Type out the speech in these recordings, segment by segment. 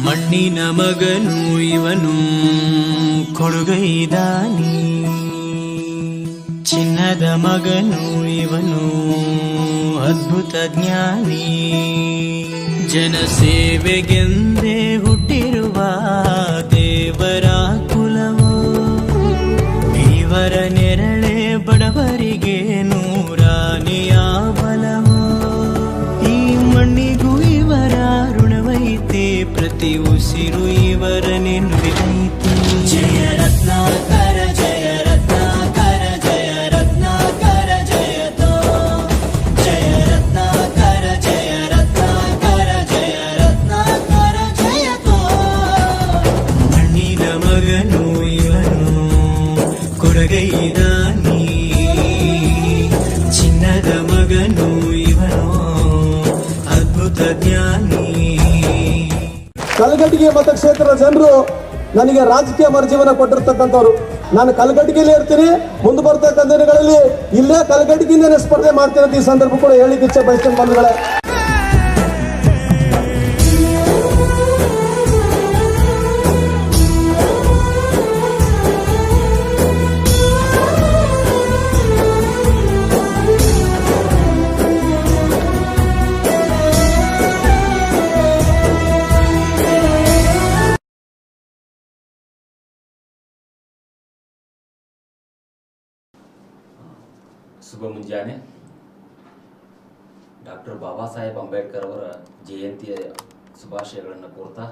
ಮಣ್ಣಿನ ಮಗನು ಇವನು ಕೊಡುಗೈದಾನಿ, ಚಿನ್ನದ ಮಗನು ಇವನು ಅದ್ಭುತ ಜ್ಞಾನಿ. ಜನಸೇವೆಗೆಂದೇ ಹುಟ್ಟಿರುವ ದೇವರ ಕುಲವು, ಇವರ ನೆರಳೆ ಬಡವರಿಗೆ ನೂರಾನೆಯ ಬಲವು. ಈ ಮಣ್ಣಿಗೂ ಇವರ ಋಣವೈತೆ, ಪ್ರತಿ ಉಸಿರು ಇವರ ನೆನಪಿನೈತೆ. ಜಯ ರತ್ನಾಕರ ಜಯ ರತ್ನಾಕರ ಜಯ ರತ್ನಾಕರ ಜಯತೋ, ಜಯ ರತ್ನಾಕರ ಜಯ ರತ್ನಾಕರ ಜಯ ರತ್ನಾಕರ ಜಯತೋ. ಮಣ್ಣಿನ ಮಗನು ಇವನು ಕೊಡಗೈದಾನಿ, ಚಿನ್ನದ ಮಗನು ಇವನು ಅದ್ಭುತ ಜ್ಞಾನಿ. ಕಲಘಟಗಿ ಮತಕ್ಷೇತ್ರದ ಜನರು ನನಗೆ ರಾಜಕೀಯ ಮರುಜೀವನ ಕೊಟ್ಟಿರ್ತಕ್ಕಂಥವ್ರು. ನಾನು ಕಲಘಟಗಿಯಲ್ಲಿ ಇರ್ತೀನಿ, ಮುಂದೆ ಬರ್ತಕ್ಕಂಥ ದಿನಗಳಲ್ಲಿ ಇಲ್ಲೇ ಕಲಘಟಗಿಯಿಂದನೇ ಸ್ಪರ್ಧೆ ಮಾಡ್ತೀನಿ ಅಂತ ಈ ಸಂದರ್ಭ ಕೂಡ ಹೇಳಿಕ್ಕೆ ಇಚ್ಛೆ ಬಯಸ್ತೇನೆ ಬಂಧುಗಳೇ. ಶುಭ ಮುಂಜಾನೆ. ಡಾಕ್ಟರ್ ಬಾಬಾ ಸಾಹೇಬ್ ಅಂಬೇಡ್ಕರ್ ಅವರ ಜಯಂತಿಯ ಶುಭಾಶಯಗಳನ್ನು ಕೋರ್ತಾ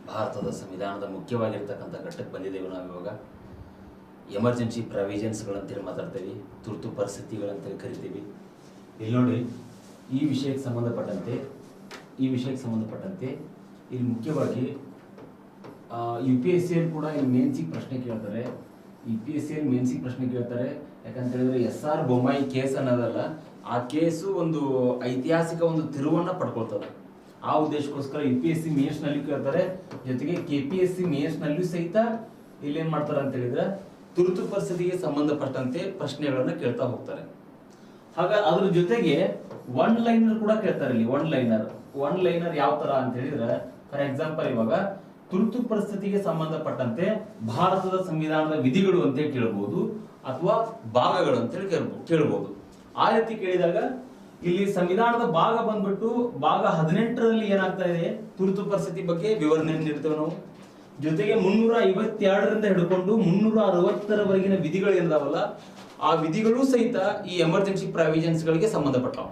ಭಾರತದ ಸಂವಿಧಾನದ ಮುಖ್ಯವಾಗಿರ್ತಕ್ಕಂಥ ಘಟ್ಟಕ್ಕೆ ಬಂದಿದ್ದೇವೆ. ನಾವು ಇವಾಗ ಎಮರ್ಜೆನ್ಸಿ ಪ್ರಾವಿಷನ್ಸ್ಗಳಂತೇಳಿ ಮಾತಾಡ್ತೀವಿ, ತುರ್ತು ಪರಿಸ್ಥಿತಿಗಳಂತೇಳಿ ಕರಿತೀವಿ. ಇಲ್ಲಿ ನೋಡಿ, ಈ ವಿಷಯಕ್ಕೆ ಸಂಬಂಧಪಟ್ಟಂತೆ ಇಲ್ಲಿ ಮುಖ್ಯವಾಗಿ UPSC ಕೂಡ ಇಲ್ಲಿ ಮೇನ್ಸಿಗೆ ಪ್ರಶ್ನೆ ಕೇಳ್ತಾರೆ. UPSC ಮೇನ್ಸಿಗೆ ಪ್ರಶ್ನೆ ಕೇಳ್ತಾರೆ. ಯಾಕಂತ ಹೇಳಿದ್ರೆ SR ಬೊಮ್ಮಾಯಿ ಕೇಸ್ ಅನ್ನೋದಲ್ಲ, ಆ ಕೇಸು ಒಂದು ಐತಿಹಾಸಿಕ ಒಂದು ತಿರುವನ್ನ ಪಡ್ಕೊಳ್ತದೆ. ಆ ಉದ್ದೇಶಕ್ಕೋಸ್ಕರ UPSC ಮೇನ್ಸ್ ನಲ್ಲಿ ಕೇಳ್ತಾರೆ, ಜೊತೆಗೆ KPSC ಮೇನ್ಸ್ ನಲ್ಲೂ ಸಹಿತ ಇಲ್ಲಿ ಏನ್ ಮಾಡ್ತಾರೆ ಅಂತ ಹೇಳಿದ್ರೆ ತುರ್ತು ಪರಿಸ್ಥಿತಿಗೆ ಸಂಬಂಧಪಟ್ಟಂತೆ ಪ್ರಶ್ನೆಗಳನ್ನ ಕೇಳ್ತಾ ಹೋಗ್ತಾರೆ. ಹಾಗ ಅದ್ರ ಜೊತೆಗೆ ಒನ್ ಲೈನರ್ ಕೂಡ ಕೇಳ್ತಾರೆ. ಇಲ್ಲಿ ಒನ್ ಲೈನರ್ ಯಾವ ತರ ಅಂತ ಹೇಳಿದ್ರೆ, ಫಾರ್ ಎಕ್ಸಾಂಪಲ್ ಇವಾಗ ತುರ್ತು ಪರಿಸ್ಥಿತಿಗೆ ಸಂಬಂಧಪಟ್ಟಂತೆ ಭಾರತದ ಸಂವಿಧಾನದ ವಿಧಿಗಳು ಅಂತ ಕೇಳಬಹುದು, ಅಥವಾ ಭಾಗಗಳು ಅಂತೇಳಿ ಕೇಳಬಹುದು. ಆ ರೀತಿ ಕೇಳಿದಾಗ ಇಲ್ಲಿ ಸಂವಿಧಾನದ ಭಾಗ ಬಂದ್ಬಿಟ್ಟು ಭಾಗ 18ರಲ್ಲಿ ಏನಾಗ್ತಾ ಇದೆ, ತುರ್ತು ಪರಿಸ್ಥಿತಿ ಬಗ್ಗೆ ವಿವರಣೆ ನೀಡ್ತೇವೆ ನಾವು. ಜೊತೆಗೆ 352ರಿಂದ ಹಿಡ್ಕೊಂಡು 360ರವರೆಗಿನ ವಿಧಿಗಳು ಏನಿದಾವಲ್ಲ, ಆ ವಿಧಿಗಳು ಸಹಿತ ಈ ಎಮರ್ಜೆನ್ಸಿ ಪ್ರಾವಿಷನ್ಸ್ ಗಳಿಗೆ ಸಂಬಂಧಪಟ್ಟವು.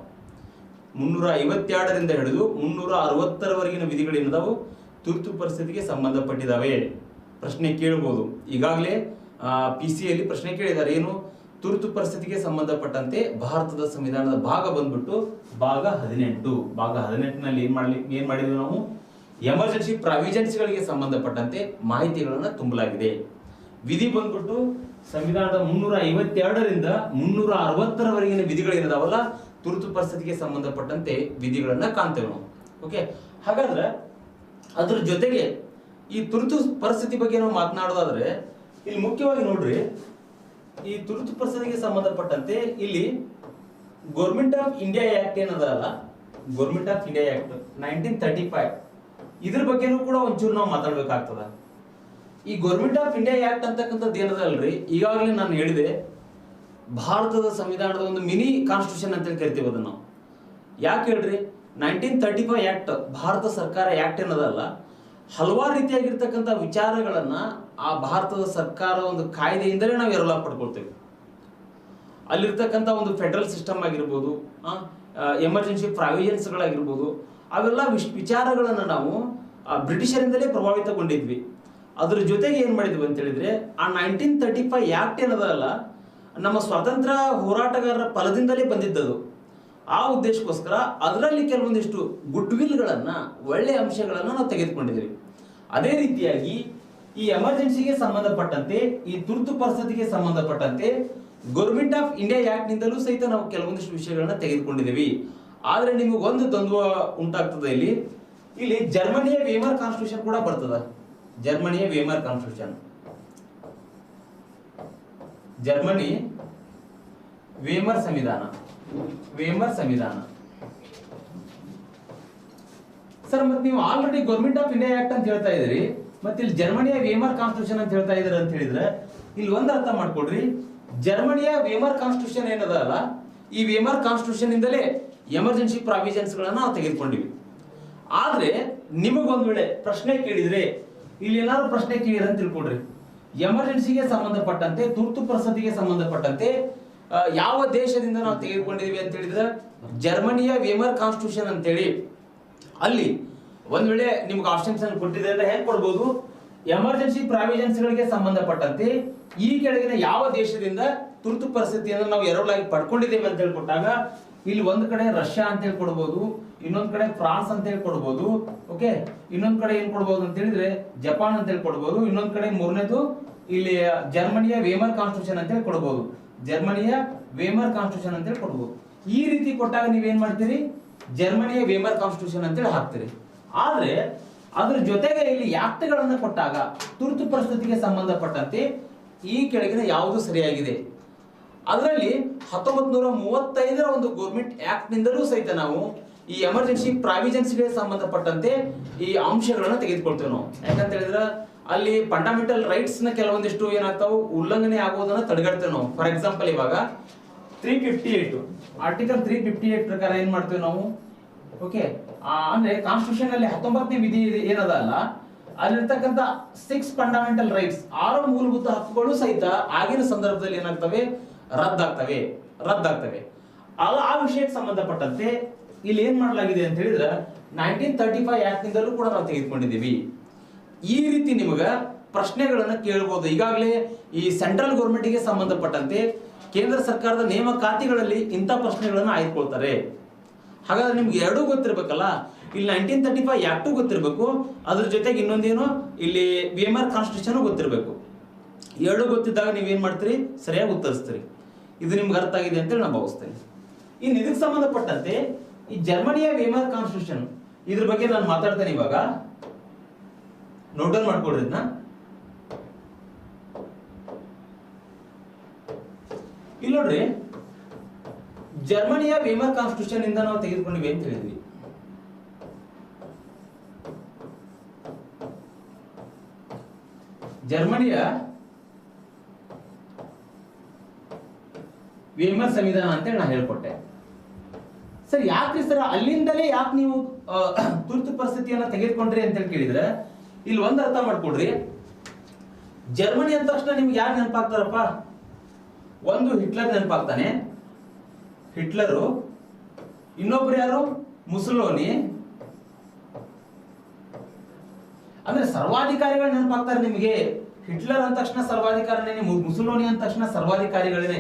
352ರಿಂದ ಹಿಡಿದು 360ರವರೆಗಿನ ವಿಧಿಗಳು ಏನಿದಾವು ತುರ್ತು ಪರಿಸ್ಥಿತಿಗೆ ಸಂಬಂಧಪಟ್ಟಿದ್ದಾವೆ. ಪ್ರಶ್ನೆ ಕೇಳಬಹುದು. ಈಗಾಗಲೇ PCಯಲ್ಲಿ ಪ್ರಶ್ನೆ ಕೇಳಿದ್ದಾರೆ, ಏನು, ತುರ್ತು ಪರಿಸ್ಥಿತಿಗೆ ಸಂಬಂಧಪಟ್ಟಂತೆ ಭಾರತದ ಸಂವಿಧಾನದ ಭಾಗ ಬಂದ್ಬಿಟ್ಟು ಭಾಗ 18. ಭಾಗ 18ನಲ್ಲಿ ಏನ್ ಮಾಡಿದ್ವಿ ನಾವು, ಎಮರ್ಜೆನ್ಸಿ ಪ್ರಾವಿಷನ್ಸ್ ಗಳಿಗೆ ಸಂಬಂಧಪಟ್ಟಂತೆ ಮಾಹಿತಿಗಳನ್ನ ತುಂಬಲಾಗಿದೆ. ವಿಧಿ ಬಂದ್ಬಿಟ್ಟು ಸಂವಿಧಾನದ 352ರಿಂದ 360ರವರೆಗಿನ ವಿಧಿಗಳೇನಿದಾವಲ್ಲ, ತುರ್ತು ಪರಿಸ್ಥಿತಿಗೆ ಸಂಬಂಧಪಟ್ಟಂತೆ ವಿಧಿಗಳನ್ನ ಕಾಣ್ತೇವೆ ನಾವು. ಓಕೆ, ಹಾಗಾದ್ರೆ ಅದ್ರ ಜೊತೆಗೆ ಈ ತುರ್ತು ಪರಿಸ್ಥಿತಿ ಬಗ್ಗೆ ನಾವು ಮಾತನಾಡೋದಾದ್ರೆ ಇಲ್ಲಿ ಮುಖ್ಯವಾಗಿ ನೋಡ್ರಿ, ಈ ತುರ್ತು ಪರಿಸ್ಥಿತಿಗೆ ಸಂಬಂಧಪಟ್ಟಂತೆ ಇಲ್ಲಿ ಗೌರ್ಮೆಂಟ್ ಆಫ್ ಇಂಡಿಯಾ ಆಕ್ಟ್ ಏನದಲ್ಲ, ಗೌರ್ಮೆಂಟ್ ಆಫ್ ಇಂಡಿಯಾ ಆಕ್ಟ್ 1935, ಇದ್ರ ಬಗ್ಗೆನೂ ಕೂಡ ಒಂಚೂರು ನಾವು ಮಾತಾಡ್ಬೇಕಾಗ್ತದ. ಈ ಗೌರ್ಮೆಂಟ್ ಆಫ್ ಇಂಡಿಯಾ ಆಕ್ಟ್ ಅಂತಕ್ಕಂಥದ್ದು ಏನದಲ್ರಿ, ಈಗಾಗಲೇ ನಾನು ಹೇಳಿದೆ, ಭಾರತದ ಸಂವಿಧಾನದ ಒಂದು ಮಿನಿ ಕಾನ್ಸ್ಟಿಟ್ಯೂಷನ್ ಅಂತೇಳಿ ಕರಿತೀವಿ ಅದನ್ನು. ಯಾಕೆ ಹೇಳ್ರಿ, 1935 ಆಕ್ಟ್, ಭಾರತ ಸರ್ಕಾರ ಆಕ್ಟ್ ಏನದಲ್ಲ, ಹಲವಾರು ರೀತಿಯಾಗಿರ್ತಕ್ಕಂಥ ವಿಚಾರಗಳನ್ನ ಆ ಭಾರತದ ಸರ್ಕಾರ ಒಂದು ಕಾಯ್ದೆಯಿಂದಲೇ ನಾವು ಎರವಲ ಪಡ್ಕೊಳ್ತೇವೆ. ಅಲ್ಲಿರ್ತಕ್ಕಂಥ ಒಂದು ಫೆಡರಲ್ ಸಿಸ್ಟಮ್ ಆಗಿರ್ಬೋದು, ಎಮರ್ಜೆನ್ಸಿ ಪ್ರಾವಿಷನ್ಸ್ಗಳಾಗಿರ್ಬೋದು, ಅವೆಲ್ಲ ವಿಚಾರಗಳನ್ನ ನಾವು ಬ್ರಿಟಿಷರಿಂದಲೇ ಪ್ರಭಾವಿತಗೊಂಡಿದ್ವಿ. ಅದ್ರ ಜೊತೆಗೆ ಏನ್ ಮಾಡಿದ್ವಿ ಅಂತ ಹೇಳಿದ್ರೆ, ಆ 1935 ಆಕ್ಟ್ ಏನದಲ್ಲ, ನಮ್ಮ ಸ್ವಾತಂತ್ರ್ಯ ಹೋರಾಟಗಾರರ ಫಲದಿಂದಲೇ ಬಂದಿದ್ದದು. ಆ ಉದ್ದೇಶಕ್ಕೋಸ್ಕರ ಅದರಲ್ಲಿ ಕೆಲವೊಂದಿಷ್ಟು ಗುಡ್ ವಿಲ್ಗಳನ್ನ, ಒಳ್ಳೆ ಅಂಶಗಳನ್ನ ನಾವು ತೆಗೆದುಕೊಂಡಿದ್ದೀವಿ. ಅದೇ ರೀತಿಯಾಗಿ ಈ ಎಮರ್ಜೆನ್ಸಿಗೆ ಸಂಬಂಧಪಟ್ಟಂತೆ, ಈ ತುರ್ತು ಪರಿಸ್ಥಿತಿಗೆ ಸಂಬಂಧಪಟ್ಟಂತೆ ಗೌರ್ಮೆಂಟ್ ಆಫ್ ಇಂಡಿಯಾ ಆಕ್ಟ್ ನಿಂದಲೂ ಸಹಿತ ನಾವು ಕೆಲವೊಂದಿಷ್ಟು ವಿಷಯಗಳನ್ನ ತೆಗೆದುಕೊಂಡಿದ್ದೀವಿ. ಆದ್ರೆ ನಿಮಗೆ ಒಂದು ದ್ವಂದ್ವ ಉಂಟಾಗ್ತದೆ ಇಲ್ಲಿ ಜರ್ಮನಿಯ ವೇಮರ್ ಕಾನ್ಸ್ಟಿಟ್ಯೂಷನ್ ಕೂಡ ಬರ್ತದ. ಜರ್ಮನಿಯ ವೇಮರ್ ಕಾನ್ಸ್ಟಿಟ್ಯೂಷನ್, ಜರ್ಮನಿ ವೇಮರ್ ಸಂವಿಧಾನ, ವೇಮರ್ ಸಂವಿಧಾನ. ಸರ್ ಮತ್ತೆ ನೀವು already government of India act ಅಂತ ಹೇಳ್ತಾ ಇದ್ರಿ, ಮತ್ತೆ ಇಲ್ಲಿ ಜರ್ಮನಿಯ ವೇಮರ್ ಕಾನ್ಸ್ಟಿಟ್ಯೂಷನ್ ಅಂತ ಹೇಳ್ತಾ ಇದ್ರಿ ಅಂತ ಹೇಳಿದ್ರೆ ಇಲ್ಲಿ ಒಂದು ಅರ್ಥ ಮಾಡ್ಕೊಡ್ರಿ. ಜರ್ಮನಿಯ ವೇಮರ್ ಕಾನ್ಸ್ಟಿಟ್ಯೂಷನ್ ಏನದ ಅಲ್ಲ, ಈ ವೇಮರ್ ಕಾನ್ಸ್ಟಿಟ್ಯೂಷನ್ ಇಂದಲೇ ಎಮರ್ಜೆನ್ಸಿ ಪ್ರಾವಿಷನ್ಸ್ ಗಳನ್ನ ನಾವು ತೆಗೆದುಕೊಂಡಿವಿ. ಆದ್ರೆ ನಿಮಗೊಂದ್ ವೇಳೆ ಪ್ರಶ್ನೆ ಕೇಳಿದ್ರೆ, ಇಲ್ಲಿ ಏನಾದ್ರು ಪ್ರಶ್ನೆ ಕೇಳಿದ್ರೆ ಅಂತ ತಿಳ್ಕೊಡ್ರಿ, ಎಮರ್ಜೆನ್ಸಿಗೆ ಸಂಬಂಧಪಟ್ಟಂತೆ, ತುರ್ತು ಪರಿಸ್ಥಿತಿಗೆ ಸಂಬಂಧಪಟ್ಟಂತೆ ಯಾವ ದೇಶದಿಂದ ನಾವು ತೆಗೆದುಕೊಂಡಿದೀವಿ ಅಂತ ಹೇಳಿದ್ರೆ ಜರ್ಮನಿಯ ವೇಮರ್ ಕಾನ್ಸ್ಟಿಟ್ಯೂಷನ್ ಅಂತೇಳಿ ಅಲ್ಲಿ ಒಂದ್ ವೇಳೆ ನಿಮ್ಗೆ ಆಪ್ಷನ್ಸ್ ಅನ್ನು ಕೊಟ್ಟಿದೆ ಅಂದ್ರೆ ಹೇಗೆ ಕೊಡ್ಬೋದು, ಎಮರ್ಜೆನ್ಸಿ ಪ್ರಾವಿಷನ್ಸ್ ಗಳಿಗೆ ಸಂಬಂಧಪಟ್ಟಂತೆ ಈ ಕೆಳಗಿನ ಯಾವ ದೇಶದಿಂದ ತುರ್ತು ಪರಿಸ್ಥಿತಿಯನ್ನು ನಾವು ಎರವಲಾಗಿ ಪಡ್ಕೊಂಡಿದ್ದೇವೆ ಅಂತ ಹೇಳಿ ಕೊಟ್ಟಾಗ ಇಲ್ಲಿ ಒಂದ್ ಕಡೆ ರಷ್ಯಾ ಅಂತ ಹೇಳಿ ಕೊಡ್ಬೋದು, ಇನ್ನೊಂದ್ ಕಡೆ ಫ್ರಾನ್ಸ್ ಅಂತ ಹೇಳಿ ಕೊಡ್ಬೋದು, ಓಕೆ, ಇನ್ನೊಂದ್ ಕಡೆ ಏನ್ ಕೊಡ್ಬೋದು ಅಂತ ಹೇಳಿದ್ರೆ ಜಪಾನ್ ಅಂತ ಹೇಳಿ ಕೊಡ್ಬೋದು, ಇನ್ನೊಂದ್ ಕಡೆ ಮೂರನೇದು ಇಲ್ಲಿ ಜರ್ಮನಿಯ ವೇಮರ್ ಕಾನ್ಸ್ಟಿಟ್ಯೂಷನ್ ಅಂತ ಹೇಳಿ ಕೊಡ್ಬೋದು, ಜರ್ಮನಿಯ ವೇಮರ್ ಕಾನ್ಸ್ಟಿಟ್ಯೂಷನ್ ಅಂತ ಹೇಳಿ ಕೊಡ್ಬೋದು. ಈ ರೀತಿ ಕೊಟ್ಟಾಗ ನೀವೇನ್ ಮಾಡ್ತೀರಿ, ಜರ್ಮನಿಯ ವೇಮರ್ ಕಾನ್ಸ್ಟಿಟ್ಯೂಷನ್ ಅಂತ ಹೇಳಿ ಹಾಕ್ತೀರಿ. ಆದ್ರೆ ಅದ್ರ ಜೊತೆಗೆ ಇಲ್ಲಿ ಆಕ್ಟ್ಗಳನ್ನ ಕೊಟ್ಟಾಗ ತುರ್ತು ಪರಿಸ್ಥಿತಿಗೆ ಸಂಬಂಧಪಟ್ಟಂತೆ ಈ ಕೆಳಗಿನ ಯಾವುದು ಸರಿಯಾಗಿದೆ, ಅದರಲ್ಲಿ 1935ರ ಒಂದು ಗೌರ್ಮೆಂಟ್ ಆಕ್ಟ್ ನಿಂದಲೂ ಸಹಿತ ನಾವು ಈ ಎಮರ್ಜೆನ್ಸಿ ಪ್ರಾವಿಷನ್ಸ್ ಗೆ ಸಂಬಂಧಪಟ್ಟಂತೆ ಈ ಅಂಶಗಳನ್ನ ತೆಗೆದುಕೊಳ್ತೇವೆ ನಾವು. ಯಾಕಂತ ಹೇಳಿದ್ರೆ ಅಲ್ಲಿ ಫಂಡಮೆಂಟಲ್ ರೈಟ್ಸ್ ನ ಕೆಲವೊಂದಿಷ್ಟು ಏನಾಗ್ತಾವು ಉಲ್ಲಂಘನೆ ಆಗೋದನ್ನ ತಡೆಗಟ್ತೇವೆ ನಾವು. ಫಾರ್ ಎಕ್ಸಾಂಪಲ್ ಇವಾಗ 358 ಆರ್ಟಿಕಲ್ 358 ಪ್ರಕಾರ ಏನ್ ಮಾಡ್ತೇವೆ ನಾವು, ಓಕೆ, ಅಂದ್ರೆ ಕಾನ್ಸ್ಟಿಟ್ಯೂಷನ್ ಅಲ್ಲಿ 19ನೇ ವಿಧಿ ಏನದ ಅಲ್ಲ, ಅಲ್ಲಿರ್ತಕ್ಕಂಥ 6 ಫಂಡಮೆಂಟಲ್ ರೈಟ್ಸ್, 6 ಮೂಲಭೂತ ಹಕ್ಕುಗಳು ಸಹಿತ ಆಗಿನ ಸಂದರ್ಭದಲ್ಲಿ ಏನಾಗ್ತವೆ, ರದ್ದಾಗ್ತವೆ. ಆ ವಿಷಯಕ್ಕೆ ಸಂಬಂಧಪಟ್ಟಂತೆ ಇಲ್ಲಿ ಏನ್ ಮಾಡಲಾಗಿದೆ ಅಂತ ಹೇಳಿದ್ರೆ 1935 ಆಕ್ಟ್ ನಿಂದಲೂ ಕೂಡ ನಾವು ತೆಗೆದುಕೊಂಡಿದ್ದೀವಿ. ಈ ರೀತಿ ನಿಮಗ ಪ್ರಶ್ನೆಗಳನ್ನ ಕೇಳಬಹುದು. ಈಗಾಗಲೇ ಈ ಸೆಂಟ್ರಲ್ ಗೌರ್ಮೆಂಟ್ ಗೆ ಸಂಬಂಧಪಟ್ಟಂತೆ ಕೇಂದ್ರ ಸರ್ಕಾರದ ನೇಮಕಾತಿಗಳಲ್ಲಿ ಇಂಥ ಪ್ರಶ್ನೆಗಳನ್ನ ಆಯ್ದುಕೊಳ್ತಾರೆ. ಹಾಗಾದ್ರೆ ನಿಮ್ಗೆ ಎರಡೂ ಗೊತ್ತಿರ್ಬೇಕಲ್ಲ, ಇಲ್ಲಿ 1935 ಆಕ್ಟು ಗೊತ್ತಿರಬೇಕು, ಅದ್ರ ಜೊತೆಗೆ ಇನ್ನೊಂದೇನು ಇಲ್ಲಿ ವೇಮರ್ ಕಾನ್ಸ್ಟಿಟ್ಯೂಷನ್ ಗೊತ್ತಿರಬೇಕು. ಎರಡೂ ಗೊತ್ತಿದ್ದಾಗ ನೀವೇನ್ ಮಾಡ್ತೀರಿ, ಸರಿಯಾಗಿ ಉತ್ತರಿಸ್ತೀರಿ. ಇದು ನಿಮ್ಗೆ ಅರ್ಥ ಆಗಿದೆ ಅಂತೇಳಿ ನಾನು ಭಾವಿಸ್ತೇನೆ. ಇನ್ನು ಇದಕ್ಕೆ ಸಂಬಂಧಪಟ್ಟಂತೆ ಈ ಜರ್ಮನಿಯ ವೇಮರ್ ಕಾನ್ಸ್ಟಿಟ್ಯೂಷನ್ ಇದ್ರ ಬಗ್ಗೆ ನಾನು ಮಾತಾಡ್ತೇನೆ. ಇವಾಗ ನೋಟ್ ಡೌನ್ ಮಾಡ್ಕೊಡ್ರಿ ಇದನ್ನ. ಇಲ್ಲಿ ನೋಡ್ರಿ, ಜರ್ಮನಿಯ ವೇಮರ್ ಕಾನ್ಸ್ಟಿಟ್ಯೂಷನ್ ಇಂದ ನಾವು ತೆಗೆದುಕೊಂಡಿವಿ ಅಂತ ಹೇಳಿದ್ವಿ. ಜರ್ಮನಿಯ ವೇಮರ್ ಸಂವಿಧಾನ ಅಂತೇಳಿ ನಾನು ಹೇಳ್ಕೊಟ್ಟೆ. ಸರ್ ಯಾಕ್ರಿ ಸರ್ ಅಲ್ಲಿಂದಲೇ ಯಾಕೆ ನೀವು ತುರ್ತು ಪರಿಸ್ಥಿತಿಯನ್ನ ತೆಗೆದುಕೊಂಡ್ರಿ ಅಂತ ಹೇಳಿ ಕೇಳಿದ್ರೆ ಇಲ್ಲಿ ಒಂದ್ ಅರ್ಥ ಮಾಡ್ಕೊಡ್ರಿ. ಜರ್ಮನಿ ಅಂದ ತಕ್ಷಣ ನಿಮ್ಗೆ ಯಾರು ನೆನಪಾಗ್ತಾರಪ್ಪ, ಒಂದು ಹಿಟ್ಲರ್ ನೆನಪಾಗ್ತಾನೆ, ಹಿಟ್ಲರು, ಇನ್ನೊಬ್ರು ಯಾರು, ಮುಸೋಲಿನಿ, ಅಂದ್ರೆ ಸರ್ವಾಧಿಕಾರಿಗಳು ನೆನಪಾಗ್ತಾರೆ ನಿಮಗೆ. ಹಿಟ್ಲರ್ ಅಂದ ತಕ್ಷಣ ಸರ್ವಾಧಿಕಾರಿನೇ, ಮುಸೋಲಿನಿ ಅಂದ ತಕ್ಷಣ ಸರ್ವಾಧಿಕಾರಿಗಳೇನೆ.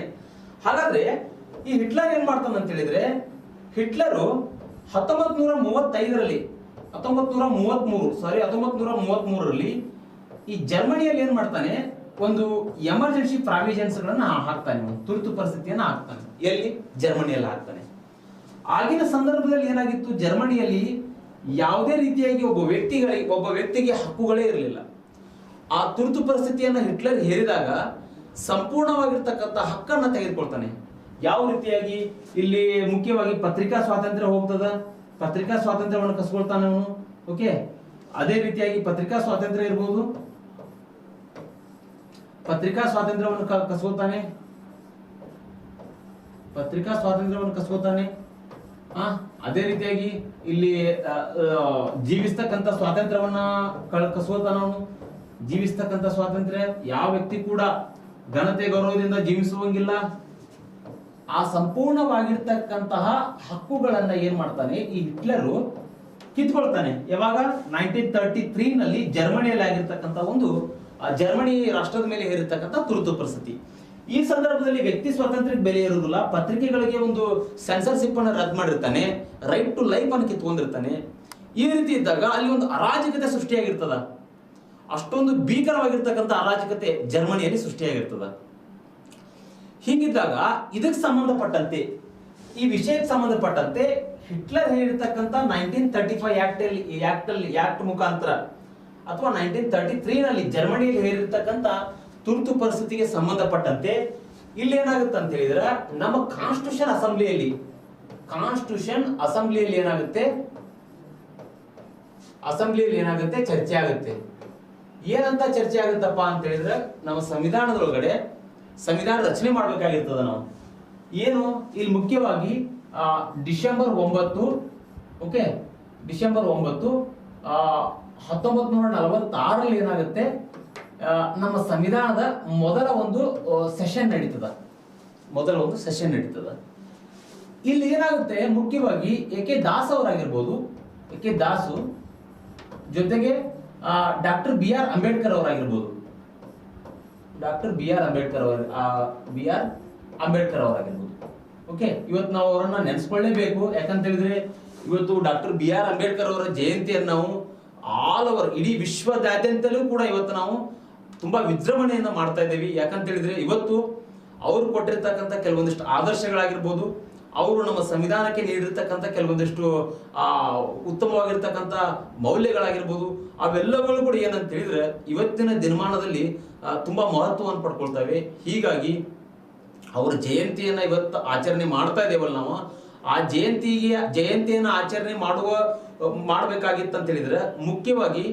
ಹಾಗಾದ್ರೆ ಈ ಹಿಟ್ಲರ್ ಏನ್ ಮಾಡ್ತಾನೆ ಅಂತ ಹೇಳಿದ್ರೆ, ಹಿಟ್ಲರು 1933ರಲ್ಲಿ ಈ ಜರ್ಮನಿಯಲ್ಲಿ ಏನ್ ಮಾಡ್ತಾನೆ, ಒಂದು ಎಮರ್ಜೆನ್ಸಿ ಪ್ರಾವಿಷನ್ಸ್ ಗಳನ್ನ ಹಾಕ್ತಾನೆ, ತುರ್ತು ಪರಿಸ್ಥಿತಿಯನ್ನ ಹಾಕ್ತಾನೆ. ಎಲ್ಲಿ, ಜರ್ಮನಿಯಲ್ಲಿ ಹಾಕ್ತಾನೆ. ಆಗಿನ ಸಂದರ್ಭದಲ್ಲಿ ಏನಾಗಿತ್ತು, ಜರ್ಮನಿಯಲ್ಲಿ ಯಾವುದೇ ರೀತಿಯಾಗಿ ಒಬ್ಬ ವ್ಯಕ್ತಿಗೆ ಹಕ್ಕುಗಳೇ ಇರಲಿಲ್ಲ. ಆ ತುರ್ತು ಪರಿಸ್ಥಿತಿಯನ್ನ ಹಿಟ್ಲರ್ ಹೇರಿದಾಗ ಸಂಪೂರ್ಣವಾಗಿರ್ತಕ್ಕಂಥ ಹಕ್ಕನ್ನ ತೆಗೆದುಕೊಳ್ತಾನೆ. ಯಾವ ರೀತಿಯಾಗಿ, ಇಲ್ಲಿ ಮುಖ್ಯವಾಗಿ ಪತ್ರಿಕಾ ಸ್ವಾತಂತ್ರ್ಯ ಹೋಗ್ತದ, ಪತ್ರಿಕಾ ಸ್ವಾತಂತ್ರ್ಯವನ್ನು ಕಸ್ಕೊಳ್ತಾನೆ ಅವನು. ಓಕೆ, ಅದೇ ರೀತಿಯಾಗಿ ಪತ್ರಿಕಾ ಸ್ವಾತಂತ್ರ್ಯ ಇರ್ಬೋದು, ಪತ್ರಿಕಾ ಸ್ವಾತಂತ್ರ್ಯವನ್ನು ಕಸ್ಕೊಳ್ತಾನೆ, ಪತ್ರಿಕಾ ಸ್ವಾತಂತ್ರ್ಯವನ್ನು ಕಸ್ಕೊಳ್ತಾನೆ. ಅದೇ ರೀತಿಯಾಗಿ ಇಲ್ಲಿ ಜೀವಿಸ್ತಕ್ಕಂಥ ಸ್ವಾತಂತ್ರ್ಯವನ್ನ ಕಸ್ಕೊಳ್ತಾನ ಅವನು. ಜೀವಿಸ್ತಕ್ಕಂಥ ಸ್ವಾತಂತ್ರ್ಯ, ಯಾವ ವ್ಯಕ್ತಿ ಕೂಡ ಘನತೆ ಗೌರವದಿಂದ ಜೀವಿಸುವಂಗಿಲ್ಲ. ಆ ಸಂಪೂರ್ಣವಾಗಿರ್ತಕ್ಕಂತಹ ಹಕ್ಕುಗಳನ್ನ ಏನ್ ಮಾಡ್ತಾನೆ ಈ ಹಿಟ್ಲರು, ಕಿತ್ಕೊಳ್ತಾನೆ. ಯಾವಾಗ, 1933 ನಲ್ಲಿ ಜರ್ಮನಿಯಲ್ಲಿ ಆಗಿರ್ತಕ್ಕಂಥ ಒಂದು ಜರ್ಮನಿ ರಾಷ್ಟ್ರದ ಮೇಲೆ ಹೇರಿರ್ತಕ್ಕಂಥ ತುರ್ತು ಪರಿಸ್ಥಿತಿ. ಈ ಸಂದರ್ಭದಲ್ಲಿ ವ್ಯಕ್ತಿ ಸ್ವಾತಂತ್ರ್ಯಕ್ಕೆ ಬೆಲೆ ಇರುವುದಿಲ್ಲ, ಪತ್ರಿಕೆಗಳಿಗೆ ಒಂದು ಸೆನ್ಸರ್ಶಿಪ್ ಅನ್ನು ರದ್ದು ಮಾಡಿರ್ತಾನೆ, ರೈಟ್ ಟು ಲೈಫ್ ಅನ್ನು ಕಿತ್ಕೊಂಡಿರ್ತಾನೆ. ಈ ರೀತಿ ಇದ್ದಾಗ ಅಲ್ಲಿ ಒಂದು ಅರಾಜಕತೆ ಸೃಷ್ಟಿಯಾಗಿರ್ತದ. ಅಷ್ಟೊಂದು ಭೀಕರವಾಗಿರ್ತಕ್ಕಂಥ ಅರಾಜಕತೆ ಜರ್ಮನಿಯಲ್ಲಿ ಸೃಷ್ಟಿಯಾಗಿರ್ತದ. ಹೀಗಿದ್ದಾಗ ಇದಕ್ಕೆ ಸಂಬಂಧಪಟ್ಟಂತೆ, ಈ ವಿಷಯಕ್ಕೆ ಸಂಬಂಧಪಟ್ಟಂತೆ ಹಿಟ್ಲರ್ ಹೇಳಿರ್ತಕ್ಕಂಥ 1935 ಆಕ್ಟ್ ಮುಖಾಂತರ ಅಥವಾ 1933 ನಲ್ಲಿ ಜರ್ಮನಿಯಲ್ಲಿ ಹೇಳಿರ್ತಕ್ಕಂಥ ತುರ್ತು ಪರಿಸ್ಥಿತಿಗೆ ಸಂಬಂಧಪಟ್ಟಂತೆ ಇಲ್ಲಿ ಏನಾಗುತ್ತೆ ಅಂತ ಹೇಳಿದ್ರೆ, ನಮ್ಮ ಕಾನ್ಸ್ಟಿಟ್ಯೂಷನ್ ಅಸೆಂಬ್ಲಿಯಲ್ಲಿ ಏನಾಗುತ್ತೆ ಚರ್ಚೆ ಆಗುತ್ತೆ. ಏನಂತ ಚರ್ಚೆ ಆಗುತ್ತಪ್ಪ ಅಂತ ಹೇಳಿದ್ರೆ, ನಮ್ಮ ಸಂವಿಧಾನದೊಳಗಡೆ ಸಂವಿಧಾನ ರಚನೆ ಮಾಡ್ಬೇಕಾಗಿರ್ತದ. ನಾವು ಏನು ಇಲ್ಲಿ ಮುಖ್ಯವಾಗಿ ಡಿಸೆಂಬರ್ 9 1946 ಏನಾಗುತ್ತೆ, ನಮ್ಮ ಸಂವಿಧಾನದ ಮೊದಲ ಒಂದು ಸೆಷನ್ ನಡೀತದ. ಇಲ್ಲಿ ಏನಾಗುತ್ತೆ, ಮುಖ್ಯವಾಗಿ ಎ.ಕೆ. ದಾಸ್ ಅವರಾಗಿರ್ಬೋದು, ಎ.ಕೆ. ದಾಸು ಜೊತೆಗೆ ಡಾಕ್ಟರ್ ಬಿ.ಆರ್. ಅಂಬೇಡ್ಕರ್ ಅವರಾಗಿರ್ಬೋದು, ಓಕೆ. ಇವತ್ತು ನಾವು ಅವರನ್ನ ನೆನೆಸ್ಕೊಳ್ಳೇಬೇಕು. ಯಾಕಂತ ಹೇಳಿದ್ರೆ ಇವತ್ತು ಡಾಕ್ಟರ್ ಬಿ.ಆರ್. ಅಂಬೇಡ್ಕರ್ ಅವರ ಜಯಂತಿಯನ್ನು ನಾವು ಆಲ್ ಓವರ್ ಇಡೀ ವಿಶ್ವದಾದ್ಯಂತಲೂ ಕೂಡ ಇವತ್ತು ನಾವು ತುಂಬಾ ವಿಜೃಂಭಣೆಯಿಂದ ಮಾಡ್ತಾ ಇದ್ದೇವೆ. ಯಾಕಂತ ಹೇಳಿದ್ರೆ ಇವತ್ತು ಅವರು ಕೊಟ್ಟಿರ್ತಕ್ಕಂಥ ಕೆಲವೊಂದಿಷ್ಟು ಆದರ್ಶಗಳಾಗಿರ್ಬೋದು, ಅವರು ನಮ್ಮ ಸಂವಿಧಾನಕ್ಕೆ ನೀಡಿರ್ತಕ್ಕಂಥ ಕೆಲವೊಂದಿಷ್ಟು ಉತ್ತಮವಾಗಿರ್ತಕ್ಕಂಥ ಮೌಲ್ಯಗಳಾಗಿರ್ಬೋದು, ಅವೆಲ್ಲಗಳು ಕೂಡ ಏನಂತ ಹೇಳಿದ್ರೆ ಇವತ್ತಿನ ದಿನಮಾನದಲ್ಲಿ ತುಂಬಾ ಮಹತ್ವವನ್ನು ಪಡ್ಕೊಳ್ತವೆ. ಹೀಗಾಗಿ ಅವರ ಜಯಂತಿಯನ್ನ ಇವತ್ತು ಆಚರಣೆ ಮಾಡ್ತಾ ಇದ್ದೇವಲ್ಲ ನಾವು, ಆ ಜಯಂತಿಯನ್ನ ಆಚರಣೆ ಮಾಡ್ಬೇಕಾಗಿತ್ತಂತ ಹೇಳಿದ್ರೆ ಮುಖ್ಯವಾಗಿ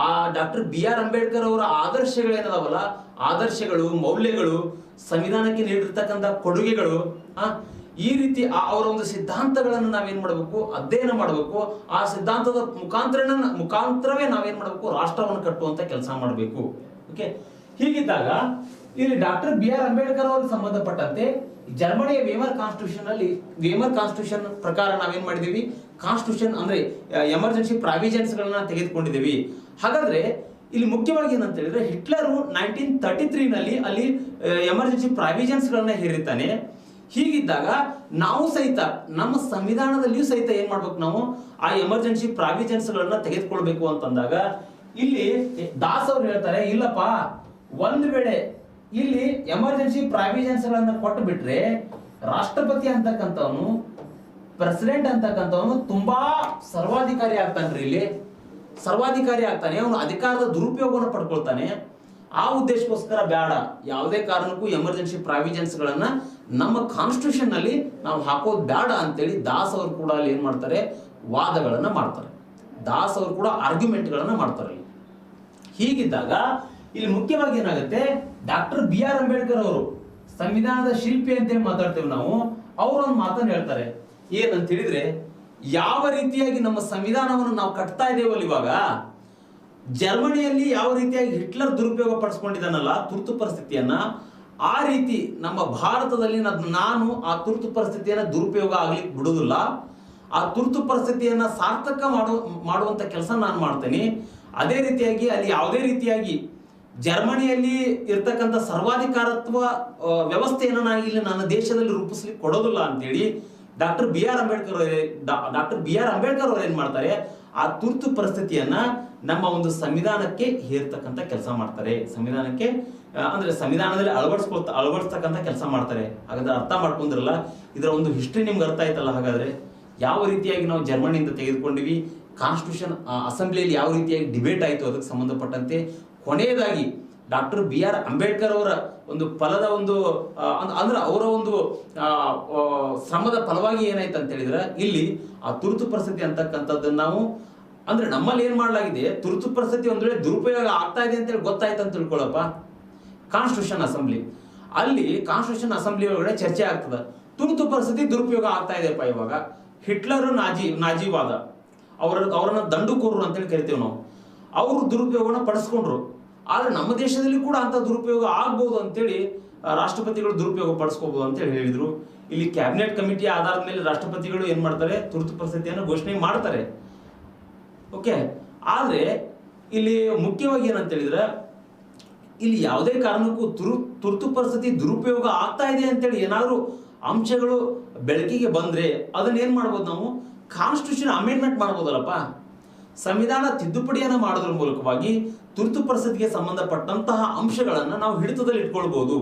ಆ ಡಾಕ್ಟರ್ ಬಿ.ಆರ್. ಅಂಬೇಡ್ಕರ್ ಅವರ ಆದರ್ಶಗಳೇನದಾವಲ್ಲ, ಆದರ್ಶಗಳು, ಮೌಲ್ಯಗಳು, ಸಂವಿಧಾನಕ್ಕೆ ನೀಡಿರ್ತಕ್ಕಂಥ ಕೊಡುಗೆಗಳು, ಈ ರೀತಿ ಅವರ ಒಂದು ಸಿದ್ಧಾಂತಗಳನ್ನು ನಾವೇನ್ ಮಾಡಬೇಕು, ಅಧ್ಯಯನ ಮಾಡಬೇಕು. ಆ ಸಿದ್ಧಾಂತದ ಮುಖಾಂತರವೇ ನಾವೇನ್ ಮಾಡಬೇಕು, ರಾಷ್ಟ್ರವನ್ನು ಕಟ್ಟುವಂತ ಕೆಲಸ ಮಾಡಬೇಕು. ಓಕೆ. ಹೀಗಿದ್ದಾಗ ಇಲ್ಲಿ ಡಾಕ್ಟರ್ ಬಿ.ಆರ್. ಅಂಬೇಡ್ಕರ್ ಅವರಿಗೆ ಸಂಬಂಧಪಟ್ಟಂತೆ ಜರ್ಮನಿಯ ವೇಮರ್ ಕಾನ್ಸ್ಟಿಟ್ಯೂಷನ್ ಪ್ರಕಾರ ನಾವೇನ್ ಮಾಡಿದೀವಿ, ಕಾನ್ಸ್ಟಿಟ್ಯೂಷನ್ ಅಂದ್ರೆ ಎಮರ್ಜೆನ್ಸಿ ಪ್ರಾವಿಷನ್ಸ್ ಗಳನ್ನ ತೆಗೆದುಕೊಂಡಿದ್ದೀವಿ. ಹಾಗಾದ್ರೆ ಇಲ್ಲಿ ಮುಖ್ಯವಾಗಿ ಏನಂತ ಹೇಳಿದ್ರೆ, ಹಿಟ್ಲರು 1933 ನಲ್ಲಿ ಅಲ್ಲಿ ಎಮರ್ಜೆನ್ಸಿ ಪ್ರಾವಿಷನ್ಸ್ ಗಳನ್ನ ಹೇರಿರ್ತಾನೆ. ಹೀಗಿದ್ದಾಗ ನಾವು ಸಹಿತ ನಮ್ಮ ಸಂವಿಧಾನದಲ್ಲಿಯೂ ಸಹಿತ ಏನ್ ಮಾಡ್ಬೇಕು, ನಾವು ಆ ಎಮರ್ಜೆನ್ಸಿ ಪ್ರಾವಿಷನ್ಸ್ ಗಳನ್ನ ತೆಗೆದುಕೊಳ್ಬೇಕು ಅಂತಂದಾಗ ಇಲ್ಲಿ ದಾಸ್ ಅವರು ಹೇಳ್ತಾರೆ, ಇಲ್ಲಪ್ಪ, ಒಂದ್ ವೇಳೆ ಇಲ್ಲಿ ಎಮರ್ಜೆನ್ಸಿ ಪ್ರಾವಿಷನ್ಸ್ ಗಳನ್ನ ಕೊಟ್ಟು ಬಿಟ್ರೆ ರಾಷ್ಟ್ರಪತಿ ಅಂತಕ್ಕಂಥವನು, ಪ್ರೆಸಿಡೆಂಟ್ ಅಂತಕ್ಕಂಥವನು ತುಂಬಾ ಸರ್ವಾಧಿಕಾರಿ ಆಗ್ತಾನ್ರಿ. ಇಲ್ಲಿ ಸರ್ವಾಧಿಕಾರಿ ಆಗ್ತಾನೆ, ಅವನು ಅಧಿಕಾರದ ದುರುಪಯೋಗವನ್ನು ಪಡ್ಕೊಳ್ತಾನೆ. ಆ ಉದ್ದೇಶಕ್ಕೋಸ್ಕರ ಬೇಡ, ಯಾವುದೇ ಕಾರಣಕ್ಕೂ ಎಮರ್ಜೆನ್ಸಿ ಪ್ರಾವಿಷನ್ಸ್ ಗಳನ್ನ ನಮ್ಮ ಕಾನ್ಸ್ಟಿಟ್ಯೂಷನ್ ನಲ್ಲಿ ನಾವು ಹಾಕೋದು ಬೇಡ ಅಂತೇಳಿ ದಾಸ್ ಅವರು ಕೂಡ ಅಲ್ಲಿ ಏನ್ ಮಾಡ್ತಾರೆ, ವಾದಗಳನ್ನ ಮಾಡ್ತಾರೆ. ದಾಸ್ ಅವರು ಕೂಡ ಆರ್ಗ್ಯುಮೆಂಟ್ ಗಳನ್ನ ಮಾಡ್ತಾರೆ. ಹೀಗಿದ್ದಾಗ ಇಲ್ಲಿ ಮುಖ್ಯವಾಗಿ ಏನಾಗುತ್ತೆ, ಡಾಕ್ಟರ್ ಬಿ.ಆರ್. ಅಂಬೇಡ್ಕರ್ ಅವರು ಸಂವಿಧಾನದ ಶಿಲ್ಪಿ ಅಂತೇಳಿ ಮಾತಾಡ್ತೇವೆ ನಾವು, ಅವರು ಒಂದು ಮಾತನ್ನು ಹೇಳ್ತಾರೆ. ಏನಂತ ಹೇಳಿದ್ರೆ, ಯಾವ ರೀತಿಯಾಗಿ ನಮ್ಮ ಸಂವಿಧಾನವನ್ನು ನಾವು ಕಟ್ತಾ ಇದ್ದೇವಲ್ಲ ಇವಾಗ, ಜರ್ಮನಿಯಲ್ಲಿ ಯಾವ ರೀತಿಯಾಗಿ ಹಿಟ್ಲರ್ ದುರುಪಯೋಗ ಪಡಿಸ್ಕೊಂಡಿದ್ದಾನಲ್ಲ ತುರ್ತು ಪರಿಸ್ಥಿತಿಯನ್ನ, ಆ ರೀತಿ ನಮ್ಮ ಭಾರತದಲ್ಲಿ ನಾನು ಆ ತುರ್ತು ಪರಿಸ್ಥಿತಿಯನ್ನ ದುರುಪಯೋಗ ಆಗ್ಲಿಕ್ಕೆ ಬಿಡುವುದಿಲ್ಲ. ಆ ತುರ್ತು ಪರಿಸ್ಥಿತಿಯನ್ನ ಸಾರ್ಥಕ ಮಾಡುವಂತ ಕೆಲಸ ನಾನು ಮಾಡ್ತೇನೆ. ಅದೇ ರೀತಿಯಾಗಿ ಅಲ್ಲಿ ಯಾವುದೇ ರೀತಿಯಾಗಿ ಜರ್ಮನಿಯಲ್ಲಿ ಇರ್ತಕ್ಕಂಥ ಸರ್ವಾಧಿಕಾರತ್ವ ವ್ಯವಸ್ಥೆಯನ್ನು ನಾನು ಇಲ್ಲಿ ನನ್ನ ದೇಶದಲ್ಲಿ ರೂಪಿಸ್ಲಿಕ್ಕೆ ಕೊಡೋದಿಲ್ಲ ಅಂತೇಳಿ ಡಾಕ್ಟರ್ ಬಿ ಆರ್ ಅಂಬೇಡ್ಕರ್ ಅವರು ಏನ್ ಮಾಡ್ತಾರೆ, ಆ ತುರ್ತು ಪರಿಸ್ಥಿತಿಯನ್ನ ನಮ್ಮ ಒಂದು ಸಂವಿಧಾನಕ್ಕೆ ಹೇರ್ತಕ್ಕಂಥ ಕೆಲಸ ಮಾಡ್ತಾರೆ. ಸಂವಿಧಾನಕ್ಕೆ ಅಂದ್ರೆ ಸಂವಿಧಾನದಲ್ಲಿ ಅಳವಡಿಸ್ತಕ್ಕಂಥ ಕೆಲಸ ಮಾಡ್ತಾರೆ. ಹಾಗಾದ್ರೆ ಅರ್ಥ ಮಾಡ್ಕೊಂಡ್ರಲ್ಲ, ಇದರ ಒಂದು ಹಿಸ್ಟ್ರಿ ನಿಮ್ಗೆ ಅರ್ಥ ಆಯ್ತಲ್ಲ. ಹಾಗಾದ್ರೆ ಯಾವ ರೀತಿಯಾಗಿ ನಾವು ಜರ್ಮನಿಯಿಂದ ತೆಗೆದುಕೊಂಡಿವಿ, ಕಾನ್ಸ್ಟಿಟ್ಯೂಷನ್ ಅಸೆಂಬ್ಲಿಯಲ್ಲಿ ಯಾವ ರೀತಿಯಾಗಿ ಡಿಬೇಟ್ ಆಯಿತು, ಅದಕ್ಕೆ ಸಂಬಂಧಪಟ್ಟಂತೆ ಕೊನೆಯದಾಗಿ ಡಾಕ್ಟರ್ ಬಿ ಆರ್ ಅಂಬೇಡ್ಕರ್ ಅವರ ಒಂದು ಫಲದ ಒಂದು ಅಂದ್ರೆ ಅವರ ಒಂದು ಶ್ರಮದ ಫಲವಾಗಿ ಏನಾಯ್ತು ಅಂತ ಹೇಳಿದ್ರೆ, ಇಲ್ಲಿ ಆ ತುರ್ತು ಪರಿಸ್ಥಿತಿ ಅಂತಕ್ಕಂಥದ್ದನ್ನು ನಾವು ಅಂದ್ರೆ ನಮ್ಮಲ್ಲಿ ಏನ್ ಮಾಡಲಾಗಿದೆ, ತುರ್ತು ಪರಿಸ್ಥಿತಿ ಒಂದ್ ವೇಳೆ ದುರುಪಯೋಗ ಆಗ್ತಾ ಇದೆ ಅಂತೇಳಿ ಗೊತ್ತಾಯ್ತು ಅಂತ ತಿಳ್ಕೊಳ್ಳಪ್ಪ, ಕಾನ್ಸ್ಟಿಟ್ಯೂಷನ್ ಅಸೆಂಬ್ಲಿ ಒಳಗಡೆ ಚರ್ಚೆ ಆಗ್ತದ. ತುರ್ತು ಪರಿಸ್ಥಿತಿ ದುರುಪಯೋಗ ಆಗ್ತಾ ಇದೆಯಪ್ಪ, ಇವಾಗ ಹಿಟ್ಲರ್ ನಾಜಿವಾದ ಅವರನ್ನ ದಂಡುಕೋರರು ಅಂತೇಳಿ ಕರಿತೀವಿ ನಾವು, ಅವರು ದುರುಪಯೋಗನ ಪಡಿಸ್ಕೊಂಡ್ರು. ಆದ್ರೆ ನಮ್ಮ ದೇಶದಲ್ಲಿ ಕೂಡ ಅಂತ ದುರುಪಯೋಗ ಆಗ್ಬಹುದು ಅಂತೇಳಿ ರಾಷ್ಟ್ರಪತಿಗಳು ದುರುಪಯೋಗ ಪಡಿಸ್ಕೋಬಹುದು ಅಂತೇಳಿ ಹೇಳಿದ್ರು. ಇಲ್ಲಿ ಕ್ಯಾಬಿನೆಟ್ ಕಮಿಟಿಯ ಆಧಾರದ ಮೇಲೆ ರಾಷ್ಟ್ರಪತಿಗಳು ಏನ್ ಮಾಡ್ತಾರೆ, ತುರ್ತು ಪರಿಸ್ಥಿತಿಯನ್ನು ಘೋಷಣೆ ಮಾಡ್ತಾರೆ. ಓಕೆ, ಆದ್ರೆ ಇಲ್ಲಿ ಮುಖ್ಯವಾಗಿ ಏನಂತ ಹೇಳಿದ್ರೆ, ಇಲ್ಲಿ ಯಾವುದೇ ಕಾರಣಕ್ಕೂ ತುರ್ತು ಪರಿಸ್ಥಿತಿ ದುರುಪಯೋಗ ಆಗ್ತಾ ಇದೆ ಅಂತೇಳಿ ಏನಾದ್ರು ಅಂಶಗಳು ಬೆಳಕಿಗೆ ಬಂದ್ರೆ ಅದನ್ನ ಏನ್ ಮಾಡ್ಬೋದು, ನಾವು ಕಾನ್ಸ್ಟಿಟ್ಯೂಷನ್ ಅಮೆಂಡ್ಮೆಂಟ್ ಮಾಡ್ಬೋದಲ್ಲಪ್ಪ. ಸಂವಿಧಾನ ತಿದ್ದುಪಡಿಯನ್ನು ಮಾಡೋದ್ರ ಮೂಲಕವಾಗಿ ತುರ್ತು ಪರಿಸ್ಥಿತಿಗೆ ಸಂಬಂಧಪಟ್ಟಂತಹ ಅಂಶಗಳನ್ನು ನಾವು ಹಿಡಿತದಲ್ಲಿ ಇಟ್ಕೊಳ್ಬಹುದು.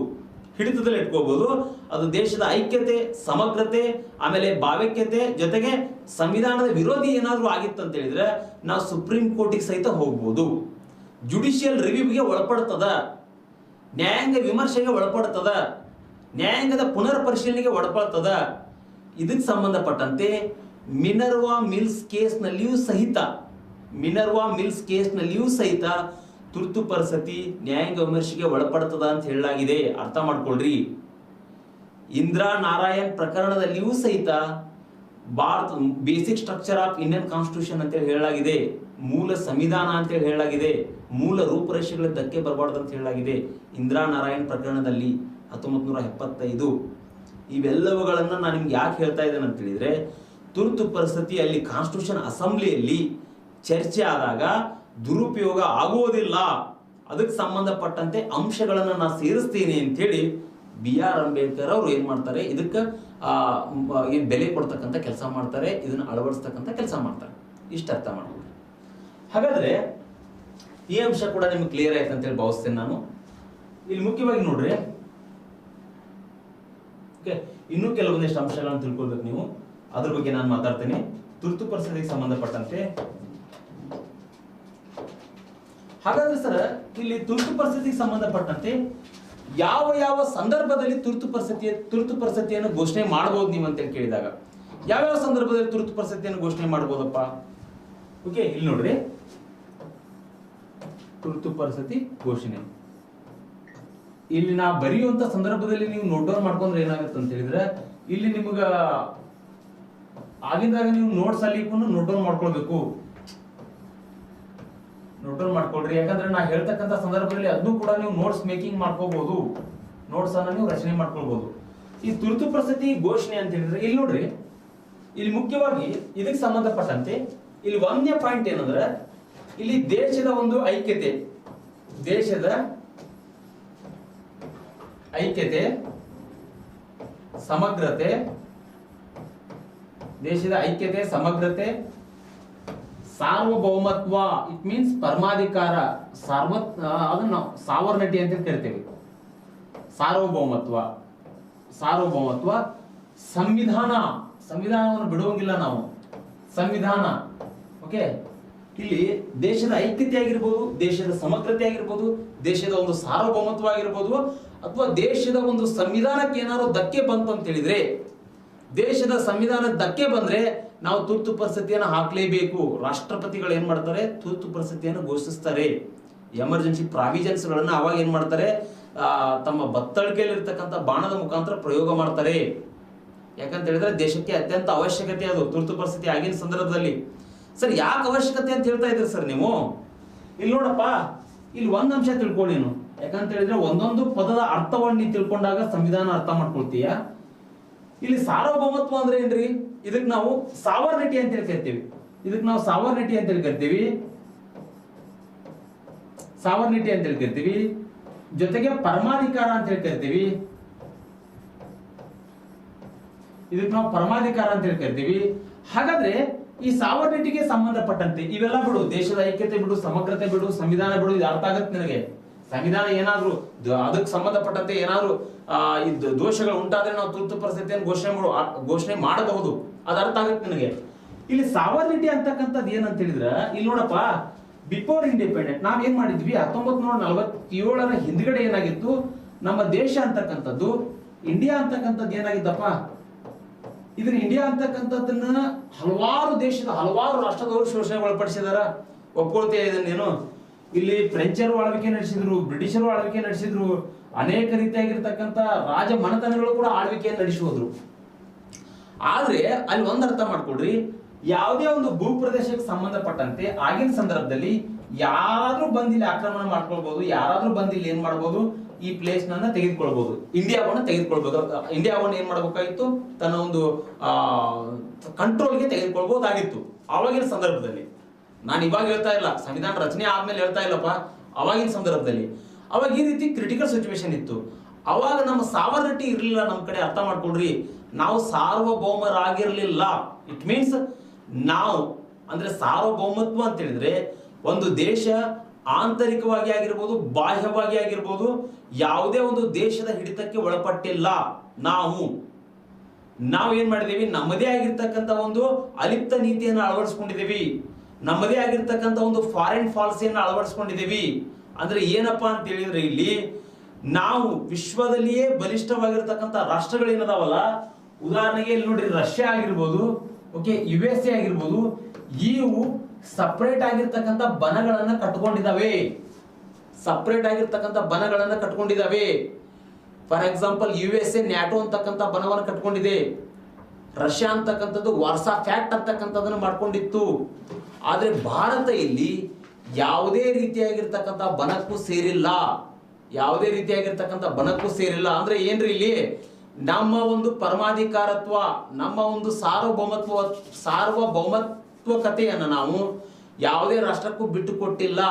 ಅದು ದೇಶದ ಐಕ್ಯತೆ, ಸಮಗ್ರತೆ, ಆಮೇಲೆ ಭಾವೈಕ್ಯತೆ ಜೊತೆಗೆ ಸಂವಿಧಾನದ ವಿರೋಧಿ ಏನಾದರೂ ಆಗಿತ್ತು ಅಂತ ಹೇಳಿದ್ರೆ ನಾವು ಸುಪ್ರೀಂ ಕೋರ್ಟಿಗೆ ಸಹಿತ ಹೋಗ್ಬೋದು. ಜುಡಿಷಿಯಲ್ ರಿವ್ಯೂಗೆ ಒಳಪಡ್ತದ, ನ್ಯಾಯಾಂಗ ವಿಮರ್ಶೆಗೆ ಒಳಪಡ್ತದ, ನ್ಯಾಯಾಂಗದ ಪುನರ್ ಪರಿಶೀಲನೆಗೆ ಒಳಪಡ್ತದ. ಇದಕ್ಕೆ ಸಂಬಂಧಪಟ್ಟಂತೆ ಮಿನರ್ವಾ ಮಿಲ್ಸ್ ಕೇಸ್ನಲ್ಲಿಯೂ ಸಹಿತ ತುರ್ತು ಪರಿಸ್ಥಿತಿ ನ್ಯಾಯಾಂಗ ವಿಮರ್ಶೆಗೆ ಒಳಪಡ್ತದ ಅಂತ ಹೇಳಲಾಗಿದೆ. ಅರ್ಥ ಮಾಡ್ಕೊಳ್ರಿ. ಇಂದಿರಾ ನಾರಾಯಣ್ ಪ್ರಕರಣದಲ್ಲಿಯೂ ಸಹಿತ Bharat basic structure of Indian constitution ಅಂತ ಹೇಳಲಾಗಿದೆ, ಮೂಲ ಸಂವಿಧಾನ ಅಂತ ಹೇಳಲಾಗಿದೆ, ಮೂಲ ರೂಪರೇಷೆಗಳ ಧಕ್ಕೆ ಬರಬಾರ್ದು ಅಂತ ಹೇಳಲಾಗಿದೆ. ಇಂದಿರಾ ನಾರಾಯಣ್ ಪ್ರಕರಣದಲ್ಲಿ 1975 ಇವೆಲ್ಲವುಗಳನ್ನು ನಾನು ನಿಮ್ಗೆ ಯಾಕೆ ಹೇಳ್ತಾ ಇದ್ದೇನೆ ಅಂತ ಹೇಳಿದ್ರೆ, ತುರ್ತು ಪರಿಸ್ಥಿತಿಯಲ್ಲಿ ಕಾನ್ಸ್ಟಿಟ್ಯೂಷನ್ ಅಸೆಂಬ್ಲಿಯಲ್ಲಿ ಚರ್ಚೆ ಆದಾಗ ದುರುಪಯೋಗ ಆಗುವುದಿಲ್ಲ, ಅದಕ್ಕೆ ಸಂಬಂಧಪಟ್ಟಂತೆ ಅಂಶಗಳನ್ನು ನಾನು ಸೇರಿಸ್ತೀನಿ ಅಂತೇಳಿ BR ಅಂಬೇಡ್ಕರ್ ಅವರು ಏನ್ ಮಾಡ್ತಾರೆ, ಇದಕ್ಕೆ ಏನ್ ಬೆಲೆ ಕೊಡ್ತಕ್ಕಂಥ ಕೆಲಸ ಮಾಡ್ತಾರೆ, ಇದನ್ನ ಅಳವಡಿಸ್ತಕ್ಕಂಥ ಕೆಲಸ ಮಾಡ್ತಾರೆ. ಇಷ್ಟ ಅರ್ಥ ಮಾಡ್ಕೊಳ್ಳಿ. ಹಾಗಾದ್ರೆ ಈ ಅಂಶ ಕೂಡ ನಿಮ್ಗೆ ಕ್ಲಿಯರ್ ಆಯ್ತು ಅಂತೇಳಿ ಭಾವಿಸ್ತೇನೆ ನಾನು. ಇಲ್ಲಿ ಮುಖ್ಯವಾಗಿ ನೋಡ್ರಿ, ಇನ್ನೂ ಕೆಲವೊಂದಿಷ್ಟು ಅಂಶಗಳನ್ನು ತಿಳ್ಕೊಳ್ಬೇಕು ನೀವು, ಅದ್ರ ಬಗ್ಗೆ ನಾನು ಮಾತಾಡ್ತೇನೆ. ತುರ್ತು ಪರಿಸ್ಥಿತಿಗೆ ಸಂಬಂಧಪಟ್ಟಂತೆ ಹಾಗಾದ್ರೆ ಸರ್, ಇಲ್ಲಿ ತುರ್ತು ಪರಿಸ್ಥಿತಿಗೆ ಸಂಬಂಧಪಟ್ಟಂತೆ ಯಾವ ಯಾವ ಸಂದರ್ಭದಲ್ಲಿ ತುರ್ತು ಪರಿಸ್ಥಿತಿಯನ್ನು ಘೋಷಣೆ ಮಾಡಬಹುದು ನೀವು ಅಂತ ಕೇಳಿದಾಗ ಯಾವ್ಯಾವ ಸಂದರ್ಭದಲ್ಲಿ ತುರ್ತು ಪರಿಸ್ಥಿತಿಯನ್ನು ಘೋಷಣೆ ಮಾಡಬಹುದಪ್ಪ? ಓಕೆ, ಇಲ್ಲಿ ನೋಡ್ರಿ, ತುರ್ತು ಪರಿಸ್ಥಿತಿ ಘೋಷಣೆ ಇಲ್ಲಿ ನಾ ಬರೆಯುವಂತ ಸಂದರ್ಭದಲ್ಲಿ ನೀವು ನೋಟ್ ಡೌನ್ ಮಾಡ್ಕೊಂಡ್ರೆ ಏನಾಗುತ್ತೆ ಅಂತ ಹೇಳಿದ್ರೆ, ಇಲ್ಲಿ ನಿಮ್ಗ ಆಗಿಂದಾಗ ನೀವು ನೋಟ್ಸ್ ಅಲ್ಲಿ ನೋಟ್ ಡೌನ್ ಮಾಡ್ಕೊಳ್ಬೇಕು. ನೋಟ್ ಡೌನ್ ಮಾಡ್ಕೊಳ್ರಿ, ಯಾಕಂದ್ರೆ ನಾ ಹೇಳ್ತಕ್ಕಂಥ ಸಂದರ್ಭದಲ್ಲಿ ಅದನ್ನು ಕೂಡ ನೀವು ನೋಟ್ಸ್ ಮೇಕಿಂಗ್ ಮಾಡ್ಕೋಬಹುದು, ನೋಟ್ಸ್ ಅನ್ನ ನೀವು ರಚನೆ ಮಾಡ್ಕೊಳ್ಬಹುದು. ಈ ತುರ್ತು ಪರಿಸ್ಥಿತಿ ಘೋಷಣೆ ಅಂತ ಹೇಳಿದ್ರೆ ಇಲ್ಲಿ ನೋಡ್ರಿ, ಇಲ್ಲಿ ಮುಖ್ಯವಾಗಿ ಇದಕ್ಕೆ ಸಂಬಂಧಪಟ್ಟಂತೆ ಇಲ್ಲಿ ಒಂದನೇ ಪಾಯಿಂಟ್ ಏನಂದ್ರೆ, ಇಲ್ಲಿ ದೇಶದ ಒಂದು ಐಕ್ಯತೆ, ಸಮಗ್ರತೆ, ಸಾರ್ವಭೌಮತ್ವ, ಇಟ್ ಮೀನ್ಸ್ ಪರಮಾಧಿಕಾರ, ಅದನ್ನ ಸಾವರ್ನಿಟಿ ಅಂತ ಕರಿತೇವೆ. ಸಾರ್ವಭೌಮತ್ವ, ಸಂವಿಧಾನವನ್ನು ಬಿಡುವಂಗಿಲ್ಲ ನಾವು, ಸಂವಿಧಾನ. ಓಕೆ, ಇಲ್ಲಿ ದೇಶದ ಐಕ್ಯತೆ ಆಗಿರ್ಬೋದು, ದೇಶದ ಸಮಗ್ರತೆ ಆಗಿರ್ಬೋದು, ದೇಶದ ಒಂದು ಸಾರ್ವಭೌಮತ್ವ ಆಗಿರ್ಬೋದು, ಅಥವಾ ದೇಶದ ಒಂದು ಸಂವಿಧಾನಕ್ಕೆ ಏನಾದ್ರು ಧಕ್ಕೆ ಬಂತು ಅಂತ ಹೇಳಿದ್ರೆ, ದೇಶದ ಸಂವಿಧಾನ ಧಕ್ಕೆ ಬಂದ್ರೆ ನಾವು ತುರ್ತು ಪರಿಸ್ಥಿತಿಯನ್ನು ಹಾಕಲೇಬೇಕು. ರಾಷ್ಟ್ರಪತಿಗಳು ಏನ್ ಮಾಡ್ತಾರೆ, ತುರ್ತು ಪರಿಸ್ಥಿತಿಯನ್ನು ಘೋಷಿಸ್ತಾರೆ. ಎಮರ್ಜೆನ್ಸಿ ಪ್ರಾವಿಷನ್ಸ್ ಗಳನ್ನ ಅವಾಗ ಏನ್ ಮಾಡ್ತಾರೆ, ತಮ್ಮ ಬತ್ತಳಿಕೆಯಲ್ಲಿ ಇರ್ತಕ್ಕಂಥ ಬಾಣದ ಮುಖಾಂತರ ಪ್ರಯೋಗ ಮಾಡ್ತಾರೆ. ಯಾಕಂತ ಹೇಳಿದ್ರೆ ದೇಶಕ್ಕೆ ಅತ್ಯಂತ ಅವಶ್ಯಕತೆ ಅದು ತುರ್ತು ಪರಿಸ್ಥಿತಿ ಆಗಿನ ಸಂದರ್ಭದಲ್ಲಿ. ಸರ್, ಯಾಕೆ ಅವಶ್ಯಕತೆ ಅಂತ ಹೇಳ್ತಾ ಇದ್ರಿ ಸರ್ ನೀವು? ಇಲ್ಲಿ ನೋಡಪ್ಪ, ಇಲ್ಲಿ ಒಂದ್ ಅಂಶ ತಿಳ್ಕೊಳ್ಳಿ ನೀನು. ಯಾಕಂತ ಹೇಳಿದ್ರೆ ಒಂದೊಂದು ಪದದ ಅರ್ಥವನ್ನು ನೀ ತಿಳ್ಕೊಂಡಾಗ ಸಂವಿಧಾನ ಅರ್ಥ ಮಾಡ್ಕೊಳ್ತೀಯ. ಇಲ್ಲಿ ಸಾರ್ವಭೌಮತ್ವ ಅಂದ್ರೆ ಏನ್ರಿ? ಇದಕ್ಕೆ ನಾವು ಸಾವರ್ನಿಟಿ ಅಂತ ಹೇಳಿ ಕರಿತೀವಿ. ಸಾವರ್ನಿಟಿ ಅಂತ ಹೇಳಿ ಕರಿತೀವಿ. ಜೊತೆಗೆ ಪರಮಾಧಿಕಾರ ಅಂತ ಹೇಳಿ ಕರಿತೀವಿ. ಇದಕ್ಕೆ ನಾವು ಪರಮಾಧಿಕಾರ ಅಂತ ಹೇಳಿ ಕರಿತೀವಿ. ಹಾಗಾದ್ರೆ ಈ ಸಾವರ್ನಿಟಿಗೆ ಸಂಬಂಧಪಟ್ಟಂತೆ ಇವೆಲ್ಲ ಬಿಡು, ದೇಶದ ಐಕ್ಯತೆ ಬಿಡು, ಸಮಗ್ರತೆ ಬಿಡು, ಸಂವಿಧಾನ ಬಿಡು, ಇದು ಅರ್ಥ ಆಗತ್ತೆ ನಿನಗೆ. ಸಂವಿಧಾನ ಏನಾದ್ರು ಅದಕ್ಕೆ ಸಂಬಂಧಪಟ್ಟಂತೆ ಏನಾದ್ರು ದೋಷಗಳು ಉಂಟಾದ್ರೆ ನಾವು ತುರ್ತು ಪರಿಸ್ಥಿತಿಯನ್ನು ಘೋಷಣೆ ಮಾಡಬಹುದು, ಅದು ಅರ್ಥ ಆಗುತ್ತೆ ನಿನಗೆ. ಇಲ್ಲಿ ಸಾವರ್ನಿಟಿ ಅಂತಕ್ಕಂಥದ್ದು ಏನಂತ ಹೇಳಿದ್ರೆ, ಇಲ್ಲಿ ನೋಡಪ್ಪ, ಬಿಫೋರ್ ಇಂಡಿಪೆಂಡೆಂಟ್ ನಾವ್ ಏನ್ ಮಾಡಿದ್ವಿ, 1947 ಹಿಂದ್ಗಡೆ ಏನಾಗಿತ್ತು, ನಮ್ಮ ದೇಶ ಅಂತಕ್ಕಂಥದ್ದು, ಇಂಡಿಯಾ ಅಂತಕ್ಕಂಥದ್ದು ಏನಾಗಿದ್ದಪ್ಪ, ಇದನ್ನ ಇಂಡಿಯಾ ಅಂತಕ್ಕಂಥದ್ದನ್ನ ಹಲವಾರು ರಾಷ್ಟ್ರದವರು ಶೋಷಣೆ ಒಳಪಡಿಸಿದಾರ. ಒಪ್ಕೊಳ್ತೇ ಇದನ್ನೇನು? ಇಲ್ಲಿ ಫ್ರೆಂಚರು ಆಳ್ವಿಕೆ ನಡೆಸಿದ್ರು, ಬ್ರಿಟಿಷರು ಆಳ್ವಿಕೆ ನಡೆಸಿದ್ರು, ಅನೇಕ ರೀತಿಯಾಗಿರ್ತಕ್ಕಂಥ ರಾಜ ಮನೆತನಗಳು ಕೂಡ ಆಳ್ವಿಕೆಯನ್ನು ನಡೆಸೋದ್ರು. ಆದ್ರೆ ಅಲ್ಲಿ ಒಂದ್ ಅರ್ಥ ಮಾಡ್ಕೊಡ್ರಿ, ಯಾವುದೇ ಒಂದು ಭೂ ಪ್ರದೇಶಕ್ಕೆ ಸಂಬಂಧಪಟ್ಟಂತೆ ಆಗಿನ ಸಂದರ್ಭದಲ್ಲಿ ಯಾರಾದ್ರೂ ಬಂದಿಲ್ಲಿ ಆಕ್ರಮಣ ಮಾಡ್ಕೊಳ್ಬಹುದು, ಯಾರಾದ್ರೂ ಬಂದಿಲ್ಲಿ ಏನ್ ಮಾಡ್ಬೋದು, ಈ ಪ್ಲೇಸ್ ನನ್ನ ತೆಗೆದುಕೊಳ್ಬಹುದು, ಇಂಡಿಯಾವನ್ನ ತೆಗೆದುಕೊಳ್ಬಹುದು. ಇಂಡಿಯಾವನ್ನ ಏನ್ ಮಾಡ್ಬೇಕಾಗಿತ್ತು, ತನ್ನ ಒಂದು ಕಂಟ್ರೋಲ್ಗೆ ತೆಗೆದುಕೊಳ್ಬಹುದಾಗಿತ್ತು ಆವಾಗಿನ ಸಂದರ್ಭದಲ್ಲಿ. ನಾನು ಇವಾಗ ಹೇಳ್ತಾ ಇಲ್ಲ, ಸಂವಿಧಾನ ರಚನೆ ಆದ್ಮೇಲೆ ಹೇಳ್ತಾ ಇಲ್ಲಪ್ಪ, ಅವಾಗಿನ ಸಂದರ್ಭದಲ್ಲಿ ಅವಾಗ ಈ ರೀತಿ ಕ್ರಿಟಿಕಲ್ ಸಿಚುವೇಶನ್ ಇತ್ತು. ಅವಾಗ ನಮ್ಮ ಸಾವರ್ನಿಟಿ ಇರಲಿಲ್ಲ ನಮ್ಮ ಕಡೆ. ಅರ್ಥ ಮಾಡ್ಕೊಳ್ರಿ, ನಾವು ಸಾರ್ವಭೌಮರಾಗಿರ್ಲಿಲ್ಲ. ಇಟ್ ಮೀನ್ಸ್ ನಾವು ಅಂದ್ರೆ ಸಾರ್ವಭೌಮತ್ವ ಅಂತ ಹೇಳಿದ್ರೆ ಒಂದು ದೇಶ ಆಂತರಿಕವಾಗಿ ಆಗಿರ್ಬೋದು, ಬಾಹ್ಯವಾಗಿ ಆಗಿರ್ಬೋದು, ಯಾವುದೇ ಒಂದು ದೇಶದ ಹಿಡಿತಕ್ಕೆ ಒಳಪಟ್ಟಿಲ್ಲ. ನಾವು ಏನ್ ಮಾಡಿದೀವಿ, ನಮ್ಮದೇ ಆಗಿರ್ತಕ್ಕಂಥ ಒಂದು ಅಲಿಪ್ತ ನೀತಿಯನ್ನು ಅಳವಡಿಸ್ಕೊಂಡಿದ್ದೀವಿ, ನಮ್ಮದೇ ಆಗಿರ್ತಕ್ಕಂಥ ಒಂದು ಫಾರಿನ್ ಪಾಲಿಸಿಯನ್ನು ಅಳವಡಿಸ್ಕೊಂಡಿದ್ದೀವಿ. ಅಂದ್ರೆ ಏನಪ್ಪಾ ಅಂತ ಹೇಳಿದ್ರೆ, ಇಲ್ಲಿ ನಾವು ವಿಶ್ವದಲ್ಲಿಯೇ ಬಲಿಷ್ಠವಾಗಿರ್ತಕ್ಕಂಥ ರಾಷ್ಟ್ರಗಳೇನದಾವಲ್ಲ, ಉದಾಹರಣೆಗೆ ಇಲ್ಲಿ ನೋಡ್ರಿ, ರಷ್ಯಾ ಆಗಿರ್ಬೋದು, ಓಕೆ, USA ಆಗಿರ್ಬೋದು, ಇವು ಸಪರೇಟ್ ಆಗಿರ್ತಕ್ಕಂಥ ಬಣಗಳನ್ನ ಕಟ್ಕೊಂಡಿದ್ದಾವೆ, ಸಪರೇಟ್ ಆಗಿರ್ತಕ್ಕಂಥ ಬಣಗಳನ್ನ ಕಟ್ಕೊಂಡಿದ್ದಾವೆ. ಫಾರ್ ಎಕ್ಸಾಂಪಲ್ USA ನ್ಯಾಟೋ ಅಂತಕ್ಕಂಥ ಬಣವನ್ನು ಕಟ್ಕೊಂಡಿದೆ, ರಷ್ಯಾ ಅಂತಕ್ಕಂಥದ್ದು ವಾರ್ಸಾ ಫ್ಯಾಕ್ಟ್ ಅಂತಕ್ಕಂಥದ್ದನ್ನು ಮಾಡ್ಕೊಂಡಿತ್ತು. ಆದ್ರೆ ಭಾರತ ಇಲ್ಲಿ ಯಾವುದೇ ರೀತಿಯಾಗಿರ್ತಕ್ಕಂಥ ಬಣಕ್ಕೂ ಸೇರಿಲ್ಲ, ಯಾವುದೇ ರೀತಿಯಾಗಿರ್ತಕ್ಕಂಥ ಬಣಕ್ಕೂ ಸೇರಿಲ್ಲ. ಅಂದ್ರೆ ಏನ್ರಿ, ಇಲ್ಲಿ ನಮ್ಮ ಒಂದು ಪರಮಾಧಿಕಾರತ್ವ, ನಮ್ಮ ಒಂದು ಸಾರ್ವಭೌಮತ್ವಕತೆಯನ್ನು ನಾವು ಯಾವುದೇ ರಾಷ್ಟ್ರಕ್ಕೂ ಬಿಟ್ಟು ಕೊಟ್ಟಿಲ್ಲ.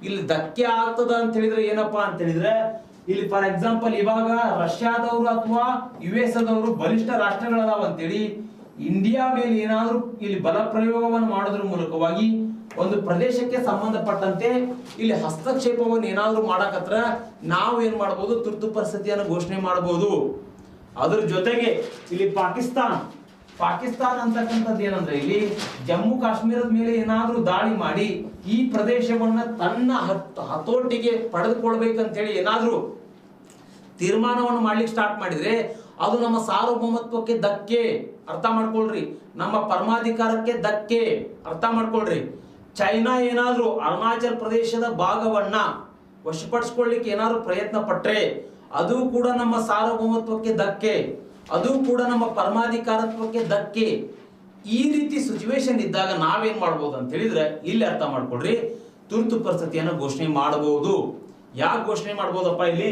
ಇಲ್ಲಿ ಧಕ್ಕೆ ಆಗ್ತದ ಅಂತ ಹೇಳಿದ್ರೆ ಏನಪ್ಪಾ ಅಂತ ಹೇಳಿದ್ರೆ, ಇಲ್ಲಿ ಫಾರ್ ಎಕ್ಸಾಂಪಲ್ ಇವಾಗ ರಷ್ಯಾದವರು ಅಥವಾ US ದವರು ಬಲಿಷ್ಠ ರಾಷ್ಟ್ರಗಳದಾವ ಅಂತೇಳಿ ಇಂಡಿಯಾ ಮೇಲೆ ಏನಾದ್ರೂ ಇಲ್ಲಿ ಬಲ ಪ್ರಯೋಗವನ್ನು ಮಾಡೋದ್ರ ಮೂಲಕವಾಗಿ ಒಂದು ಪ್ರದೇಶಕ್ಕೆ ಸಂಬಂಧಪಟ್ಟಂತೆ ಇಲ್ಲಿ ಹಸ್ತಕ್ಷೇಪವನ್ನು ಏನಾದ್ರೂ ಮಾಡಕತ್ರ ನಾವು ಏನ್ ಮಾಡಬಹುದು, ತುರ್ತು ಪರಿಸ್ಥಿತಿಯನ್ನು ಘೋಷಣೆ ಮಾಡಬಹುದು. ಅದ್ರ ಜೊತೆಗೆ ಇಲ್ಲಿ ಪಾಕಿಸ್ತಾನ ಅಂತಕ್ಕಂಥದ್ದು ಏನಂದ್ರೆ, ಇಲ್ಲಿ ಜಮ್ಮು ಕಾಶ್ಮೀರದ ಮೇಲೆ ಏನಾದ್ರೂ ದಾಳಿ ಮಾಡಿ ಈ ಪ್ರದೇಶವನ್ನ ತನ್ನ ಹತೋಟಿಗೆ ಪಡೆದುಕೊಳ್ಬೇಕಂತ ಹೇಳಿ ಏನಾದ್ರೂ ತೀರ್ಮಾನವನ್ನು ಮಾಡ್ಲಿಕ್ಕೆ ಸ್ಟಾರ್ಟ್ ಮಾಡಿದ್ರೆ ಅದು ನಮ್ಮ ಸಾರ್ವಭೌಮತ್ವಕ್ಕೆ ಧಕ್ಕೆ. ಅರ್ಥ ಮಾಡ್ಕೊಳ್ರಿ, ನಮ್ಮ ಪರಮಾಧಿಕಾರಕ್ಕೆ ಧಕ್ಕೆ. ಅರ್ಥ ಮಾಡ್ಕೊಳ್ರಿ. ಚೈನಾ ಏನಾದ್ರೂ ಅರುಣಾಚಲ್ ಪ್ರದೇಶದ ಭಾಗವನ್ನ ವಶಪಡಿಸ್ಕೊಳ್ಳಿಕ್ಕೆ ಏನಾದ್ರೂ ಪ್ರಯತ್ನ ಪಟ್ರೆ ಅದು ಕೂಡ ನಮ್ಮ ಸಾರ್ವಭೌಮತ್ವಕ್ಕೆ ಧಕ್ಕೆ, ಅದು ಕೂಡ ನಮ್ಮ ಪರಮಾಧಿಕಾರತ್ವಕ್ಕೆ ಧಕ್ಕೆ. ಈ ರೀತಿ ಸಿಚುವೇಶನ್ ಇದ್ದಾಗ ನಾವೇನ್ ಮಾಡ್ಬೋದು ಅಂತ ಹೇಳಿದ್ರೆ, ಇಲ್ಲಿ ಅರ್ಥ ಮಾಡ್ಕೊಳ್ರಿ, ತುರ್ತು ಪರಿಸ್ಥಿತಿಯನ್ನು ಘೋಷಣೆ ಮಾಡಬಹುದು. ಯಾಕೆ ಘೋಷಣೆ ಮಾಡ್ಬೋದಪ್ಪ, ಇಲ್ಲಿ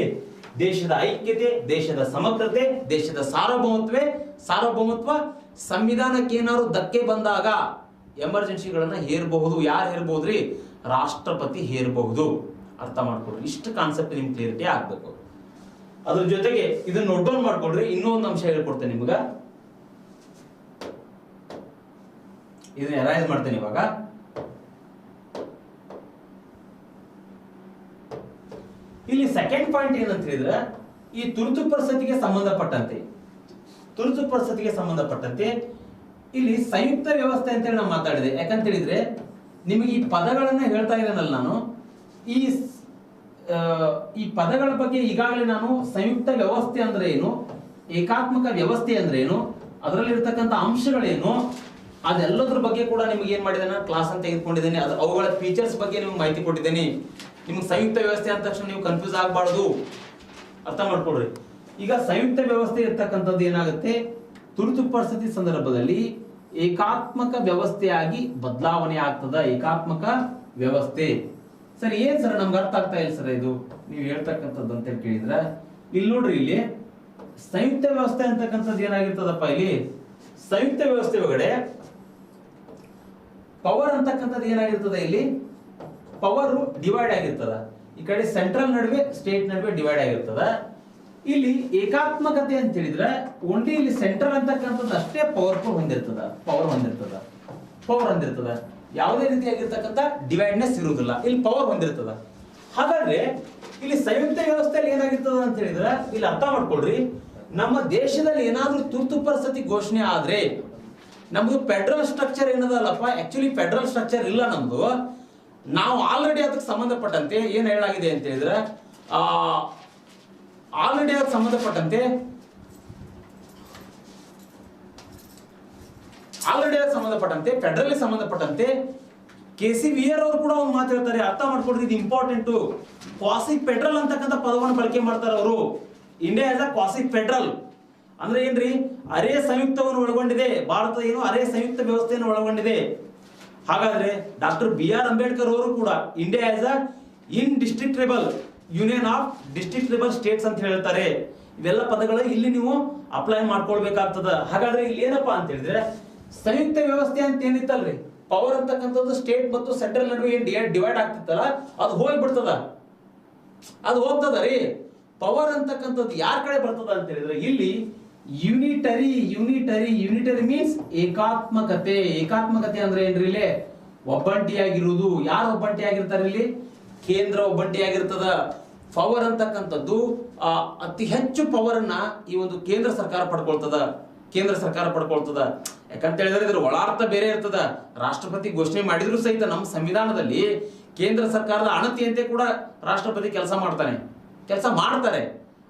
ದೇಶದ ಐಕ್ಯತೆ, ದೇಶದ ಸಮಗ್ರತೆ, ದೇಶದ ಸಾರ್ವಭೌಮತ್ವ, ಸಂವಿಧಾನಕ್ಕೆ ಏನಾದ್ರು ಧಕ್ಕೆ ಬಂದಾಗ ಎಮರ್ಜೆನ್ಸಿಗಳನ್ನ ಹೇರಬಹುದು. ಯಾರು ಹೇರಬಹುದ್ರಿ? ರಾಷ್ಟ್ರಪತಿ ಹೇರಬಹುದು. ಅರ್ಥ ಮಾಡ್ಕೊಳ್ರಿ, ಇಷ್ಟು ಕಾನ್ಸೆಪ್ಟ್ ನಿಮ್ಗೆ ಕ್ಲಿಯರಿಟಿ ಆಗ್ಬೇಕು. ಅದ್ರ ಜೊತೆಗೆ ಇದನ್ನ ನೋಟ್ ಡೌನ್ ಮಾಡ್ಕೊಳ್ರಿ. ಇನ್ನೊಂದು ಅಂಶ ಹೇಳ್ಕೊಡ್ತೇನೆ ನಿಮ್ಗ, ಇದನ್ನ ಎರೈಸ್ ಮಾಡ್ತೇನೆ ಇವಾಗ. ಇಲ್ಲಿ ಸೆಕೆಂಡ್ ಪಾಯಿಂಟ್ ಏನಂತ ಹೇಳಿದ್ರೆ, ಈ ತುರ್ತು ಪರಿಸ್ಥಿತಿಗೆ ಸಂಬಂಧಪಟ್ಟಂತೆ ಇಲ್ಲಿ ಸಂಯುಕ್ತ ವ್ಯವಸ್ಥೆ ಅಂತ ಹೇಳಿ ನಾವು ಮಾತಾಡಿದೆ. ಯಾಕಂತ ಹೇಳಿದ್ರೆ ನಿಮಗೆ ಈ ಪದಗಳನ್ನ ಹೇಳ್ತಾ ಇದ್ದೇನಲ್ಲ ನಾನು, ಈ ಪದಗಳ ಬಗ್ಗೆ ಈಗಾಗಲೇ ನಾನು ಸಂಯುಕ್ತ ವ್ಯವಸ್ಥೆ ಅಂದ್ರೆ ಏನು, ಏಕಾತ್ಮಕ ವ್ಯವಸ್ಥೆ ಅಂದ್ರೆ ಏನು, ಅದರಲ್ಲಿ ಇರ್ತಕ್ಕಂಥ ಅಂಶಗಳೇನು, ಅದೆಲ್ಲದ್ರ ಬಗ್ಗೆ ಕೂಡ ನಿಮ್ಗೆ ಏನ್ ಮಾಡಿದ್ದೇನೆ, ಕ್ಲಾಸ್ ಅಂತ ತೆಗೆದುಕೊಂಡಿದ್ದೇನೆ. ಅವುಗಳ ಫೀಚರ್ಸ್ ಬಗ್ಗೆ ನಿಮ್ಗೆ ಮಾಹಿತಿ ಕೊಟ್ಟಿದ್ದೇನೆ. ನಿಮ್ಗೆ ಸಂಯುಕ್ತ ವ್ಯವಸ್ಥೆ ಅಂದ ತಕ್ಷಣ ನೀವು ಕನ್ಫ್ಯೂಸ್ ಆಗಬಾರ್ದು. ಅರ್ಥ ಮಾಡ್ಕೊಳ್ರಿ. ಈಗ ಸಂಯುಕ್ತ ವ್ಯವಸ್ಥೆ ಇರ್ತಕ್ಕಂಥದ್ದು ಏನಾಗುತ್ತೆ, ತುರ್ತು ಪರಿಸ್ಥಿತಿ ಸಂದರ್ಭದಲ್ಲಿ ಏಕಾತ್ಮಕ ವ್ಯವಸ್ಥೆಯಾಗಿ ಬದಲಾವಣೆ ಆಗ್ತದ. ಏಕಾತ್ಮಕ ವ್ಯವಸ್ಥೆ ಸರ್ ಏನ್ ಸರ್, ನಮ್ಗೆ ಅರ್ಥ ಆಗ್ತಾ ಇಲ್ಲ ಸರ್ ಇದು ನೀವು ಹೇಳ್ತಕ್ಕಂಥದ್ದು ಅಂತ ಕೇಳಿದ್ರೆ, ಇಲ್ಲಿ ನೋಡ್ರಿ, ಇಲ್ಲಿ ಸಂಯುಕ್ತ ವ್ಯವಸ್ಥೆ ಅಂತಕ್ಕಂಥದ್ದು ಏನಾಗಿರ್ತದಪ್ಪ, ಇಲ್ಲಿ ಸಂಯುಕ್ತ ವ್ಯವಸ್ಥೆ ಒಳಗಡೆ ಪವರ್ ಅಂತಕ್ಕಂಥದ್ದು ಏನಾಗಿರ್ತದೆ, ಇಲ್ಲಿ ಪವರ್ ಡಿವೈಡ್ ಆಗಿರ್ತದ. ಈ ಕಡೆ ಸೆಂಟ್ರಲ್ ನಡುವೆ ಸ್ಟೇಟ್ ನಡುವೆ ಡಿವೈಡ್ ಆಗಿರ್ತದ. ಇಲ್ಲಿ ಏಕಾತ್ಮಕತೆ ಅಂತ ಹೇಳಿದ್ರೆ ಓನ್ಲಿ ಇಲ್ಲಿ ಸೆಂಟ್ರಲ್ ಅಂತಕ್ಕಂಥದ್ದು ಅಷ್ಟೇ ಪವರ್ ಹೊಂದಿರ್ತದ. ಯಾವುದೇ ರೀತಿಯಾಗಿರ್ತಕ್ಕಂಥ ಡಿವೈಡ್ನೆಸ್ ಇರುವುದಿಲ್ಲ, ಇಲ್ಲಿ ಪವರ್ ಹೊಂದಿರ್ತದ. ಹಾಗಾದ್ರೆ ಇಲ್ಲಿ ಸಂಯುಕ್ತ ವ್ಯವಸ್ಥೆಯಲ್ಲಿ ಏನಾಗಿರ್ತದ ಅಂತ ಹೇಳಿದ್ರೆ, ಇಲ್ಲಿ ಅರ್ಥ ಮಾಡ್ಕೊಳ್ರಿ, ನಮ್ಮ ದೇಶದಲ್ಲಿ ಏನಾದ್ರೂ ತುರ್ತು ಪರಿಸ್ಥಿತಿ ಘೋಷಣೆ ಆದ್ರೆ ನಮ್ದು ಫೆಡರಲ್ ಸ್ಟ್ರಕ್ಚರ್ ಏನದಲ್ಲಪ್ಪ, ಆಕ್ಚುಲಿ ಫೆಡರಲ್ ಸ್ಟ್ರಕ್ಚರ್ ಇಲ್ಲ ನಮ್ದು. ನಾವು ಆಲ್ರೆಡಿ ಅದಕ್ಕೆ ಸಂಬಂಧಪಟ್ಟಂತೆ ಏನ್ ಹೇಳಾಗಿದೆ ಅಂತ ಹೇಳಿದ್ರೆ, ಆಲ್ರೆಡಿ ಅದಕ್ಕೆ ಸಂಬಂಧಪಟ್ಟಂತೆ ಫೆಡರಲ್ ಸಂಬಂಧಪಟ್ಟಂತೆ KCVR ಅವರು ಕೂಡ ಒಂದು ಮಾತು ಹೇಳ್ತಾರೆ. ಅರ್ಥ ಮಾಡ್ಕೊಡ್ರಿ, ಇದು ಇಂಪಾರ್ಟೆಂಟ್. ಕ್ವಾಸಿ ಫೆಡರಲ್ ಅಂತಕ್ಕಂಥ ಪದವನ್ನು ಬಳಕೆ ಮಾಡ್ತಾರೆ ಅವರು. ಇಂಡಿಯಾ ಆಸ್ ಅ ಕ್ವಾಸಿ ಫೆಡರಲ್ ಅಂದ್ರೆ ಏನ್ರಿ, ಅರೆ ಸಂಯುಕ್ತವನ್ನು ಒಳಗೊಂಡಿದೆ. ಭಾರತ ಏನು ಅರೆ ಸಂಯುಕ್ತ ವ್ಯವಸ್ಥೆಯನ್ನು ಒಳಗೊಂಡಿದೆ. ಹಾಗಾದ್ರೆ ಡಾಕ್ಟರ್ BR ಅಂಬೇಡ್ಕರ್ ಅವರು ಕೂಡ India as a indestructible union of destructible states ಅಂತ ಹೇಳ್ತಾರೆ. ಇವೆಲ್ಲ ಪದಗಳು ಇಲ್ಲಿ ನೀವು ಅಪ್ಲೈ ಮಾಡ್ಕೊಳ್ಬೇಕಾಗ್ತದ. ಹಾಗಾದ್ರೆ ಇಲ್ಲಿ ಏನಪ್ಪಾ ಅಂತ ಹೇಳಿದ್ರೆ, ಸಂಯುಕ್ತ ವ್ಯವಸ್ಥೆ ಅಂತ ಏನಿತ್ತಲ್ರಿ, ಪವರ್ ಅಂತಕ್ಕಂಥದ್ದು ಸ್ಟೇಟ್ ಮತ್ತು ಸೆಂಟ್ರಲ್ ನಡುವೆ ಏನ್ ಡಿವೈಡ್ ಆಗ್ತಿತ್ತಲ್ಲ, ಅದು ಹೋಗ್ಬಿಡ್ತದ, ಅದು ಹೋಗ್ತದ ರೀ. ಪವರ್ ಅಂತಕ್ಕಂಥದ್ದು ಯಾರ ಕಡೆ ಬರ್ತದ ಅಂತ ಹೇಳಿದ್ರೆ, ಇಲ್ಲಿ ಯೂನಿಟರಿ ಮೀನ್ಸ್ ಏಕಾತ್ಮಕತೆ ಅಂದ್ರೆ ಏನ್ರಿ, ಇಲ್ಲಿ ಒಬ್ಬಂಟಿಯಾಗಿರುವುದು. ಯಾರು ಒಬ್ಬಂಟಿಯಾಗಿರ್ತಾರೆ ಇಲ್ಲಿ? ಕೇಂದ್ರ ಒಬ್ಬಂಟಿಯಾಗಿರ್ತದ. ಪವರ್ ಅಂತಕ್ಕಂಥದ್ದು ಅತಿ ಹೆಚ್ಚು ಪವರ್ ಅನ್ನ ಈ ಒಂದು ಕೇಂದ್ರ ಸರ್ಕಾರ ಪಡ್ಕೊಳ್ತದ. ಯಾಕಂತ ಹೇಳಿದ್ರೆ ಇದ್ರ ಒಳಾರ್ಥ ಬೇರೆ ಇರ್ತದ. ರಾಷ್ಟ್ರಪತಿ ಘೋಷಣೆ ಮಾಡಿದ್ರು ಸಹಿತ ನಮ್ಮ ಸಂವಿಧಾನದಲ್ಲಿ ಕೇಂದ್ರ ಸರ್ಕಾರದ ಅಣತಿಯಂತೆ ಕೂಡ ರಾಷ್ಟ್ರಪತಿ ಕೆಲಸ ಮಾಡ್ತಾರೆ.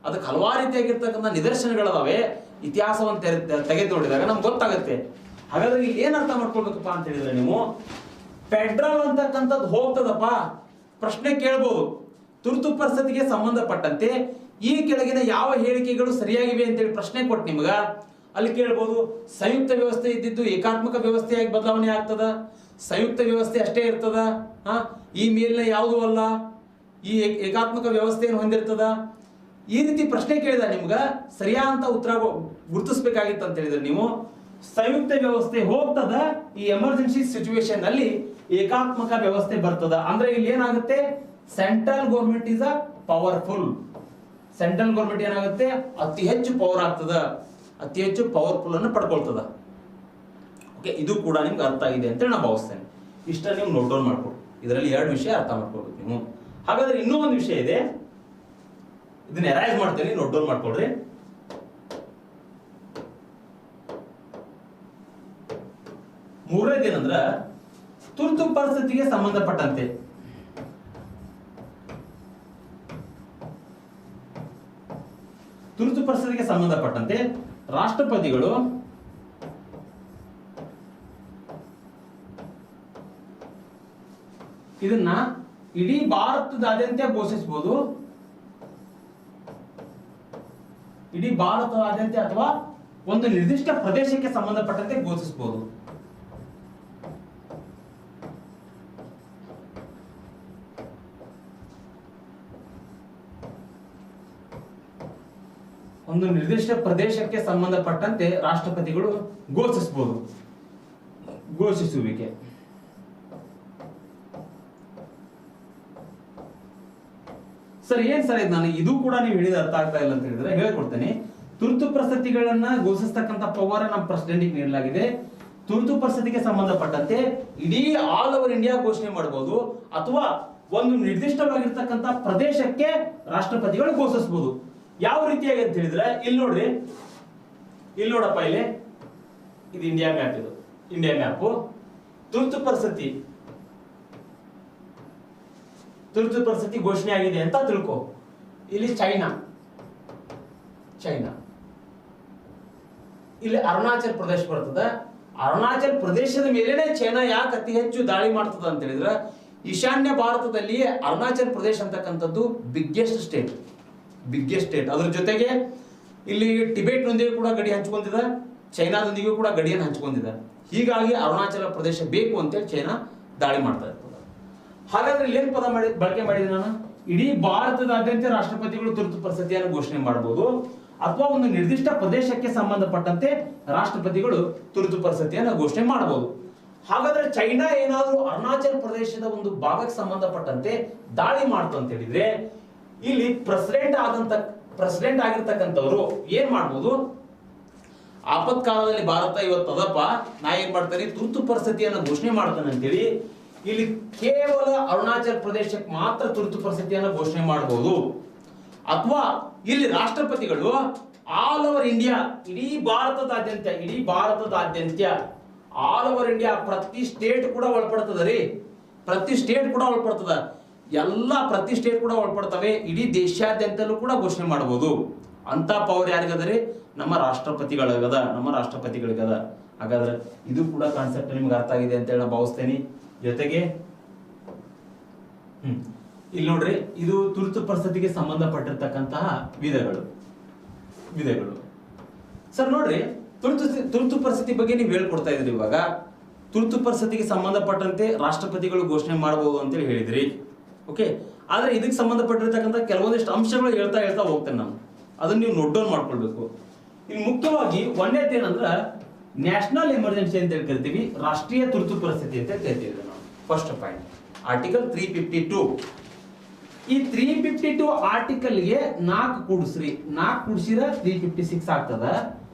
ಅದಕ್ಕೆ ಹಲವಾರು ರೀತಿಯಾಗಿರ್ತಕ್ಕಂಥ ನಿದರ್ಶನಗಳದಾವೆ. ಇತಿಹಾಸವನ್ನು ತೆಗೆದು ನೋಡಿದಾಗ ನಮ್ಗೆ ಗೊತ್ತಾಗುತ್ತೆ. ಹಾಗಾದ್ರೆ ಇಲ್ಲಿ ಏನ್ ಅರ್ಥ ಮಾಡ್ಕೊಳ್ಬೇಕಪ್ಪ ಅಂತ ಹೇಳಿದ್ರೆ, ನೀವು ಫೆಡ್ರಲ್ ಅಂತಕ್ಕಂಥದ್ದು ಹೋಗ್ತದಪ್ಪ, ಪ್ರಶ್ನೆ ಕೇಳ್ಬೋದು. ತುರ್ತು ಪರಿಸ್ಥಿತಿಗೆ ಸಂಬಂಧಪಟ್ಟಂತೆ ಈ ಕೆಳಗಿನ ಯಾವ ಹೇಳಿಕೆಗಳು ಸರಿಯಾಗಿವೆ ಅಂತೇಳಿ ಪ್ರಶ್ನೆ ಕೊಟ್ಟು ನಿಮ್ಗ ಅಲ್ಲಿ ಕೇಳ್ಬೋದು. ಸಂಯುಕ್ತ ವ್ಯವಸ್ಥೆ ಇದ್ದಿದ್ದು ಏಕಾತ್ಮಕ ವ್ಯವಸ್ಥೆಯಾಗಿ ಬದಲಾವಣೆ ಆಗ್ತದ, ಸಂಯುಕ್ತ ವ್ಯವಸ್ಥೆ ಅಷ್ಟೇ ಇರ್ತದ, ಈ ಮೇಲಿನ ಯಾವುದೂ ಅಲ್ಲ, ಈ ಏಕಾತ್ಮಕ ವ್ಯವಸ್ಥೆಯನ್ನು ಹೊಂದಿರ್ತದ. ಈ ರೀತಿ ಪ್ರಶ್ನೆ ಕೇಳಿದ ನಿಮ್ಗ ಸರಿಯಾದ ಉತ್ತರ ಗುರುತಿಸಬೇಕಾಗಿತ್ತು ಅಂತ ಹೇಳಿದ್ರೆ ನೀವು ಸಂಯುಕ್ತ ವ್ಯವಸ್ಥೆ ಹೋಗ್ತದ, ಈ ಎಮರ್ಜೆನ್ಸಿ ಸಿಚುವೇಶನ್ ಅಲ್ಲಿ ಏಕಾತ್ಮಕ ವ್ಯವಸ್ಥೆ ಬರ್ತದ. ಅಂದ್ರೆ ಇಲ್ಲಿ ಏನಾಗುತ್ತೆ, central government is a powerful. Central government ಏನಾಗುತ್ತೆ, ಅತಿ ಹೆಚ್ಚು ಪವರ್ ಆಗ್ತದ, ಅತಿ ಹೆಚ್ಚು ಪವರ್ಫುಲ್ ಅನ್ನು ಪಡ್ಕೊಳ್ತದ. ಓಕೆ, ಇದು ಕೂಡ ನಿಮ್ಗೆ ಅರ್ಥ ಆಗಿದೆ ಅಂತ ನಾನು ಭಾವಿಸ್ತೇನೆ. ಇಷ್ಟ ನೀವು ನೋಟ್ ಡೌನ್ ಮಾಡ್ಕೊಡಿ. ಇದರಲ್ಲಿ 2 ವಿಷಯ ಅರ್ಥ ಮಾಡ್ಕೊಳ್ಬೇಕು ನೀವು. ಹಾಗಾದ್ರೆ ಇನ್ನೂ ಒಂದು ವಿಷಯ ಇದೆ, ಇದನ್ನ ಎರೈಸ್ ಮಾಡ್ತೇನೆ, ನೋಟ್ ಡೌನ್ ಮಾಡ್ಕೊಳ್ರಿ. ಮೂರನೇದೇನಂದ್ರ ತುರ್ತು ಪರಿಸ್ಥಿತಿಗೆ ಸಂಬಂಧಪಟ್ಟಂತೆ ರಾಷ್ಟ್ರಪತಿಗಳು ಇದನ್ನ ಇಡೀ ಭಾರತದಾದ್ಯಂತ ಘೋಷಿಸಬಹುದು, ಅಥವಾ ಒಂದು ನಿರ್ದಿಷ್ಟ ಪ್ರದೇಶಕ್ಕೆ ಸಂಬಂಧಪಟ್ಟಂತೆ ಘೋಷಿಸಬಹುದು. ಒಂದು ನಿರ್ದಿಷ್ಟ ಪ್ರದೇಶಕ್ಕೆ ಸಂಬಂಧಪಟ್ಟಂತೆ ರಾಷ್ಟ್ರಪತಿಗಳು ಘೋಷಿಸಬಹುದು. ಘೋಷಿಸುವಿಕೆ ಸರ್ ಏನ್ ಸರ್ ಇದು, ನಾನು ಇದು ಕೂಡ ನೀವು ಹೇಳಿದ ಅರ್ಥ ಆಗ್ತಾ ಇಲ್ಲ ಅಂತ ಹೇಳಿದ್ರೆ ಹೇಳ್ಕೊಡ್ತೇನೆ. ತುರ್ತು ಪರಿಸ್ಥಿತಿಗಳನ್ನ ಘೋಷಿಸ್ತಕ್ಕಂಥ ಪವರ್ ನಮ್ಮ ಪ್ರೆಸಿಡೆಂಟ್ ನೀಡಲಾಗಿದೆ. ತುರ್ತು ಪರಿಸ್ಥಿತಿಗೆ ಸಂಬಂಧಪಟ್ಟಂತೆ ಇಡೀ ಆಲ್ ಓವರ್ ಇಂಡಿಯಾ ಘೋಷಣೆ ಮಾಡಬಹುದು, ಅಥವಾ ಒಂದು ನಿರ್ದಿಷ್ಟವಾಗಿರ್ತಕ್ಕಂಥ ಪ್ರದೇಶಕ್ಕೆ ರಾಷ್ಟ್ರಪತಿಗಳು ಘೋಷಿಸಬಹುದು. ಯಾವ ರೀತಿಯಾಗಿ ಅಂತ ಹೇಳಿದ್ರೆ ಇಲ್ಲಿ ನೋಡ್ರಿ, ಇಲ್ಲಿ ನೋಡಪ್ಪ, ಇಲ್ಲಿ ಇದು ಇಂಡಿಯಾ ಮ್ಯಾಪ್, ಇದು ಇಂಡಿಯಾ ಮ್ಯಾಪ್. ತುರ್ತು ಪರಿಸ್ಥಿತಿ ಘೋಷಣೆ ಆಗಿದೆ ಅಂತ ತಿಳ್ಕೊ. ಇಲ್ಲಿ ಚೈನಾ, ಇಲ್ಲಿ ಅರುಣಾಚಲ್ ಪ್ರದೇಶ ಬರ್ತದ. ಅರುಣಾಚಲ್ ಪ್ರದೇಶದ ಮೇಲೆನೆ ಚೈನಾ ಯಾಕೆ ಅತಿ ಹೆಚ್ಚು ದಾಳಿ ಮಾಡ್ತದ ಅಂತ ಹೇಳಿದ್ರೆ, ಈಶಾನ್ಯ ಭಾರತದಲ್ಲಿ ಅರುಣಾಚಲ್ ಪ್ರದೇಶ ಅಂತಕ್ಕಂಥದ್ದು ಬಿಗ್ಗೆಸ್ಟ್ ಸ್ಟೇಟ್. ಅದ್ರ ಜೊತೆಗೆ ಇಲ್ಲಿ ಟಿಬೆಟ್ ನೊಂದಿಗೆ ಕೂಡ ಗಡಿ ಹಂಚ್ಕೊಂಡಿದೆ, ಚೈನಾದೊಂದಿಗೂ ಕೂಡ ಗಡಿಯನ್ನು ಹಂಚ್ಕೊಂಡಿದೆ. ಹೀಗಾಗಿ ಅರುಣಾಚಲ ಪ್ರದೇಶ ಬೇಕು ಅಂತೇಳಿ ಚೈನಾ ದಾಳಿ ಮಾಡ್ತಾ ಇರ್ತದೆ. ಹಾಗಾದ್ರೆ ಇಲ್ಲಿ ಏನ್ ಪದ ಬಳಕೆ ಮಾಡಿದೆ ನಾನು, ಇಡೀ ಭಾರತದಾದ್ಯಂತ ರಾಷ್ಟ್ರಪತಿಗಳು ತುರ್ತು ಪರಿಸ್ಥಿತಿಯನ್ನು ಘೋಷಣೆ ಮಾಡಬಹುದು, ಅಥವಾ ಒಂದು ನಿರ್ದಿಷ್ಟ ಪ್ರದೇಶಕ್ಕೆ ಸಂಬಂಧಪಟ್ಟಂತೆ ರಾಷ್ಟ್ರಪತಿಗಳು ತುರ್ತು ಪರಿಸ್ಥಿತಿಯನ್ನು ಘೋಷಣೆ ಮಾಡಬಹುದು. ಹಾಗಾದ್ರೆ ಚೈನಾ ಏನಾದ್ರೂ ಅರುಣಾಚಲ್ ಪ್ರದೇಶದ ಒಂದು ಭಾಗಕ್ಕೆ ಸಂಬಂಧಪಟ್ಟಂತೆ ದಾಳಿ ಮಾಡ್ತು ಅಂತ ಹೇಳಿದ್ರೆ, ಇಲ್ಲಿ ಪ್ರೆಸಿಡೆಂಟ್ ಆಗಿರ್ತಕ್ಕಂಥವ್ರು ಏನ್ ಮಾಡ್ಬೋದು, ಆಪತ್ಕಾಲದಲ್ಲಿ ಭಾರತ ಇವತ್ತದಪ್ಪ, ನಾ ಏನ್ ಮಾಡ್ತೇನೆ, ತುರ್ತು ಪರಿಸ್ಥಿತಿಯನ್ನು ಘೋಷಣೆ ಮಾಡ್ತಾನೆ ಅಂತೇಳಿ ಇಲ್ಲಿ ಕೇವಲ ಅರುಣಾಚಲ್ ಪ್ರದೇಶಕ್ಕೆ ಮಾತ್ರ ತುರ್ತು ಪರಿಸ್ಥಿತಿಯನ್ನು ಘೋಷಣೆ ಮಾಡಬಹುದು. ಅಥವಾ ಇಲ್ಲಿ ರಾಷ್ಟ್ರಪತಿಗಳು ಆಲ್ ಓವರ್ ಇಂಡಿಯಾ, ಇಡೀ ಭಾರತದಾದ್ಯಂತ ಆಲ್ ಓವರ್ ಇಂಡಿಯಾ ಪ್ರತಿ ಸ್ಟೇಟ್ ಕೂಡ ಒಳಪಡ್ತದ ರೀ, ಪ್ರತಿ ಸ್ಟೇಟ್ ಕೂಡ ಒಳಪಡ್ತವೆ. ಇಡೀ ದೇಶಾದ್ಯಂತಲೂ ಕೂಡ ಘೋಷಣೆ ಮಾಡಬಹುದು. ಅಂತ ಪವರ್ ಯಾರಿಗದರಿ, ನಮ್ಮ ರಾಷ್ಟ್ರಪತಿಗಳಿಗದ. ಹಾಗಾದ್ರೆ ಇದು ಕೂಡ ಕಾನ್ಸೆಪ್ಟ್ ನಿಮ್ಗೆ ಅರ್ಥ ಆಗಿದೆ ಅಂತ ಹೇಳಿ ನಾನು ಭಾವಿಸ್ತೇನೆ. ಜೊತೆಗೆ ಇಲ್ಲಿ ನೋಡ್ರಿ, ಇದು ತುರ್ತು ಪರಿಸ್ಥಿತಿಗೆ ಸಂಬಂಧಪಟ್ಟಿರ್ತಕ್ಕಂತಹ ವಿಧಗಳು. ಸರ್ ನೋಡ್ರಿ, ತುರ್ತು ಪರಿಸ್ಥಿತಿ ಬಗ್ಗೆ ನೀವು ಹೇಳ್ಕೊಡ್ತಾ ಇದ್ರಿ. ಇವಾಗ ತುರ್ತು ಪರಿಸ್ಥಿತಿಗೆ ಸಂಬಂಧಪಟ್ಟಂತೆ ರಾಷ್ಟ್ರಪತಿಗಳು ಘೋಷಣೆ ಮಾಡಬಹುದು ಅಂತೇಳಿ ಹೇಳಿದ್ರಿ. ಓಕೆ, ಆದ್ರೆ ಇದಕ್ಕೆ ಸಂಬಂಧಪಟ್ಟಿರ್ತಕ್ಕಂಥ ಕೆಲವೊಂದಿಷ್ಟು ಅಂಶಗಳು ಹೇಳ್ತಾ ಹೋಗ್ತೇನೆ ನಾನು, ಅದನ್ನ ನೀವು ನೋಟ್ ಡೌನ್ ಮಾಡ್ಕೊಳ್ಬೇಕು. ಇಲ್ಲಿ ಮುಖ್ಯವಾಗಿ ಒಂದೇದೇನಂದ್ರ ನ್ಯಾಷನಲ್ ಎಮರ್ಜೆನ್ಸಿ ಅಂತ ಹೇಳಿ ಕರಿತೀವಿ, ರಾಷ್ಟ್ರೀಯ ತುರ್ತು ಪರಿಸ್ಥಿತಿ ಅಂತ ಕರಿತೀವಿ ನಾವು. First point article 352. ಈ 352 ಆರ್ಟಿಕಲ್ಗೆ 4 ಕೂಡಿಸಿದ್ರೆ 356 ಆಗ್ತದ.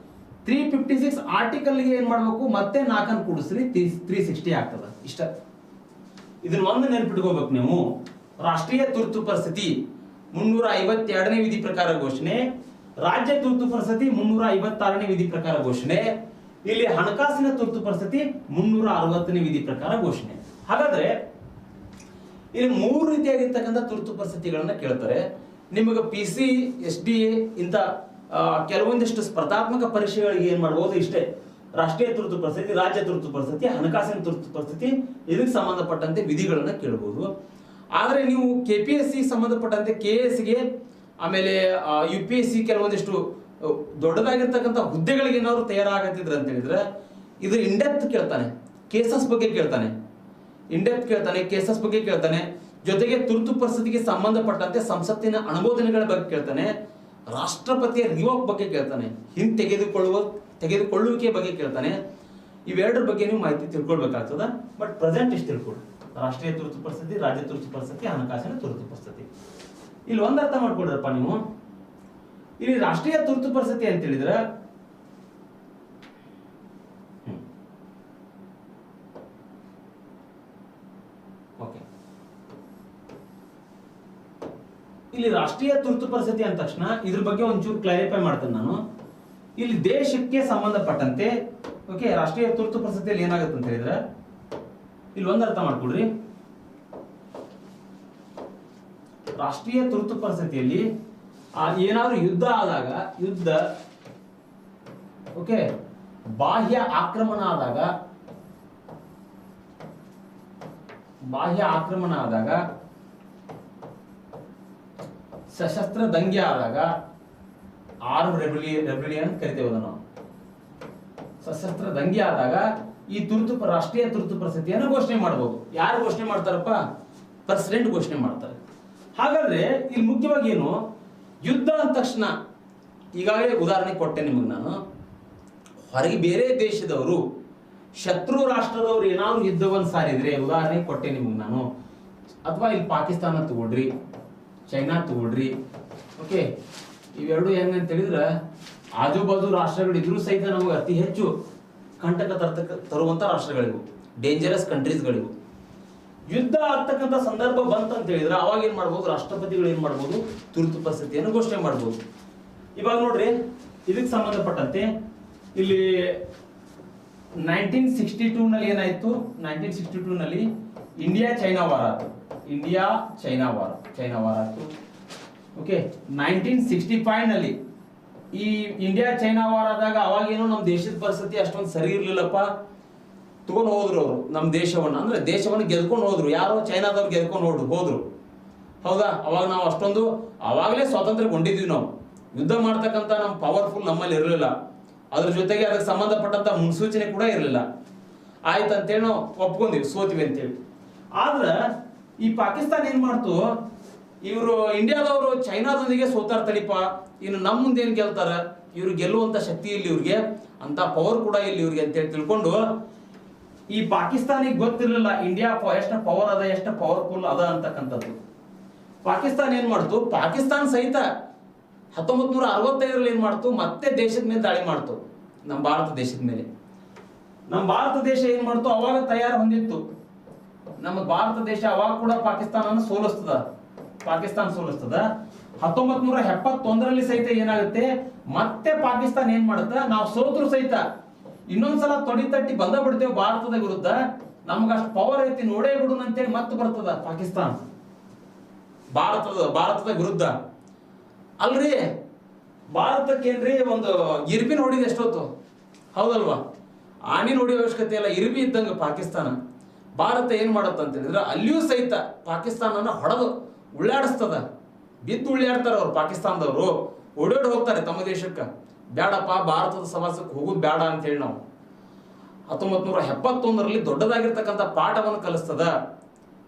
356 ಆರ್ಟಿಕಲ್ಗೆ ಏನ್ ಮಾಡ್ಬೇಕು, ಮತ್ತೆ 4 ಕೂಡಿಸ್ರಿ 360 ಆಗ್ತದ. ಇಷ್ಟ, ಇದನ್ನ ಒಂದು ನೆನಪಿಟ್ಕೋಬೇಕು ನೀವು. ರಾಷ್ಟ್ರೀಯ ತುರ್ತು ಪರಿಸ್ಥಿತಿ 352ನೇ ವಿಧಿ ಪ್ರಕಾರ ಘೋಷಣೆ, ರಾಜ್ಯ ತುರ್ತು ಪರಿಸ್ಥಿತಿ 356ನೇ ವಿಧಿ ಪ್ರಕಾರ ಘೋಷಣೆ, ಇಲ್ಲಿ ಹಣಕಾಸಿನ ತುರ್ತು ಪರಿಸ್ಥಿತಿ 360ನೇ ವಿಧಿ ಪ್ರಕಾರ ಘೋಷಣೆ. ಹಾಗಾದ್ರೆ ಇಲ್ಲಿ 3 ರೀತಿಯಾಗಿರ್ತಕ್ಕಂಥ ತುರ್ತು ಪರಿಸ್ಥಿತಿಗಳನ್ನ ಕೇಳ್ತಾರೆ. ನಿಮಗೆ PC, SDA ಇಂಥ ಕೆಲವೊಂದಿಷ್ಟು ಸ್ಪರ್ಧಾತ್ಮಕ ಪರೀಕ್ಷೆಗಳಿಗೆ ಏನ್ ಮಾಡಬಹುದು ಇಷ್ಟೇ, ರಾಷ್ಟ್ರೀಯ ತುರ್ತು ಪರಿಸ್ಥಿತಿ, ರಾಜ್ಯ ತುರ್ತು ಪರಿಸ್ಥಿತಿ, ಹಣಕಾಸಿನ ತುರ್ತು ಪರಿಸ್ಥಿತಿ, ಇದಕ್ಕೆ ಸಂಬಂಧಪಟ್ಟಂತೆ ವಿಧಿಗಳನ್ನ ಕೇಳಬಹುದು. ಆದ್ರೆ ನೀವು KPSC ಸಂಬಂಧಪಟ್ಟಂತೆ KS ಗೆ ಆಮೇಲೆ UPSC ಕೆಲವೊಂದಿಷ್ಟು ದೊಡ್ಡದಾಗಿರ್ತಕ್ಕಂಥ ಹುದ್ದೆಗಳಿಗೆ ಏನಾದ್ರು ತಯಾರಾಗತ್ತಿದ್ರು ಅಂತ ಹೇಳಿದ್ರೆ ಇದು ಇಂಡೆಪ್ತ್ ಕೇಳ್ತಾನೆ, ಕೇಸಸ್ ಬಗ್ಗೆ ಕೇಳ್ತಾನೆ, ಇಂಡೆಪ್ತ್ ಕೇಳ್ತಾನೆ, ಕೇಸಸ್ ಬಗ್ಗೆ ಕೇಳ್ತಾನೆ, ಜೊತೆಗೆ ತುರ್ತು ಪರಿಸ್ಥಿತಿಗೆ ಸಂಬಂಧಪಟ್ಟಂತೆ ಸಂಸತ್ತಿನ ಅನುಮೋದನೆಗಳ ಬಗ್ಗೆ ಕೇಳ್ತಾನೆ, ರಾಷ್ಟ್ರಪತಿಯ ರಿವೋಕ್ ಬಗ್ಗೆ ಕೇಳ್ತಾನೆ, ತೆಗೆದುಕೊಳ್ಳುವಿಕೆ ಬಗ್ಗೆ ಕೇಳ್ತಾನೆ. ಇವೆರಡರ ಬಗ್ಗೆ ನೀವು ಮಾಹಿತಿ ತಿಳ್ಕೊಳ್ಬೇಕಾಗ್ತದ. ಬಟ್ ಪ್ರೆಸೆಂಟ್ ಇಷ್ಟು ತಿಳ್ಕೊಳ್ಳಿ, ರಾಷ್ಟ್ರೀಯ ತುರ್ತು ಪರಿಸ್ಥಿತಿ, ರಾಜ್ಯ ತುರ್ತು ಪರಿಸ್ಥಿತಿ, ಹಣಕಾಸಿನ ತುರ್ತು ಪರಿಸ್ಥಿತಿ. ಇಲ್ಲಿ ಒಂದ್ ಅರ್ಥ ಮಾಡ್ಕೊಳ್ರಪ್ಪ ನೀವು, ಇಲ್ಲಿ ರಾಷ್ಟ್ರೀಯ ತುರ್ತು ಪರಿಸ್ಥಿತಿ ಅಂತ ಹೇಳಿದ್ರೆ ಓಕೆ, ಇಲ್ಲಿ ರಾಷ್ಟ್ರೀಯ ತುರ್ತು ಪರಿಸ್ಥಿತಿ ಅಂದ ತಕ್ಷಣ ಇದ್ರ ಬಗ್ಗೆ ಒಂಚೂರು ಕ್ಲಾರಿಫೈ ಮಾಡ್ತೇನೆ ನಾನು. ಇಲ್ಲಿ ದೇಶಕ್ಕೆ ಸಂಬಂಧಪಟ್ಟಂತೆ ಓಕೆ, ರಾಷ್ಟ್ರೀಯ ತುರ್ತು ಪರಿಸ್ಥಿತಿಯಲ್ಲಿ ಏನಾಗುತ್ತೆ ಅಂತ ಹೇಳಿದ್ರೆ ಇಲ್ಲಿ ಒಂದ್ ಅರ್ಥ ಮಾಡ್ಕೊಡ್ರಿ, ರಾಷ್ಟ್ರೀಯ ತುರ್ತು ಪರಿಸ್ಥಿತಿಯಲ್ಲಿ ಏನಾದ್ರೂ ಯುದ್ಧ ಆದಾಗ, ಯುದ್ಧ ಓಕೆ, ಬಾಹ್ಯ ಆಕ್ರಮಣ ಆದಾಗ, ಸಶಸ್ತ್ರ ದಂಗೆ ಆದಾಗ, ಆರ್ಮ್ ರೆಬೆಲಿಯನ್ ಕರಿತೇವೆ ನಾವು, ಸಶಸ್ತ್ರ ದಂಗೆ ಆದಾಗ ಈ ರಾಷ್ಟ್ರೀಯ ತುರ್ತು ಪರಿಸ್ಥಿತಿಯನ್ನು ಘೋಷಣೆ ಮಾಡಬಹುದು. ಯಾರು ಘೋಷಣೆ ಮಾಡ್ತಾರಪ್ಪ? ಪ್ರೆಸಿಡೆಂಟ್ ಘೋಷಣೆ ಮಾಡ್ತಾರೆ. ಹಾಗಾದ್ರೆ ಇಲ್ಲಿ ಮುಖ್ಯವಾಗಿ ಏನು, ಯುದ್ಧ ಅಂದ ತಕ್ಷಣ ಈಗಾಗಲೇ ಉದಾಹರಣೆ ಕೊಟ್ಟೆ ನಿಮಗೆ ನಾನು, ಹೊರಗೆ ಬೇರೆ ದೇಶದವರು, ಶತ್ರು ರಾಷ್ಟ್ರದವರು ಏನಾದ್ರು ಯುದ್ಧವನ್ನು ಸಾರಿದ್ರೆ ಉದಾಹರಣೆ ಕೊಟ್ಟೆ ನಿಮಗೆ ನಾನು, ಅಥವಾ ಇಲ್ಲಿ ಪಾಕಿಸ್ತಾನ ತಗೊಳ್ರಿ, ಚೈನಾ ತಗೊಳ್ರಿ, ಓಕೆ, ಇವೆರಡು ಹೆಂಗಂತ ಹೇಳಿದ್ರೆ ಆಜು ಬಾಜು ರಾಷ್ಟ್ರಗಳಿದ್ರು ಸಹಿತ ನಮಗೆ ಅತಿ ಹೆಚ್ಚು ಕಂಟಕ ತರುವಂತ ರಾಷ್ಟ್ರಗಳಿವು, ಡೇಂಜರಸ್ ಕಂಟ್ರೀಸ್ಗಳಿವು. ಯುದ್ಧ ಆಗ್ತಕ್ಕಂಥ ಸಂದರ್ಭ ಬಂತಂತ ಹೇಳಿದ್ರೆ ಅವಾಗ ಏನ್ ಮಾಡ್ಬೋದು, ರಾಷ್ಟ್ರಪತಿಗಳು ಏನ್ ಮಾಡ್ಬೋದು, ತುರ್ತು ಪರಿಸ್ಥಿತಿಯನ್ನು ಘೋಷಣೆ ಮಾಡ್ಬೋದು. ಇವಾಗ ನೋಡ್ರಿ, ಇದಕ್ಕೆ ಸಂಬಂಧಪಟ್ಟಂತೆ ಇಲ್ಲಿ 1962 ನಲ್ಲಿ ಏನಾಯ್ತು, 1962 ನಲ್ಲಿ ಇಂಡಿಯಾ ಚೈನಾ ವಾರ ಆಯ್ತು, ಚೈನಾ ವಾರ ಆಯ್ತು. ಓಕೆ, 1965 ನಲ್ಲಿ ಈ ಇಂಡಿಯಾ ಚೈನಾ ವಾರ ಆದಾಗ ಅವಾಗೇನೋ ನಮ್ಮ ದೇಶದ ಪರಿಸ್ಥಿತಿ ಅಷ್ಟೊಂದು ಸರಿ ಇರ್ಲಿಲ್ಲಪ್ಪ, ತಗೊಂಡು ಹೋದ್ರು ಅವರು ನಮ್ಮ ದೇಶವನ್ನ, ಅಂದ್ರೆ ದೇಶವನ್ನು ಗೆದ್ಕೊಂಡು ಹೋದ್ರು. ಯಾರೋ ಚೈನಾದವ್ರು ಗೆದ್ಕೊಂಡು ಹೋದ್ರು, ಹೌದಾ? ಅವಾಗ ನಾವು ಅಷ್ಟೊಂದು ಅವಾಗಲೇ ಸ್ವಾತಂತ್ರ್ಯಗೊಂಡಿದ್ವಿ. ನಾವು ಯುದ್ಧ ಮಾಡ್ತಕ್ಕಂಥ ನಮ್ಮ ಪವರ್ಫುಲ್ ನಮ್ಮಲ್ಲಿ ಇರಲಿಲ್ಲ, ಅದ್ರ ಜೊತೆಗೆ ಅದಕ್ಕೆ ಸಂಬಂಧಪಟ್ಟಂತ ಮುನ್ಸೂಚನೆ ಕೂಡ ಇರಲಿಲ್ಲ. ಆಯ್ತು ಅಂತೇಳಿ ನಾವು ಒಪ್ಕೊಂಡ್ವಿ, ಸೋತ್ವಿ ಅಂತೇಳಿ. ಆದ್ರೆ ಈ ಪಾಕಿಸ್ತಾನ ಏನ್ ಮಾಡ್ತು, ಇವರು ಇಂಡಿಯಾದವರು ಚೈನಾದೊಂದಿಗೆ ಸೋತಾರ ತಡಿಪ, ಇನ್ನು ನಮ್ಮ ಮುಂದೆ ಏನ್ ಗೆಲ್ತಾರ, ಇವ್ರು ಗೆಲ್ಲುವಂತ ಶಕ್ತಿ ಇಲ್ಲಿ ಇವ್ರಿಗೆ, ಅಂತ ಪವರ್ ಕೂಡ ಇಲ್ಲಿ ಇವ್ರಿಗೆ ಅಂತೇಳಿ ತಿಳ್ಕೊಂಡು, ಈ ಪಾಕಿಸ್ತಾನಿಗೆ ಗೊತ್ತಿರಲಿಲ್ಲ ಇಂಡಿಯಾ ಎಷ್ಟು ಪವರ್ ಅದ, ಎಷ್ಟು ಪವರ್ಫುಲ್ ಅದ ಅಂತಕ್ಕಂಥದ್ದು. ಪಾಕಿಸ್ತಾನ ಏನ್ ಮಾಡ್ತು, ಪಾಕಿಸ್ತಾನ ಸಹಿತ 1965 ಏನ್ ಮಾಡ್ತು, ಮತ್ತೆ ದೇಶದ ಮೇಲೆ ದಾಳಿ ಮಾಡ್ತು, ನಮ್ಮ ಭಾರತ ದೇಶದ ಮೇಲೆ. ನಮ್ಮ ಭಾರತ ದೇಶ ಏನ್ ಮಾಡ್ತು, ಅವಾಗ ತಯಾರು ಹೊಂದಿತ್ತು. ನಮ್ಮ ಭಾರತ ದೇಶ ಅವಾಗ ಕೂಡ ಪಾಕಿಸ್ತಾನ ಸೋಲಿಸ್ತದ. 1971 ಸಹಿತ ಏನಾಗುತ್ತೆ, ಮತ್ತೆ ಪಾಕಿಸ್ತಾನ ಏನ್ ಮಾಡುತ್ತೆ, ನಾವು ಸೋತರು ಸಹಿತ ಇನ್ನೊಂದ್ಸಲ ತೊಡಿ ತಟ್ಟಿ ಬಂದ ಬಿಡ್ತೇವೆ ಭಾರತದ ವಿರುದ್ಧ, ನಮ್ಗ ಅಷ್ಟು ಪವರ್ ಐತಿ ನೋಡೇ ಬಿಡುನ್ ಅಂತೇಳಿ ಮತ್ತೆ ಬರ್ತದ ಪಾಕಿಸ್ತಾನ ಭಾರತದ ವಿರುದ್ಧ. ಅಲ್ರಿ, ಭಾರತಕ್ಕೇನ್ರಿ ಒಂದು ಇರ್ಬಿನ್ ಹೊಡಿದ ಎಷ್ಟೊತ್ತು, ಹೌದಲ್ವಾ? ಆನಿ ನೋಡಿಯೋ ಅವಶ್ಯಕತೆ ಇಲ್ಲ, ಇರ್ಬಿ ಇದ್ದಂಗ ಪಾಕಿಸ್ತಾನ. ಭಾರತ ಏನ್ ಮಾಡತ್ತ ಅಂತ ಹೇಳಿದ್ರೆ ಅಲ್ಲಿಯೂ ಸಹಿತ ಪಾಕಿಸ್ತಾನನ ಹೊಡೆದು ಉಳ್ಳಾಡಿಸ್ತದ, ಬಿದ್ದು ಉಳ್ಳಾಡ್ತಾರ ಅವ್ರು. ಪಾಕಿಸ್ತಾನದವರು ಓಡೋಡಿ ಹೋಗ್ತಾರೆ ತಮ್ಮ ದೇಶಕ್ಕೆ, ಬೇಡಪ್ಪ ಭಾರತದ ಸವಾಸಕ್ಕೆ ಹೋಗುದು ಬೇಡ ಅಂತ ಹೇಳಿ. ನಾವು 1971 ದೊಡ್ಡದಾಗಿರ್ತಕ್ಕಂಥ ಪಾಠವನ್ನು ಕಲಿಸ್ತದ.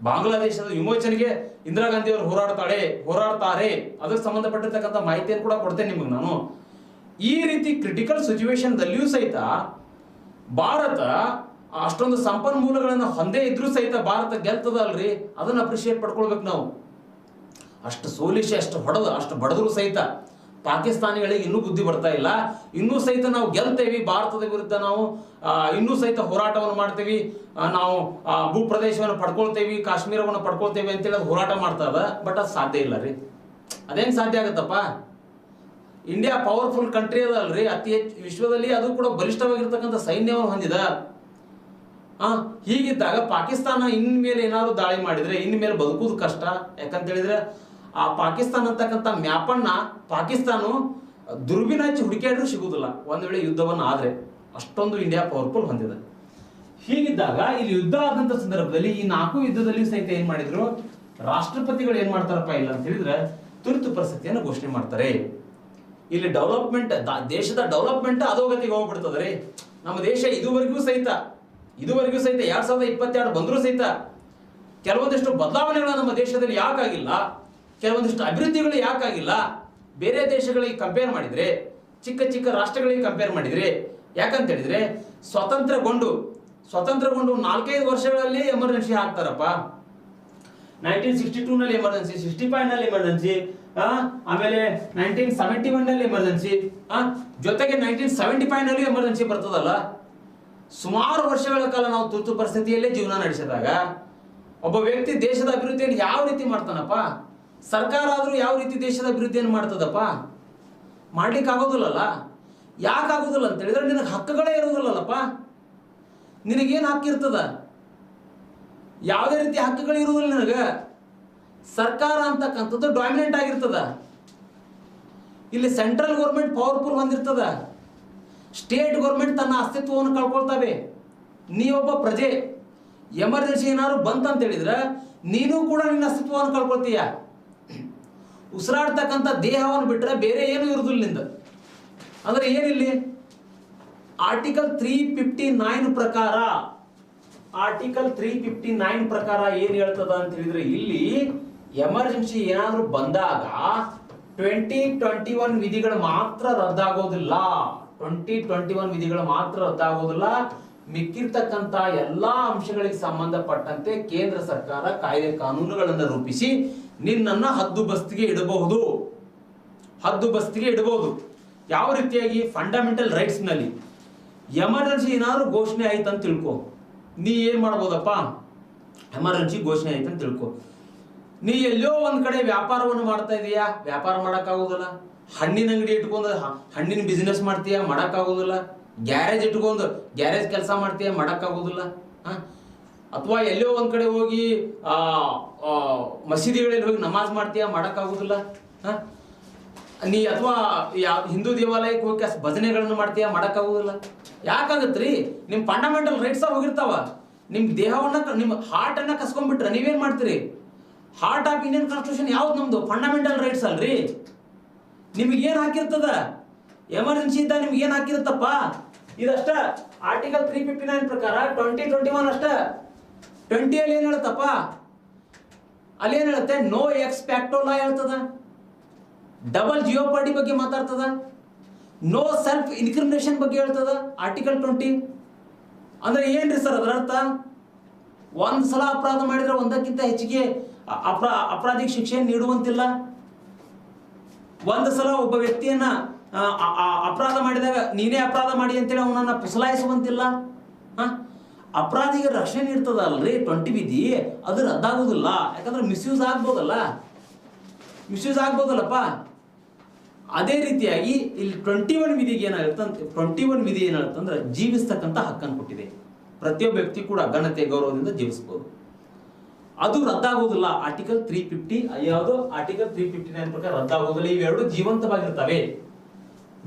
ಬಾಂಗ್ಲಾದೇಶದ ವಿಮೋಚನೆಗೆ ಇಂದಿರಾ ಗಾಂಧಿ ಅವರು ಹೋರಾಡ್ತಾರೆ, ಅದಕ್ಕೆ ಸಂಬಂಧಪಟ್ಟಿರ್ತಕ್ಕಂಥ ಮಾಹಿತಿಯನ್ನು ಕೂಡ ಕೊಡ್ತೇನೆ ನಿಮಗೆ ನಾನು. ಈ ರೀತಿ ಕ್ರಿಟಿಕಲ್ ಸಿಚುವೇಶನ್ ದಲ್ಲಿಯೂ ಸಹಿತ ಭಾರತ ಅಷ್ಟೊಂದು ಸಂಪನ್ಮೂಲಗಳನ್ನು ಹೊಂದೇ ಇದ್ರೂ ಸಹಿತ ಭಾರತ ಗೆಲ್ತದ ಅಲ್ರಿ, ಅದನ್ನ ಅಪ್ರಿಶಿಯೇಟ್ ಪಡ್ಕೊಳ್ಬೇಕು ನಾವು. ಅಷ್ಟು ಸೋಲಿಸಿ, ಅಷ್ಟು ಹೊಡೆದು, ಅಷ್ಟು ಬಡದ್ರು ಸಹಿತ ಪಾಕಿಸ್ತಾನಿಗಳಿಗೆ ಇನ್ನೂ ಬುದ್ಧಿ ಬರ್ತಾ ಇಲ್ಲ. ಇನ್ನೂ ಸಹಿತ ನಾವು ಗೆಲ್ತೇವಿ, ಭಾರತದ ವಿರುದ್ಧ ನಾವು ಇನ್ನೂ ಸಹಿತ ಹೋರಾಟವನ್ನು ಮಾಡ್ತೇವಿ, ನಾವು ಭೂಪ್ರದೇಶವನ್ನು ಪಡ್ಕೊಳ್ತೇವಿ, ಕಾಶ್ಮೀರವನ್ನು ಪಡ್ಕೊಳ್ತೇವಿ ಅಂತೇಳಿ ಅದು ಹೋರಾಟ ಮಾಡ್ತಾ ಇದ. ಬಟ್ ಅದು ಸಾಧ್ಯ ಇಲ್ಲ ರೀ. ಅದೇನು ಸಾಧ್ಯ ಆಗತ್ತಪ್ಪ? ಇಂಡಿಯಾ ಪವರ್ಫುಲ್ ಕಂಟ್ರಿ ಅದಲ್ರಿ, ಅತಿ ಹೆಚ್ಚು ವಿಶ್ವದಲ್ಲಿ ಅದು ಕೂಡ ಬಲಿಷ್ಠವಾಗಿರ್ತಕ್ಕಂಥ ಸೈನ್ಯವನ್ನು ಹೊಂದಿದ. ಹೀಗಿದ್ದಾಗ ಪಾಕಿಸ್ತಾನ ಇನ್ಮೇಲೆ ಏನಾದ್ರು ದಾಳಿ ಮಾಡಿದ್ರೆ ಇನ್ಮೇಲೆ ಬದುಕುವುದು ಕಷ್ಟ. ಯಾಕಂತ ಹೇಳಿದ್ರೆ ಆ ಪಾಕಿಸ್ತಾನ ಅಂತಕ್ಕಂಥ ಮ್ಯಾಪನ್ನ ಪಾಕಿಸ್ತಾನ ದುರ್ಬಿನ ಹಚ್ಚಿ ಹುಡುಕಾಡ್ರೂ ಸಿಗುದಿಲ್ಲ ಒಂದ್ ವೇಳೆ ಯುದ್ಧವನ್ನು ಆದ್ರೆ. ಅಷ್ಟೊಂದು ಇಂಡಿಯಾ ಪವರ್ಫುಲ್ ಹೊಂದಿದೆ. ಹೀಗಿದ್ದಾಗ ಇಲ್ಲಿ ಯುದ್ಧ ಆದಂತ ಸಂದರ್ಭದಲ್ಲಿ ಈ 4 ಯುದ್ಧದಲ್ಲಿ ಸಹಿತ ಏನ್ ಮಾಡಿದ್ರು, ರಾಷ್ಟ್ರಪತಿಗಳು ಏನ್ ಮಾಡ್ತಾರಪ್ಪ ಇಲ್ಲ ಅಂತ ಹೇಳಿದ್ರೆ ತುರ್ತು ಪರಿಸ್ಥಿತಿಯನ್ನು ಘೋಷಣೆ ಮಾಡ್ತಾರೆ. ಇಲ್ಲಿ ಡೆವಲಪ್ಮೆಂಟ್, ದೇಶದ ಡೆವಲಪ್ಮೆಂಟ್ ಅಧೋಗತಿಗೆ ಹೋಗ್ಬಿಡ್ತದ್ರಿ. ನಮ್ಮ ದೇಶ ಇದುವರೆಗೂ ಸಹಿತ 2022 ಬಂದರೂ ಸಹಿತ ಕೆಲವೊಂದಿಷ್ಟು ಬದಲಾವಣೆಗಳು ನಮ್ಮ ದೇಶದಲ್ಲಿ ಯಾಕಾಗಿಲ್ಲ, ಕೆಲವೊಂದಿಷ್ಟು ಅಭಿವೃದ್ಧಿಗಳು ಯಾಕಾಗಿಲ್ಲ ಬೇರೆ ದೇಶಗಳಿಗೆ ಕಂಪೇರ್ ಮಾಡಿದ್ರೆ, ಚಿಕ್ಕ ಚಿಕ್ಕ ರಾಷ್ಟ್ರಗಳಿಗೆ ಕಂಪೇರ್ ಮಾಡಿದ್ರೆ? ಯಾಕಂತ ಹೇಳಿದ್ರೆ ಸ್ವತಂತ್ರಗೊಂಡು 4-5 ವರ್ಷಗಳಲ್ಲಿ ಎಮರ್ಜೆನ್ಸಿ ಹಾಕ್ತಾರಪ್ಪ. 1962 ನಲ್ಲಿ ಎಮರ್ಜೆನ್ಸಿ, 65 ನಲ್ಲಿ ಎಮರ್ಜೆನ್ಸಿ, ಆಮೇಲೆ 1971 ನಲ್ಲಿ ಎಮರ್ಜೆನ್ಸಿ, ಜೊತೆಗೆ 1975 ನಲ್ಲಿ ಎಮರ್ಜೆನ್ಸಿ ಬರ್ತದಲ್ಲ. ಸುಮಾರು ವರ್ಷಗಳ ಕಾಲ ನಾವು ತುರ್ತು ಪರಿಸ್ಥಿತಿಯಲ್ಲೇ ಜೀವನ ನಡೆಸಿದಾಗ ಒಬ್ಬ ವ್ಯಕ್ತಿ ದೇಶದ ಅಭಿವೃದ್ಧಿಯನ್ನು ಯಾವ ರೀತಿ ಮಾಡ್ತಾನಪ್ಪ? ಸರ್ಕಾರ ಆದ್ರೂ ಯಾವ ರೀತಿ ದೇಶದ ಅಭಿವೃದ್ಧಿಯನ್ನು ಮಾಡ್ತದಪ್ಪ? ಮಾಡ್ಲಿಕ್ಕೆ ಆಗೋದಿಲ್ಲಲ್ಲ. ಯಾಕೆ ಆಗೋದಿಲ್ಲ ಅಂತ ಹೇಳಿದ್ರೆ ನಿನಗೆ ಹಕ್ಕುಗಳೇ ಇರೋದಿಲ್ಲಲ್ಲಪ್ಪ. ನಿನಗೇನು ಹಕ್ಕಿರ್ತದ? ಯಾವುದೇ ರೀತಿ ಹಕ್ಕುಗಳು ಇರುವುದಿಲ್ಲ ನಿನಗ. ಸರ್ಕಾರ ಅಂತಕ್ಕಂಥದ್ದು ಡಾಮಿನೆಂಟ್ ಆಗಿರ್ತದ. ಇಲ್ಲಿ ಸೆಂಟ್ರಲ್ ಗೌರ್ಮೆಂಟ್ ಪವರ್ಫುಲ್ ಹೊಂದಿರ್ತದ, ಸ್ಟೇಟ್ ಗೌರ್ಮೆಂಟ್ ತನ್ನ ಅಸ್ತಿತ್ವವನ್ನು ಕಳ್ಕೊಳ್ತವೆ. ನೀವೊಬ್ಬ ಪ್ರಜೆ, ಎಮರ್ಜೆನ್ಸಿ ಏನಾದ್ರು ಬಂತಂತ ಹೇಳಿದ್ರೆ ನೀನು ಕೂಡ ನಿನ್ನ ಅಸ್ತಿತ್ವವನ್ನು ಕಳ್ಕೊಳ್ತೀಯ. ಉಸಿರಾಡ್ತಕ್ಕಂಥ ದೇಹವನ್ನು ಬಿಟ್ಟರೆ ಬೇರೆ ಏನು ಇರುವುದಿಲ್ಲ ನಿಂದ. ಅಂದ್ರೆ ಏನಿಲ್ಲಿ ಆರ್ಟಿಕಲ್ 359 ಪ್ರಕಾರ, ಆರ್ಟಿಕಲ್ 359 ಪ್ರಕಾರ ಏನ್ ಹೇಳ್ತದ ಅಂತ ಹೇಳಿದ್ರೆ ಇಲ್ಲಿ ಎಮರ್ಜೆನ್ಸಿ ಏನಾದ್ರೂ ಬಂದಾಗ 2021 ವಿಧಿಗಳು ಮಾತ್ರ ರದ್ದಾಗೋದಿಲ್ಲ. 2021 ವಿಧಿಗಳು ಮಾತ್ರ ರದ್ದಾಗೋದಿಲ್ಲ. ಮಿಕ್ಕಿರ್ತಕ್ಕಂಥ ಎಲ್ಲಾ ಅಂಶಗಳಿಗೆ ಸಂಬಂಧಪಟ್ಟಂತೆ ಕೇಂದ್ರ ಸರ್ಕಾರ ಕಾಯ್ದೆ ಕಾನೂನುಗಳನ್ನು ರೂಪಿಸಿ ನಿನ್ನನ್ನ ಹದ್ದುಬಸ್ತಿಗೆ ಇಡಬಹುದು. ಯಾವ ರೀತಿಯಾಗಿ? ಫಂಡಮೆಂಟಲ್ ರೈಟ್ಸ್ ನಲ್ಲಿ ಎಮರ್ಜೆನ್ಸಿ ಏನಾದ್ರು ಘೋಷಣೆ ಆಯ್ತು ಅಂತ ತಿಳ್ಕೊ, ನೀ ಏನ್ ಮಾಡ್ಬೋದಪ್ಪ? ಎಮರ್ಜೆನ್ಸಿ ಘೋಷಣೆ ಆಯ್ತು ಅಂತ ತಿಳ್ಕೊ, ನೀ ಎಲ್ಲೋ ಒಂದ್ ಕಡೆ ವ್ಯಾಪಾರವನ್ನು ಮಾಡ್ತಾ ಇದೀಯಾ, ವ್ಯಾಪಾರ ಮಾಡಕ್ಕಾಗೋದಿಲ್ಲ. ಹಣ್ಣಿನ ಅಂಗಡಿ ಇಟ್ಕೊಂಡು ಹಣ್ಣಿನ ಬಿಸ್ನೆಸ್ ಮಾಡ್ತೀಯಾ, ಮಾಡಕ್ಕಾಗೋದಿಲ್ಲ. ಗ್ಯಾರೇಜ್ ಇಟ್ಕೊಂಡು ಗ್ಯಾರೇಜ್ ಕೆಲಸ ಮಾಡ್ತೀಯಾ, ಮಾಡಕ್ಕಾಗೋದಿಲ್ಲ. ಅಥವಾ ಎಲ್ಲೋ ಒಂದ್ ಕಡೆ ಹೋಗಿ ಮಸೀದಿಗಳಲ್ಲಿ ಹೋಗಿ ನಮಾಜ್ ಮಾಡ್ತೀಯಾ, ಮಾಡಕ್ಕಾಗೋದಿಲ್ಲ. ನೀ ಅಥವಾ ಹಿಂದೂ ದೇವಾಲಯಕ್ಕೆ ಹೋಗಿ ಭಜನೆಗಳನ್ನು ಮಾಡ್ತೀಯಾ, ಮಾಡಕ್ಕಾಗೋದಿಲ್ಲ. ಯಾಕಾಗತ್ರಿ? ನಿಮ್ ಫಂಡಮೆಂಟಲ್ ರೈಟ್ಸ್ ಹೋಗಿರ್ತಾವ. ನಿಮ್ ದೇಹವನ್ನ, ನಿಮ್ ಹಾರ್ಟ್ ಅನ್ನ ಕಸ್ಕೊಂಡ್ಬಿಟ್ರೆ ನೀವೇನ್ ಮಾಡ್ತೀರಿ? ಹಾರ್ಟ್ ಆಫ್ ಇಂಡಿಯನ್ ಕಾನ್ಸ್ಟಿಟ್ಯೂಷನ್ ಯಾವ್ದು? ನಮ್ದು ಫಂಡಮೆಂಟಲ್ ರೈಟ್ಸ್ ಅಲ್ರಿ. ನಿಮ್ಗೆ ಏನ್ ಹಾಕಿರ್ತದ? ಎಮರ್ಜೆನ್ಸಿ ಇದ್ದ ನಿಮ್ಗೆ ಏನ್ ಹಾಕಿರುತ್ತಪ್ಪ? ಇದಷ್ಟ ಆರ್ಟಿಕಲ್ 359 ಪ್ರಕಾರ 2021 ಅಷ್ಟ. 20 ಅಲ್ಲಿ ಏನ್ ಹೇಳುತ್ತಪ್ಪ? ಅಲ್ಲಿ ಏನ್ ಹೇಳುತ್ತೆ? ನೋ ಎಕ್ಸ್ ಫ್ಯಾಕ್ಟೋ ಲಾ ಹೇಳ್ತದ. ಡಬಲ್ ಜಿಯೋಪಾರ್ಡಿ ಬಗ್ಗೆ ಮಾತಾಡ್ತದ. ನೋ ಸೆಲ್ಫ್ ಇನ್ಕ್ರಿಮಿನೇಷನ್ ಬಗ್ಗೆ ಹೇಳ್ತದ ಆರ್ಟಿಕಲ್ 20. ಅಂದ್ರೆ ಏನ್ರಿ ಸರ್ ಅದರ ಅರ್ಥ? ಒಂದ್ ಸಲ ಅಪರಾಧ ಮಾಡಿದ್ರೆ ಒಂದಕ್ಕಿಂತ ಹೆಚ್ಚಿಗೆ ಅಪರಾಧಿಕ ಶಿಕ್ಷೆ ನೀಡುವಂತಿಲ್ಲ. ಒಂದು ಸಲ ಒಬ್ಬ ವ್ಯಕ್ತಿಯನ್ನ ಅಪರಾಧ ಮಾಡಿದಾಗ ನೀನೇ ಅಪರಾಧ ಮಾಡಿ ಅಂತೇಳಿ ಅವನನ್ನ ಪುಸಲಾಯಿಸುವಂತಿಲ್ಲ. ಅಪರಾಧಿಗೆ ರಕ್ಷಣೆ ನೀಡ್ತದಲ್ರಿ 20 ವಿಧಿ, ಅದು ರದ್ದಾಗುದಿಲ್ಲ. ಯಾಕಂದ್ರೆ ಮಿಸ್ಯೂಸ್ ಆಗ್ಬೋದಲ್ಲಪ್ಪ. ಅದೇ ರೀತಿಯಾಗಿ ಇಲ್ಲಿ 21 ವಿಧಿಗೆ ಏನಾಗುತ್ತಂದ್ರೆ ಜೀವಿಸ್ತಕ್ಕಂಥ ಹಕ್ಕನ್ನು ಕೊಟ್ಟಿದೆ. ಪ್ರತಿಯೊಬ್ಬ ವ್ಯಕ್ತಿ ಕೂಡ ಘನತೆ ಗೌರವದಿಂದ ಜೀವಿಸಬಹುದು. ಅದು ರದ್ದಾಗುವುದಿಲ್ಲ. ಆರ್ಟಿಕಲ್ 350 ಯಾವುದು? ಆರ್ಟಿಕಲ್ 359 ಪ್ರಕಾರ ರದ್ದಾಗುವುದಿಲ್ಲ. ಇವೆರಡು ಜೀವಂತವಾಗಿರ್ತವೆ.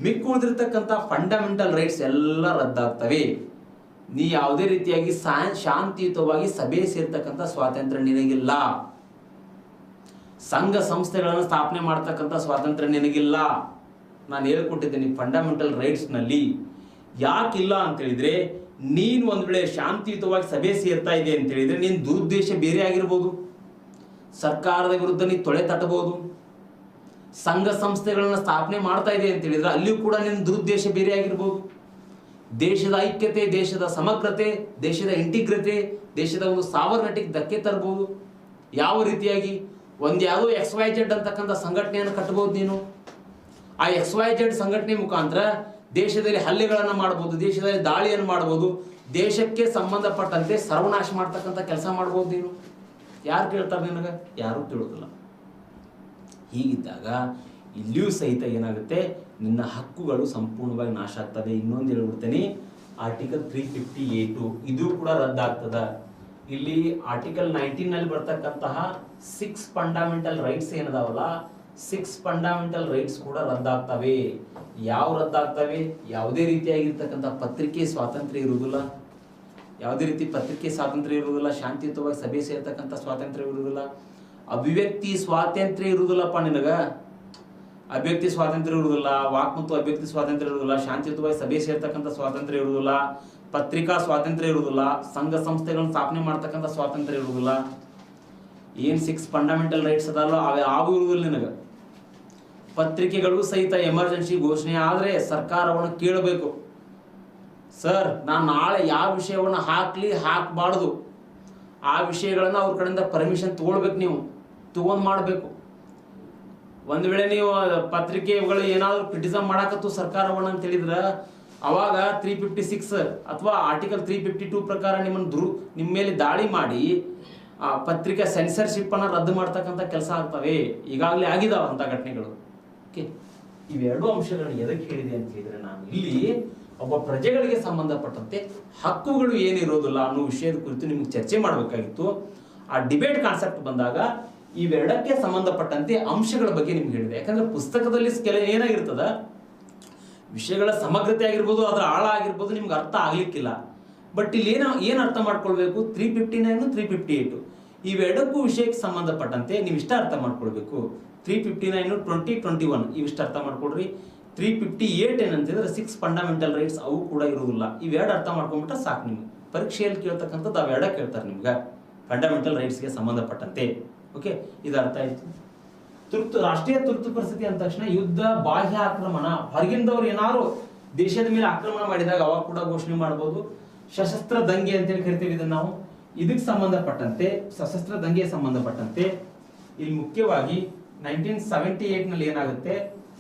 ಮಿಕ್ಕಿ ಉಳಿದಿರ್ತಕ್ಕಂಥ ಫಂಡಮೆಂಟಲ್ ರೈಟ್ಸ್ ಎಲ್ಲ ರದ್ದಾಗ್ತವೆ. ನೀ ಯಾವುದೇ ರೀತಿಯಾಗಿ ಶಾಂತಿಯುತವಾಗಿ ಸಭೆ ಸೇರ್ತಕ್ಕಂಥ ಸ್ವಾತಂತ್ರ್ಯ ನಿನಗಿಲ್ಲ. ಸಂಘ ಸಂಸ್ಥೆಗಳನ್ನು ಸ್ಥಾಪನೆ ಮಾಡ್ತಕ್ಕಂಥ ಸ್ವಾತಂತ್ರ್ಯ ನಿನಗಿಲ್ಲ. ನಾನು ಹೇಳ್ಕೊಟ್ಟಿದ್ದೇನೆ ಫಂಡಮೆಂಟಲ್ ರೈಟ್ಸ್ ನಲ್ಲಿ. ಯಾಕಿಲ್ಲ ಅಂತ ಹೇಳಿದ್ರೆ, ನೀನು ಒಂದ್ ವೇಳೆ ಶಾಂತಿಯುತವಾಗಿ ಸಭೆ ಸೇರ್ತಾ ಇದೆ ಅಂತ ಹೇಳಿದ್ರೆ ನಿನ್ ದುರುದ್ದೇಶ ಬೇರೆ ಆಗಿರ್ಬೋದು. ಸರ್ಕಾರದ ವಿರುದ್ಧ ನೀ ತೊಳೆ ತಟ್ಟಬಹುದು. ಸಂಘ ಸಂಸ್ಥೆಗಳನ್ನ ಸ್ಥಾಪನೆ ಮಾಡ್ತಾ ಇದೆ ಅಂತ ಹೇಳಿದ್ರೆ ಅಲ್ಲಿಯೂ ಕೂಡ ನಿನ್ನ ದುರುದ್ದೇಶ ಬೇರೆ ಆಗಿರ್ಬೋದು. ದೇಶದ ಐಕ್ಯತೆ, ದೇಶದ ಸಮಗ್ರತೆ, ದೇಶದ ಇಂಟಿಗ್ರಿಟಿ, ದೇಶದ ಒಂದು ಸಾವರ್ನಟಿಗೆ ಧಕ್ಕೆ ತರಬಹುದು. ಯಾವ ರೀತಿಯಾಗಿ? ಒಂದ್ಯಾವುದೋ XYZ ಅಂತಕ್ಕಂಥ ಸಂಘಟನೆಯನ್ನು ಕಟ್ಟಬಹುದು ನೀನು. ಆ XYZ ಸಂಘಟನೆ ಮುಖಾಂತರ ದೇಶದಲ್ಲಿ ಹಲ್ಲೆಗಳನ್ನು ಮಾಡಬಹುದು, ದೇಶದಲ್ಲಿ ದಾಳಿಯನ್ನು ಮಾಡಬಹುದು, ದೇಶಕ್ಕೆ ಸಂಬಂಧಪಟ್ಟಂತೆ ಸರ್ವನಾಶ ಮಾಡ್ತಕ್ಕಂಥ ಕೆಲಸ ಮಾಡ್ಬೋದು. ನೀನು ಯಾರು ಕೇಳ್ತಾರೆ ನಿನಗೆ? ಯಾರೂ ಕೇಳೋದಿಲ್ಲ. ಹೀಗಿದ್ದಾಗ ಇಲ್ಲಿಯೂ ಸಹಿತ ಏನಾಗುತ್ತೆ, ನಿನ್ನ ಹಕ್ಕುಗಳು ಸಂಪೂರ್ಣವಾಗಿ ನಾಶ ಆಗ್ತದೆ. ಇನ್ನೊಂದು ಹೇಳ್ಬಿಡ್ತೇನೆ, ಆರ್ಟಿಕಲ್ 358 ಇದು ಕೂಡ ರದ್ದಾಗ್ತದ. ಇಲ್ಲಿ ಆರ್ಟಿಕಲ್ 19 ಬರ್ತಕ್ಕಂತಹ 6 ಫಂಡಮೆಂಟಲ್ ರೈಟ್ಸ್ ಏನದಾವಲ್ಲ, 6 ಫಂಡಮೆಂಟಲ್ ರೈಟ್ಸ್ ಕೂಡ ರದ್ದಾಗ್ತವೆ. ಯಾವ ರದ್ದಾಗ್ತವೆ? ಯಾವುದೇ ರೀತಿಯಾಗಿರ್ತಕ್ಕಂಥ ಪತ್ರಿಕೆ ಸ್ವಾತಂತ್ರ್ಯ ಇರುವುದಿಲ್ಲ, ಯಾವುದೇ ರೀತಿ ಪತ್ರಿಕೆ ಸ್ವಾತಂತ್ರ್ಯ ಇರುವುದಿಲ್ಲ, ಶಾಂತಿಯುತವಾಗಿ ಸಭೆ ಸೇರ್ತಕ್ಕಂಥ ಸ್ವಾತಂತ್ರ್ಯ ಇರುವುದಿಲ್ಲ, ಅಭಿವ್ಯಕ್ತಿ ಸ್ವಾತಂತ್ರ್ಯ ಇರುವುದಿಲ್ಲಪ್ಪ ನಿನಗ. ಅಭಿವ್ಯಕ್ತಿ ಸ್ವಾತಂತ್ರ್ಯ ಇರುವುದಿಲ್ಲ, ವಾಕ್ ಮತ್ತು ಅಭಿವ್ಯಕ್ತಿ ಸ್ವಾತಂತ್ರ್ಯ ಇರುವುದಿಲ್ಲ, ಶಾಂತಿಯುತವಾಗಿ ಸಭೆ ಸೇರ್ತಕ್ಕಂಥ ಸ್ವಾತಂತ್ರ್ಯ ಇರುವುದಿಲ್ಲ, ಪತ್ರಿಕಾ ಸ್ವಾತಂತ್ರ್ಯ ಇರುವುದಿಲ್ಲ, ಸಂಘ ಸಂಸ್ಥೆಗಳನ್ನು ಸ್ಥಾಪನೆ ಮಾಡ್ತಕ್ಕಂಥ ಸ್ವಾತಂತ್ರ್ಯ ಇರುವುದಿಲ್ಲ. ಏನ್ 6 ಫಂಡಮೆಂಟಲ್ ರೈಟ್ಸ್ ಅದಲ್ಲ ಅವು ಇರುವುದಿಲ್ಲ ನಿನಗೆ. ಪತ್ರಿಕೆಗಳು ಸಹಿತ ಎಮರ್ಜೆನ್ಸಿ ಘೋಷಣೆ ಆದರೆ ಸರ್ಕಾರವನ್ನು ಕೇಳಬೇಕು. ಸರ್, ನಾನು ನಾಳೆ ಯಾವ ವಿಷಯವನ್ನು ಹಾಕಬಾರ್ದು, ಆ ವಿಷಯಗಳನ್ನು ಅವ್ರ ಕಡೆಯಿಂದ ಪರ್ಮಿಷನ್ ತಗೊಳ್ಬೇಕು, ನೀವು ತಗೊಂಡು ಮಾಡಬೇಕು. ಒಂದು ವೇಳೆ ನೀವು ಪತ್ರಿಕೆಗಳು ಏನಾದರೂ ಕ್ರಿಟಿಸಮ್ ಮಾಡಾಕತ್ತು ಸರ್ಕಾರವನ್ನು ಅಂತ ಹೇಳಿದ್ರೆ ಅವಾಗ 356 ಅಥವಾ ಆರ್ಟಿಕಲ್ 352 ಪ್ರಕಾರ ನಿಮ್ಮ ಮೇಲೆ ದಾಳಿ ಮಾಡಿ ಆ ಪತ್ರಿಕೆ ಸೆನ್ಸರ್ಶಿಪ್ ಅನ್ನು ರದ್ದು ಮಾಡ್ತಕ್ಕಂಥ ಕೆಲಸ ಆಗ್ತವೆ. ಈಗಾಗಲೇ ಆಗಿದಾವ ಅಂತ ಘಟನೆಗಳು. ಓಕೆ, ಇವೆರಡು ಅಂಶಗಳನ್ನು ಎದಕ್ಕೆ ಹೇಳಿದೆ ಅಂತ ಹೇಳಿದ್ರೆ, ನಾನು ಇಲ್ಲಿ ಒಬ್ಬ ಪ್ರಜೆಗಳಿಗೆ ಸಂಬಂಧಪಟ್ಟಂತೆ ಹಕ್ಕುಗಳು ಏನಿರೋದಿಲ್ಲ ಅನ್ನೋ ವಿಷಯದ ಕುರಿತು ನಿಮ್ಗೆ ಚರ್ಚೆ ಮಾಡಬೇಕಾಗಿತ್ತು. ಆ ಡಿಬೇಟ್ ಕಾನ್ಸೆಪ್ಟ್ ಬಂದಾಗ ಇವೆರಡಕ್ಕೆ ಸಂಬಂಧಪಟ್ಟಂತೆ ಅಂಶಗಳ ಬಗ್ಗೆ ನಿಮ್ಗೆ ಹೇಳಿದೆ. ಯಾಕಂದ್ರೆ ಪುಸ್ತಕದಲ್ಲಿ ಏನಾಗಿರ್ತದ, ವಿಷಯಗಳ ಸಮಗ್ರತೆ ಆಗಿರ್ಬೋದು, ಅದರ ಆಳ ಆಗಿರ್ಬೋದು, ನಿಮ್ಗೆ ಅರ್ಥ ಆಗ್ಲಿಕ್ಕಿಲ್ಲ. ಬಟ್ ಇಲ್ಲಿ ಏನು ಅರ್ಥ ಮಾಡ್ಕೊಳ್ಬೇಕು, 359 358 ಇವೆರಡಕ್ಕೂ ವಿಷಯಕ್ಕೆ ಸಂಬಂಧಪಟ್ಟಂತೆ ನೀವು ಇಷ್ಟ ಅರ್ಥ ಮಾಡ್ಕೊಳ್ಬೇಕು. 359 2021 ಇವಿಷ್ಟು ಅರ್ಥ ಮಾಡ್ಕೊಳ್ರಿ. 358 ಏನಂತಂದ್ರೆ 6 ಫಂಡಮೆಂಟಲ್ ರೈಟ್ಸ್ ಅವು ಕೂಡ ಇರುವುದಿಲ್ಲ. ಇವೆರಡು ಅರ್ಥ ಮಾಡ್ಕೊಂಡ್ಬಿಟ್ರೆ ಸಾಕು. ನಿಮ್ಗೆ ಪರೀಕ್ಷೆಯಲ್ಲಿ ಕೇಳ್ತಕ್ಕಂಥದ್ದು ಅವೆರಡ ಕೇಳ್ತಾರೆ ನಿಮ್ಗೆ ಫಂಡಮೆಂಟಲ್ ರೈಟ್ಸ್ಗೆ ಸಂಬಂಧಪಟ್ಟಂತೆ. ಓಕೆ, ಇದು ಅರ್ಥ ಆಯ್ತು. ರಾಷ್ಟ್ರೀಯ ತುರ್ತು ಪರಿಸ್ಥಿತಿ ಅಂದ ತಕ್ಷಣ ಯುದ್ಧ, ಬಾಹ್ಯ ಆಕ್ರಮಣ, ಹೊರಗಿಂದವ್ರು ಏನಾದ್ರು ದೇಶದ ಮೇಲೆ ಆಕ್ರಮಣ ಮಾಡಿದಾಗ ಅವಾಗ ಕೂಡ ಘೋಷಣೆ ಮಾಡಬಹುದು. ಸಶಸ್ತ್ರ ದಂಗೆ ಅಂತೇಳಿ ಕರಿತೀವಿ ಇದನ್ನ ನಾವು. ಇದಕ್ಕೆ ಸಂಬಂಧಪಟ್ಟಂತೆ ಸಶಸ್ತ್ರ ದಂಗೆಗೆ ಸಂಬಂಧಪಟ್ಟಂತೆ ಇಲ್ಲಿ ಮುಖ್ಯವಾಗಿ 1978 ನಲ್ಲಿ ಏನಾಗುತ್ತೆ,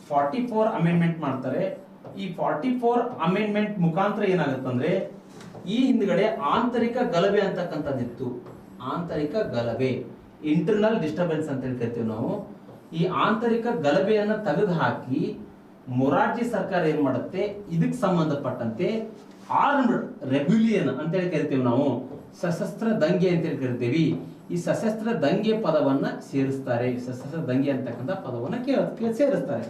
44 ಅಮೆಂಡ್ಮೆಂಟ್ ಮಾಡ್ತಾರೆ. ಈ 44 ಅಮೆಂಡ್ಮೆಂಟ್ ಮುಖಾಂತರ ಏನಾಗುತ್ತಂದ್ರೆ, ಈ ಹಿಂದ್ಗಡೆ ಆಂತರಿಕ ಗಲಭೆ ಅಂತಕ್ಕಂಥದ್ದಿತ್ತು. ಆಂತರಿಕ ಗಲಭೆ, ಇಂಟರ್ನಲ್ ಡಿಸ್ಟರ್ಬೆನ್ಸ್ ಅಂತ ಹೇಳಿ ಕರಿತೀವಿ ನಾವು. ಈ ಆಂತರಿಕ ಗಲಭೆಯನ್ನ ತೆಗೆದು ಹಾಕಿ ಮೊರಾರ್ಜಿ ಸರ್ಕಾರ ಏನ್ ಮಾಡುತ್ತೆ, ಇದಕ್ಕೆ ಸಂಬಂಧಪಟ್ಟಂತೆ ಆರ್ಮ್ಡ್ ರೆಬ್ಯುಲಿಯನ್ ಅಂತ ಹೇಳಿ ಕರಿತೀವಿ ನಾವು. ಸಶಸ್ತ್ರ ದಂಗೆ ಅಂತ ಹೇಳಿ ಕರಿತೀವಿ. ಈ ಸಶಸ್ತ್ರ ದಂಗೆ ಪದವನ್ನ ಸೇರಿಸ್ತಾರೆ. ಸಶಸ್ತ್ರ ದಂಗೆ ಅಂತಕ್ಕಂಥ ಪದವನ್ನ ಸೇರಿಸ್ತಾರೆ.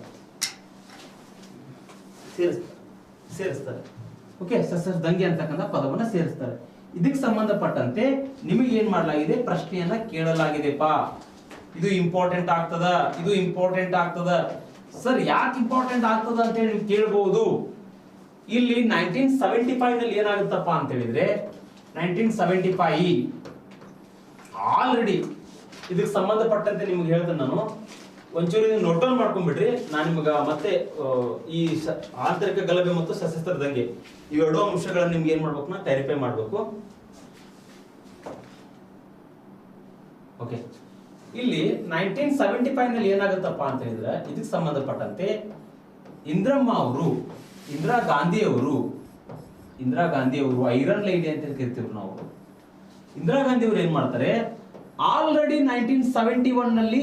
ಓಕೆ, ಸಶಸ್ತ್ರ ದಂಗೆ ಅಂತಕ್ಕಂಥ ಪದವನ್ನ ಸೇರಿಸ್ತಾರೆ. ಇದಕ್ಕೆ ಸಂಬಂಧಪಟ್ಟಂತೆ ನಿಮಗೆ ಏನ್ ಮಾಡಲಾಗಿದೆ, ಪ್ರಶ್ನೆಯನ್ನ ಕೇಳಲಾಗಿದೆಪಾ. ಇದು ಇಂಪಾರ್ಟೆಂಟ್ ಆಗ್ತದ, ಇದು ಇಂಪಾರ್ಟೆಂಟ್ ಆಗ್ತದ. ಸರ್, ಯಾಕೆ ಇಂಪಾರ್ಟೆಂಟ್ ಆಗ್ತದ ಅಂತ ಹೇಳಿ ನೀವು ಕೇಳಬಹುದು. ಇಲ್ಲಿ 1975 ನಲ್ಲಿ ಏನಾಗುತ್ತಪ್ಪ ಅಂತ ಹೇಳಿದ್ರೆ, 1975 ಆಲ್ರೆಡಿ ಇದಕ್ಕೆ ಸಂಬಂಧಪಟ್ಟಂತೆ ನಿಮ್ಗೆ ಹೇಳ್ತೇನೆ ನಾನು. ಒಂಚೂರು ನೋಟ್ ಡೌನ್ ಮಾಡ್ಕೊಂಡ್ಬಿಡ್ರಿ. ನಾನು ನಿಮ್ಗೆ ಮತ್ತೆ ಈ ಆಂತರಿಕ ಗಲಭೆ ಮತ್ತು ಸಶಸ್ತ್ರ ದಂಗೆ ಇವೆರಡು ಅಂಶಗಳನ್ನು ನಿಮ್ಗೆ ಏನ್ ಮಾಡ್ಬೇಕು, ನಾ ಕ್ಲಾರಿಫೈ ಮಾಡ್ಬೇಕು. ಓಕೆ, ಇಲ್ಲಿ 1975 ನಲ್ಲಿ ಏನಾಗುತ್ತಪ್ಪ ಅಂತ ಹೇಳಿದ್ರೆ, ಇದಕ್ಕೆ ಸಂಬಂಧಪಟ್ಟಂತೆ ಇಂದಿರಾ ಗಾಂಧಿ ಅವರು ಐರನ್ ಲೇಡಿ ಅಂತ ಕರಿತೀವಿ ನಾವು. ಇಂದಿರಾ ಗಾಂಧಿ ಅವರು ಏನ್ ಮಾಡ್ತಾರೆ, ಆಲ್ರೆಡಿ 1971 ನಲ್ಲಿ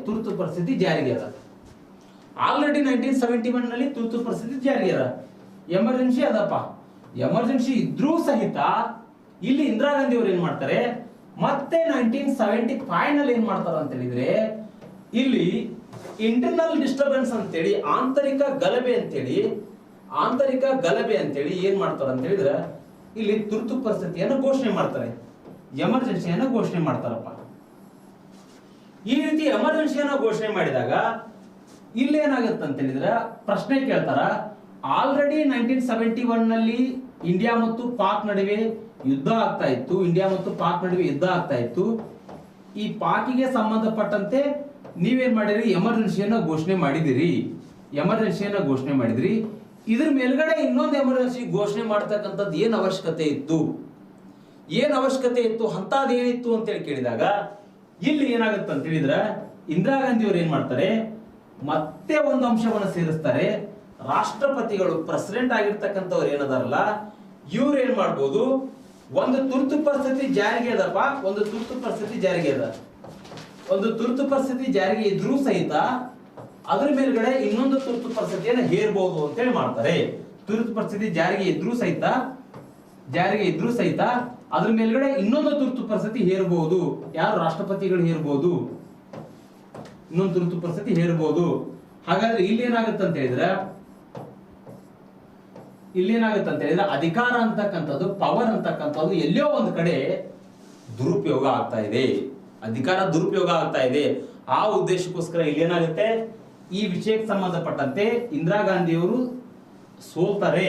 ತುರ್ತು ಪರಿಸ್ಥಿತಿ ಜಾರಿಗೆ ಅದ. ಆಲ್ರೆಡಿ 1971 ನಲ್ಲಿ ತುರ್ತು ಪರಿಸ್ಥಿತಿ ಜಾರಿಗೆ ಅದ. ಎಮರ್ಜೆನ್ಸಿ ಅದಪ್ಪ. ಎಮರ್ಜೆನ್ಸಿ ಇದ್ರೂ ಸಹಿತ ಇಲ್ಲಿ ಇಂದಿರಾ ಗಾಂಧಿ ಅವರು ಏನ್ ಮಾಡ್ತಾರೆ, ಮತ್ತೆ 1975 ನಲ್ಲಿ ಏನ್ ಮಾಡ್ತಾರ ಅಂತ ಹೇಳಿದ್ರೆ, ಇಲ್ಲಿ ಇಂಟರ್ನಲ್ ಡಿಸ್ಟರ್ಬೆನ್ಸ್ ಅಂತೇಳಿ ಆಂತರಿಕ ಗಲಭೆ ಅಂತೇಳಿ ಏನ್ ಮಾಡ್ತಾರ ಅಂತ ಹೇಳಿದ್ರೆ, ಇಲ್ಲಿ ತುರ್ತು ಪರಿಸ್ಥಿತಿಯನ್ನು ಘೋಷಣೆ ಮಾಡ್ತಾರೆ, ಎಮರ್ಜೆನ್ಸಿಯನ್ನು ಘೋಷಣೆ ಮಾಡ್ತಾರಪ್ಪ. ಈ ರೀತಿ ಎಮರ್ಜೆನ್ಸಿಯನ್ನು ಘೋಷಣೆ ಮಾಡಿದಾಗ ಇಲ್ಲಿ ಏನಾಗುತ್ತೆ ಅಂತ ಹೇಳಿದ್ರೆ, ಪ್ರಶ್ನೆ ಕೇಳ್ತಾರ. ಆಲ್ರೆಡಿ 1971 ನಲ್ಲಿ ಇಂಡಿಯಾ ಮತ್ತು ಪಾಕ್ ನಡುವೆ ಯುದ್ಧ ಆಗ್ತಾ ಇತ್ತು. ಈ ಪಾಕಿಗೆ ಸಂಬಂಧಪಟ್ಟಂತೆ ನೀವೇನ್ ಮಾಡಿರಿ, ಎಮರ್ಜೆನ್ಸಿಯನ್ನು ಘೋಷಣೆ ಮಾಡಿದ್ರಿ. ಇದ್ರ ಮೇಲ್ಗಡೆ ಇನ್ನೊಂದು ಎಮರ್ಜೆನ್ಸಿ ಘೋಷಣೆ ಮಾಡ್ತಕ್ಕಂಥದ್ದು ಏನ್ ಅವಶ್ಯಕತೆ ಇತ್ತು, ಅಂತದೇನಿತ್ತು ಅಂತ ಹೇಳಿ ಕೇಳಿದಾಗ ಇಲ್ಲಿ ಏನಾಗುತ್ತೆ ಅಂತ ಹೇಳಿದ್ರೆ, ಇಂದಿರಾ ಗಾಂಧಿ ಅವರು ಏನ್ ಮಾಡ್ತಾರೆ, ಮತ್ತೆ ಒಂದು ಅಂಶವನ್ನು ಸೇರಿಸ್ತಾರೆ. ರಾಷ್ಟ್ರಪತಿಗಳು ಪ್ರೆಸಿಡೆಂಟ್ ಆಗಿರ್ತಕ್ಕಂಥವ್ರು ಏನದಾರಲ್ಲ, ಇವ್ರು ಏನ್ ಮಾಡ್ಬೋದು, ಒಂದು ತುರ್ತು ಪರಿಸ್ಥಿತಿ ಜಾರಿಗೆ ಅದಪ್ಪ, ಒಂದು ತುರ್ತು ಪರಿಸ್ಥಿತಿ ಜಾರಿಗೆ ಅದ, ಒಂದು ತುರ್ತು ಪರಿಸ್ಥಿತಿ ಜಾರಿಗೆ ಇದ್ರೂ ಸಹಿತ ಅದ್ರ ಮೇಲ್ಗಡೆ ಇನ್ನೊಂದು ತುರ್ತು ಪರಿಸ್ಥಿತಿಯನ್ನು ಹೇರಬಹುದು ಅಂತೇಳಿ ಮಾಡ್ತಾರೆ. ತುರ್ತು ಪರಿಸ್ಥಿತಿ ಜಾರಿಗೆ ಇದ್ರೂ ಸಹಿತ ಅದ್ರ ಮೇಲ್ಗಡೆ ಇನ್ನೊಂದು ತುರ್ತು ಪರಿಸ್ಥಿತಿ ಹೇರಬಹುದು. ಯಾರು? ರಾಷ್ಟ್ರಪತಿಗಳು ಹೇರಬಹುದು, ಇನ್ನೊಂದು ತುರ್ತು ಪರಿಸ್ಥಿತಿ ಹೇರಬಹುದು. ಹಾಗಾದ್ರೆ ಇಲ್ಲಿ ಏನಾಗುತ್ತೆ ಅಂತ ಹೇಳಿದ್ರೆ ಅಧಿಕಾರ ಅಂತಕ್ಕಂಥದ್ದು, ಪವರ್ ಅಂತಕ್ಕಂಥದ್ದು ಎಲ್ಲೋ ಒಂದು ಕಡೆ ದುರುಪಯೋಗ ಆಗ್ತಾ ಇದೆ, ಅಧಿಕಾರ ದುರುಪಯೋಗ ಆಗ್ತಾ ಇದೆ. ಆ ಉದ್ದೇಶಕ್ಕೋಸ್ಕರ ಇಲ್ಲಿ ಏನಾಗುತ್ತೆ, ಈ ವಿಷಯಕ್ಕೆ ಸಂಬಂಧಪಟ್ಟಂತೆ ಇಂದಿರಾ ಗಾಂಧಿಯವರು ಸೋಲ್ತಾರೆ.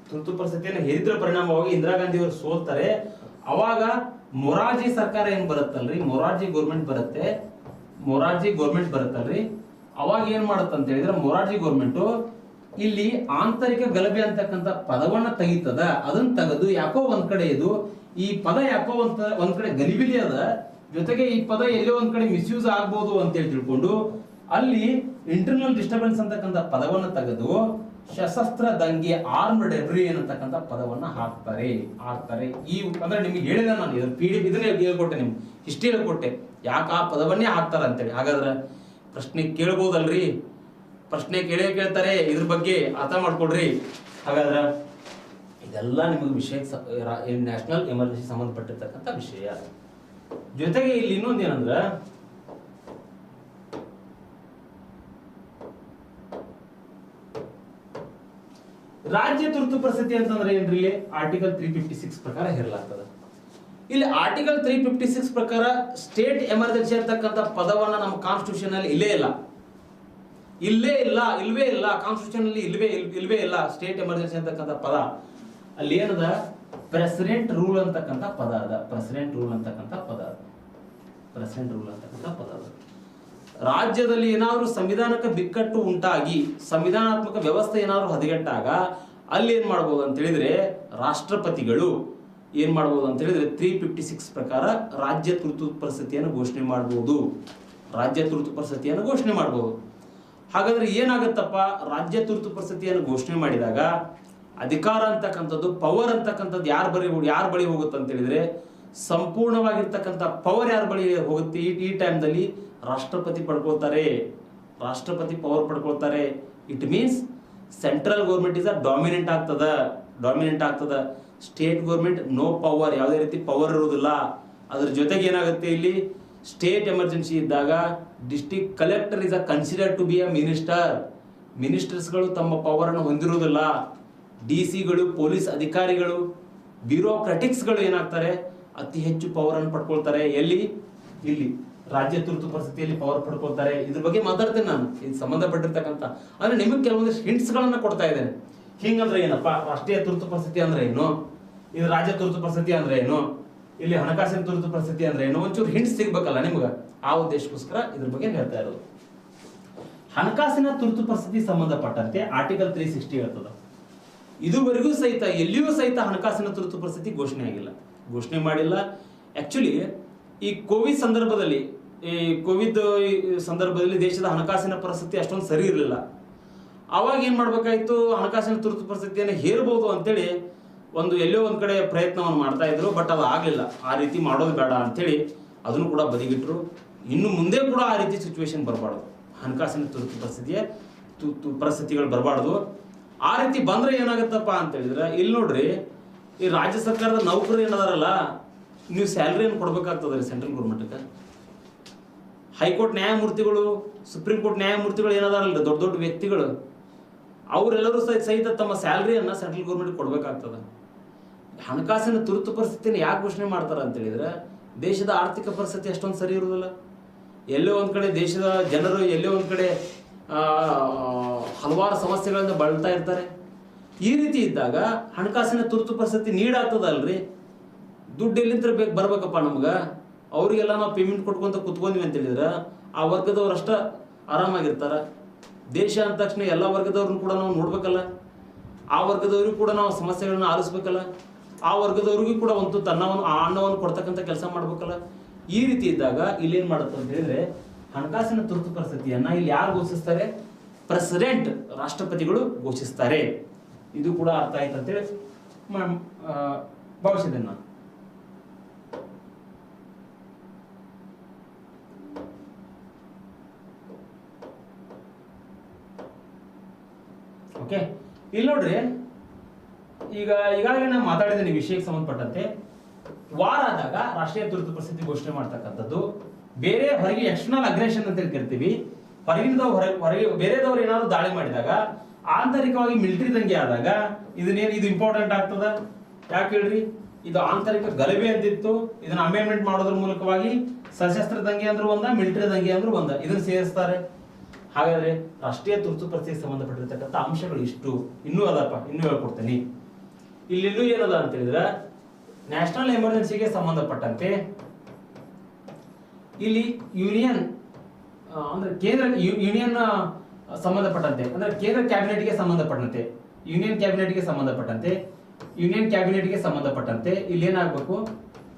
ತುರ್ತು ಪರಿಸ್ಥಿತಿಯನ್ನು ಹೇರಿದ್ರ ಪರಿಣಾಮವಾಗಿ ಇಂದಿರಾ ಗಾಂಧಿಯವರು ಸೋಲ್ತಾರೆ. ಅವಾಗ ಮೊರಾರ್ಜಿ ಸರ್ಕಾರ ಏನ್ ಬರುತ್ತಲ್ರಿ, ಮೊರಾರ್ಜಿ ಗೌರ್ಮೆಂಟ್ ಬರುತ್ತಲ್ರಿ, ಅವಾಗ ಏನ್ ಮಾಡುತ್ತಂತ ಹೇಳಿದ್ರೆ ಮೊರಾರ್ಜಿ ಗೌರ್ಮೆಂಟ್ ಇಲ್ಲಿ ಆಂತರಿಕ ಗಲಭೆ ಅಂತಕ್ಕಂಥ ಪದವನ್ನ ತೆಗಿತದ. ಅದನ್ನ ತೆಗೆದು ಯಾಕೋ ಒಂದ್ ಕಡೆ ಈ ಪದ ಯಾಕೋ ಒಂದ್ ಕಡೆ ಗಲಿಬಿಲಿ ಅದ, ಜೊತೆಗೆ ಈ ಪದ ಎಲ್ಲೋ ಒಂದ್ ಕಡೆ ಮಿಸ್ಯೂಸ್ ಆಗ್ಬೋದು ಅಂತೇಳಿ ತಿಳ್ಕೊಂಡು ಅಲ್ಲಿ ಇಂಟರ್ನಲ್ ಡಿಸ್ಟರ್ಬೆನ್ಸ್ ಅಂತಕ್ಕಂಥ ಪದವನ್ನ ತೆಗೆದು ಸಶಸ್ತ್ರ ದಂಗೆ ಆರ್ಮ್ಡ್ ರೆಬೆಲಿಯನ್ ಅಂತಕ್ಕಂಥ ಪದವನ್ನ ಹಾಕ್ತಾರೆ. ಈ ಅಂದ್ರೆ ನಿಮ್ಗೆ ಹೇಳಿದ ನಾನು ಇದನ್ನೇ ಹೇಳ್ಕೊಟ್ಟೆ, ನಿಮ್ಗೆ ಹಿಸ್ಟ್ರಿ ಹೇಳ್ಕೊಟ್ಟೆ ಯಾಕೆ ಆ ಪದವನ್ನೇ ಹಾಕ್ತಾರ ಅಂತೇಳಿ. ಹಾಗಾದ್ರೆ ಪ್ರಶ್ನೆ ಕೇಳ್ಬೋದಲ್ರಿ, ಪ್ರಶ್ನೆ ಕೇಳ್ತಾರೆ, ಇದ್ರ ಬಗ್ಗೆ ಅರ್ಥ ಮಾಡ್ಕೊಡ್ರಿ. ಹಾಗಾದ್ರೆ ಇದೆಲ್ಲ ನಿಮಗೆ ವಿಷಯ ನ್ಯಾಷನಲ್ ಎಮರ್ಜೆನ್ಸಿ ಸಂಬಂಧಪಟ್ಟಿರ್ತಕ್ಕಂಥ ವಿಷಯ. ಜೊತೆಗೆ ಇಲ್ಲಿ ಇನ್ನೊಂದೇನಂದ್ರ ರಾಜ್ಯ ತುರ್ತು ಪರಿಸ್ಥಿತಿ ಅಂತಂದ್ರೆ ಏನ್ರಿ, ಆರ್ಟಿಕಲ್ 356 ಪ್ರಕಾರ ಹೇರಲಾಗ್ತದೆ. ಇಲ್ಲಿ ಆರ್ಟಿಕಲ್ 356 ಪ್ರಕಾರ ಸ್ಟೇಟ್ ಎಮರ್ಜೆನ್ಸಿ ಅಂತಕ್ಕಂಥ ಪದವನ್ನ ನಮ್ಮ ಕಾನ್ಸ್ಟಿಟ್ಯೂಷನ್ ಅಲ್ಲಿ ಇಲ್ವೇ ಇಲ್ಲ, ಕಾನ್ಸ್ಟಿಟ್ಯೂಷನ್ ಅಲ್ಲಿ ಇಲ್ವೇ ಇಲ್ಲ ಸ್ಟೇಟ್ ಎಮರ್ಜೆನ್ಸಿ ಅಂತಕ್ಕಂಥ ಪದ. ಅಲ್ಲಿ ಏನದ, ಪ್ರೆಸಿಡೆಂಟ್ ರೂಲ್ ಅಂತಕ್ಕಂಥ ಪದ ಅದ, ಪ್ರೆಸಿಡೆಂಟ್ ರೂಲ್ ಅಂತಕ್ಕಂಥ ಪದ ಅದ. ರಾಜ್ಯದಲ್ಲಿ ಏನಾದ್ರೂ ಸಂವಿಧಾನಕ್ಕೆ ಬಿಕ್ಕಟ್ಟು ಉಂಟಾಗಿ ಸಂವಿಧಾನಾತ್ಮಕ ವ್ಯವಸ್ಥೆ ಏನಾದ್ರೂ ಹದಗೆಟ್ಟಾಗ ಅಲ್ಲಿ ಏನ್ ಮಾಡ್ಬೋದು ಅಂತ ಹೇಳಿದ್ರೆ ರಾಷ್ಟ್ರಪತಿಗಳು ಏನ್ ಮಾಡ್ಬೋದು ಅಂತ ಹೇಳಿದ್ರೆ 356 ಪ್ರಕಾರ ರಾಜ್ಯ ತುರ್ತು ಪರಿಸ್ಥಿತಿಯನ್ನು ಘೋಷಣೆ ಮಾಡಬಹುದು. ಹಾಗಾದ್ರೆ ಏನಾಗುತ್ತಪ್ಪ, ರಾಜ್ಯ ತುರ್ತು ಪರಿಸ್ಥಿತಿಯನ್ನು ಘೋಷಣೆ ಮಾಡಿದಾಗ ಅಧಿಕಾರ ಅಂತಕ್ಕಂಥದ್ದು, ಪವರ್ ಅಂತಕ್ಕಂಥದ್ದು ಯಾರ ಬಳಿ ಹೋಗುತ್ತೆ ಅಂತ ಹೇಳಿದ್ರೆ ಸಂಪೂರ್ಣವಾಗಿರ್ತಕ್ಕಂಥ ಪವರ್ ಯಾರ ಬಳಿ ಹೋಗುತ್ತೆ, ಈ ಟೈಮ್ದಲ್ಲಿ ರಾಷ್ಟ್ರಪತಿ ಪವರ್ ಪಡ್ಕೊಳ್ತಾರೆ. It means central government is dominant ಆಗ್ತದ. ಸ್ಟೇಟ್ ಗೌರ್ಮೆಂಟ್ ನೋ ಪವರ್, ಯಾವುದೇ ರೀತಿ ಪವರ್ ಇರುವುದಿಲ್ಲ. ಅದ್ರ ಜೊತೆಗೆ ಏನಾಗುತ್ತೆ, ಇಲ್ಲಿ ಸ್ಟೇಟ್ ಎಮರ್ಜೆನ್ಸಿ ಇದ್ದಾಗ district collector is considered to be a ಮಿನಿಸ್ಟರ್ಸ್ಗಳು ತಮ್ಮ ಪವರ್ ಅನ್ನು ಹೊಂದಿರುವುದಿಲ್ಲ. ಡಿಸಿಗಳು, ಪೊಲೀಸ್ ಅಧಿಕಾರಿಗಳು, ಬ್ಯೂರೋಕ್ರಾಟಿಕ್ಸ್ಗಳು ಏನಾಗ್ತಾರೆ, ಅತಿ ಹೆಚ್ಚು ಪವರ್ ಅನ್ನು ಪಡ್ಕೊಳ್ತಾರೆ. ಇಲ್ಲಿ ರಾಜ್ಯ ತುರ್ತು ಪರಿಸ್ಥಿತಿಯಲ್ಲಿ ಪವರ್ ಪಡ್ಕೊಳ್ತಾರೆ. ಇದ್ರ ಬಗ್ಗೆ ಮಾತಾಡ್ತೇನೆ ನಾನು, ಇದು ಸಂಬಂಧಪಟ್ಟಿರ್ತಕ್ಕಂಥ ಅಂದ್ರೆ ನಿಮಗೆ ಕೆಲವೊಂದಿಷ್ಟು ಹಿಂಟ್ಸ್ ಗಳನ್ನ ಕೊಡ್ತಾ ಇದ್ದೇನೆ. ಹಿಂಗಂದ್ರೆ ಏನಪ್ಪ, ರಾಷ್ಟ್ರೀಯ ತುರ್ತು ಪರಿಸ್ಥಿತಿ ಅಂದ್ರೆ ಏನು, ಇದು ರಾಜ್ಯ ತುರ್ತು ಪರಿಸ್ಥಿತಿ ಅಂದ್ರೆ ಏನು, ಇಲ್ಲಿ ಹಣಕಾಸಿನ ತುರ್ತು ಪರಿಸ್ಥಿತಿ ಅಂದ್ರೆ ಏನು, ಒಂಚೂರು ಹಿಂಟ್ಸ್ ಸಿಗ್ಬೇಕಲ್ಲ ನಿಮ್ಗೆ. ಆ ಉದ್ದೇಶಕ್ಕೋಸ್ಕರ ಇದ್ರ ಬಗ್ಗೆ ಹೇಳ್ತಾ ಇರೋದು. ಹಣಕಾಸಿನ ತುರ್ತು ಪರಿಸ್ಥಿತಿ ಸಂಬಂಧಪಟ್ಟಂತೆ ಆರ್ಟಿಕಲ್ 360 ಹೇಳ್ತದ. ಇದುವರೆಗೂ ಸಹಿತ ಎಲ್ಲಿಯೂ ಸಹಿತ ಹಣಕಾಸಿನ ತುರ್ತು ಪರಿಸ್ಥಿತಿ ಘೋಷಣೆ ಮಾಡಿಲ್ಲ. ಆಕ್ಚುಲಿ ಈ ಕೋವಿಡ್ ಸಂದರ್ಭದಲ್ಲಿ ದೇಶದ ಹಣಕಾಸಿನ ಪರಿಸ್ಥಿತಿ ಅಷ್ಟೊಂದು ಸರಿ ಇರಲಿಲ್ಲ. ಅವಾಗ ಏನ್ ಮಾಡ್ಬೇಕಾಯ್ತು, ಹಣಕಾಸಿನ ತುರ್ತು ಪರಿಸ್ಥಿತಿಯನ್ನು ಹೇರಬಹುದು ಅಂತೇಳಿ ಎಲ್ಲೋ ಒಂದ್ ಕಡೆ ಪ್ರಯತ್ನವನ್ನು ಮಾಡ್ತಾ ಇದ್ರು. ಬಟ್ ಅದು ಆಗ್ಲಿಲ್ಲ. ಆ ರೀತಿ ಮಾಡೋದು ಬೇಡ ಅಂತೇಳಿ ಅದನ್ನು ಕೂಡ ಬದಿಗಿಟ್ರು. ಇನ್ನು ಮುಂದೆ ಕೂಡ ಆ ರೀತಿ ಸಿಚುವೇಶನ್ ಬರಬಾರ್ದು, ಹಣಕಾಸಿನ ತುರ್ತು ಪರಿಸ್ಥಿತಿಗಳು ಬರಬಾರ್ದು. ಆ ರೀತಿ ಬಂದ್ರೆ ಏನಾಗುತ್ತಪ್ಪ ಅಂತ ಹೇಳಿದ್ರೆ, ಇಲ್ಲಿ ನೋಡ್ರಿ, ಈ ರಾಜ್ಯ ಸರ್ಕಾರದ ನೌಕರರು ಏನದಾರಲ್ಲ, ನೀವು ಸ್ಯಾಲರಿಯನ್ನು ಕೊಡ್ಬೇಕಾಗ್ತದ್ರಿ ಸೆಂಟ್ರಲ್ ಗೌರ್ಮೆಂಟ್ಗೆ. ಹೈಕೋರ್ಟ್ ನ್ಯಾಯಮೂರ್ತಿಗಳು, ಸುಪ್ರೀಂ ಕೋರ್ಟ್ ನ್ಯಾಯಮೂರ್ತಿಗಳು ಏನದಾರಲ್ಲ, ದೊಡ್ಡ ವ್ಯಕ್ತಿಗಳು, ಅವರೆಲ್ಲರೂ ಸಹಿತ ತಮ್ಮ ಸ್ಯಾಲರಿಯನ್ನ ಸೆಂಟ್ರಲ್ ಗೌರ್ಮೆಂಟ್ ಕೊಡ್ಬೇಕಾಗ್ತದ. ಹಣಕಾಸಿನ ತುರ್ತು ಪರಿಸ್ಥಿತಿಯನ್ನು ಯಾಕೆ ಘೋಷಣೆ ಮಾಡ್ತಾರ ಅಂತ ಹೇಳಿದ್ರೆ, ದೇಶದ ಆರ್ಥಿಕ ಪರಿಸ್ಥಿತಿ ಅಷ್ಟೊಂದು ಸರಿ ಇರುವುದಿಲ್ಲ. ಎಲ್ಲೋ ಒಂದ್ ಕಡೆ ದೇಶದ ಜನರು ಎಲ್ಲೋ ಒಂದ್ ಕಡೆ ಹಲವಾರು ಸಮಸ್ಯೆಗಳಿಂದ ಬಳಲ್ತಾ ಇರ್ತಾರೆ. ಈ ರೀತಿ ಇದ್ದಾಗ ಹಣಕಾಸಿನ ತುರ್ತು ಪರಿಸ್ಥಿತಿ ನೀಡಾಗ್ತದಲ್ರಿ, ದುಡ್ಡು ಎಲ್ಲಿಂದ ಬರ್ಬೇಕಪ್ಪ ನಮ್ಗ. ಅವರಿಗೆಲ್ಲ ನಾವು ಪೇಮೆಂಟ್ ಕೊಟ್ಕೊಂತ ಕುತ್ಕೊಂಡ್ವಿ ಅಂತ ಹೇಳಿದ್ರೆ ಆ ವರ್ಗದವ್ರಷ್ಟ ಆರಾಮಾಗಿರ್ತಾರ. ದೇಶ ಅಂದ ತಕ್ಷಣ ಎಲ್ಲ ವರ್ಗದವ್ರನ್ನ ಕೂಡ ನಾವು ನೋಡ್ಬೇಕಲ್ಲ, ಆ ವರ್ಗದವ್ರಿಗೂ ಕೂಡ ನಾವು ಸಮಸ್ಯೆಗಳನ್ನ ಆಲಿಸ್ಬೇಕಲ್ಲ, ಆ ವರ್ಗದವ್ರಿಗೂ ಕೂಡ ಆ ಅನ್ನವನ್ನು ಕೊಡ್ತಕ್ಕಂಥ ಕೆಲಸ ಮಾಡ್ಬೇಕಲ್ಲ. ಈ ರೀತಿ ಇದ್ದಾಗ ಇಲ್ಲೇನ್ ಮಾಡುತ್ತೆ ಅಂತ ಹೇಳಿದ್ರೆ, ಹಣಕಾಸಿನ ತುರ್ತು ಪರಿಸ್ಥಿತಿಯನ್ನ ಇಲ್ಲಿ ಯಾರು ಘೋಷಿಸ್ತಾರೆ? ಪ್ರೆಸಿಡೆಂಟ್, ರಾಷ್ಟ್ರಪತಿಗಳು ಘೋಷಿಸ್ತಾರೆ. ಇದು ಕೂಡ ಅರ್ಥ ಆಯ್ತು ಅಂತೇಳಿ ಭಾವಿಸಿದ್ದೇನೆ ನಾನು. ಓಕೆ, ಇಲ್ಲಿ ನೋಡ್ರಿ, ಈಗಾಗಲೇ ನಾನು ಮಾತಾಡಿದ್ದೀನಿ ವಿಷಯಕ್ಕೆ ಸಂಬಂಧಪಟ್ಟಂತೆ. ವಾರ ಆದಾಗ ರಾಷ್ಟ್ರೀಯ ತುರ್ತು ಪರಿಸ್ಥಿತಿ ಘೋಷಣೆ ಮಾಡ್ತಕ್ಕಂಥದ್ದು ಬೇರೆ ಹೊರಗೆ ಎಕ್ಸ್ಟರ್ನಲ್ ಅಗ್ರೆಷನ್ ಅಂತ ಕರಿತೀವಿ. ಹೊರಗೆ ಬೇರೆದವ್ರು ಏನಾದ್ರು ದಾಳಿ ಮಾಡಿದಾಗ, ಆಂತರಿಕವಾಗಿ ಮಿಲಿಟರಿ ದಂಗೆ ಆದಾಗ ಇದು ಇಂಪಾರ್ಟೆಂಟ್ ಆಗ್ತದ. ಯಾಕೆ ಹೇಳ್ರಿ? ಇದು ಆಂತರಿಕ ಗಲಭೆ ಅಂತಿತ್ತು. ಇದನ್ನ ಅಮೆಂಡ್ಮೆಂಟ್ ಮಾಡೋದ್ರ ಮೂಲಕವಾಗಿ ಸಶಸ್ತ್ರ ದಂಗೆ ಅಂದ್ರೂ ಒಂದ, ಮಿಲಿಟರಿ ದಂಗೆ ಅಂದ್ರೂ ಒಂದ, ಇದನ್ನ ಸೇರಿಸ್ತಾರೆ. ಹಾಗಾದ್ರೆ ರಾಷ್ಟ್ರೀಯ ತುರ್ತು ಪರಿಸ್ಥಿತಿಗೆ ಸಂಬಂಧಪಟ್ಟಿರ್ತಕ್ಕಂಥ ಅಂಶಗಳು ಇಷ್ಟು. ಇನ್ನೂ ಅದಪ್ಪ, ಇನ್ನೂ ಹೇಳ್ಕೊಡ್ತೇನೆ. ಇಲ್ಲಿನ್ನೂ ಏನದ ಅಂತ ಹೇಳಿದ್ರೆ, ನ್ಯಾಷನಲ್ ಎಮರ್ಜೆನ್ಸಿಗೆ ಸಂಬಂಧಪಟ್ಟಂತೆ ಇಲ್ಲಿ ಯೂನಿಯನ್ ಅಂದ್ರೆ ಕೇಂದ್ರ ಯೂನಿಯನ್ ಸಂಬಂಧಪಟ್ಟಂತೆ, ಅಂದ್ರೆ ಕೇಂದ್ರ ಕ್ಯಾಬಿನೆಟ್ಗೆ ಸಂಬಂಧಪಟ್ಟಂತೆ, ಯೂನಿಯನ್ ಕ್ಯಾಬಿನೆಟ್ಗೆ ಸಂಬಂಧಪಟ್ಟಂತೆ ಇಲ್ಲಿ ಏನಾಗಬೇಕು?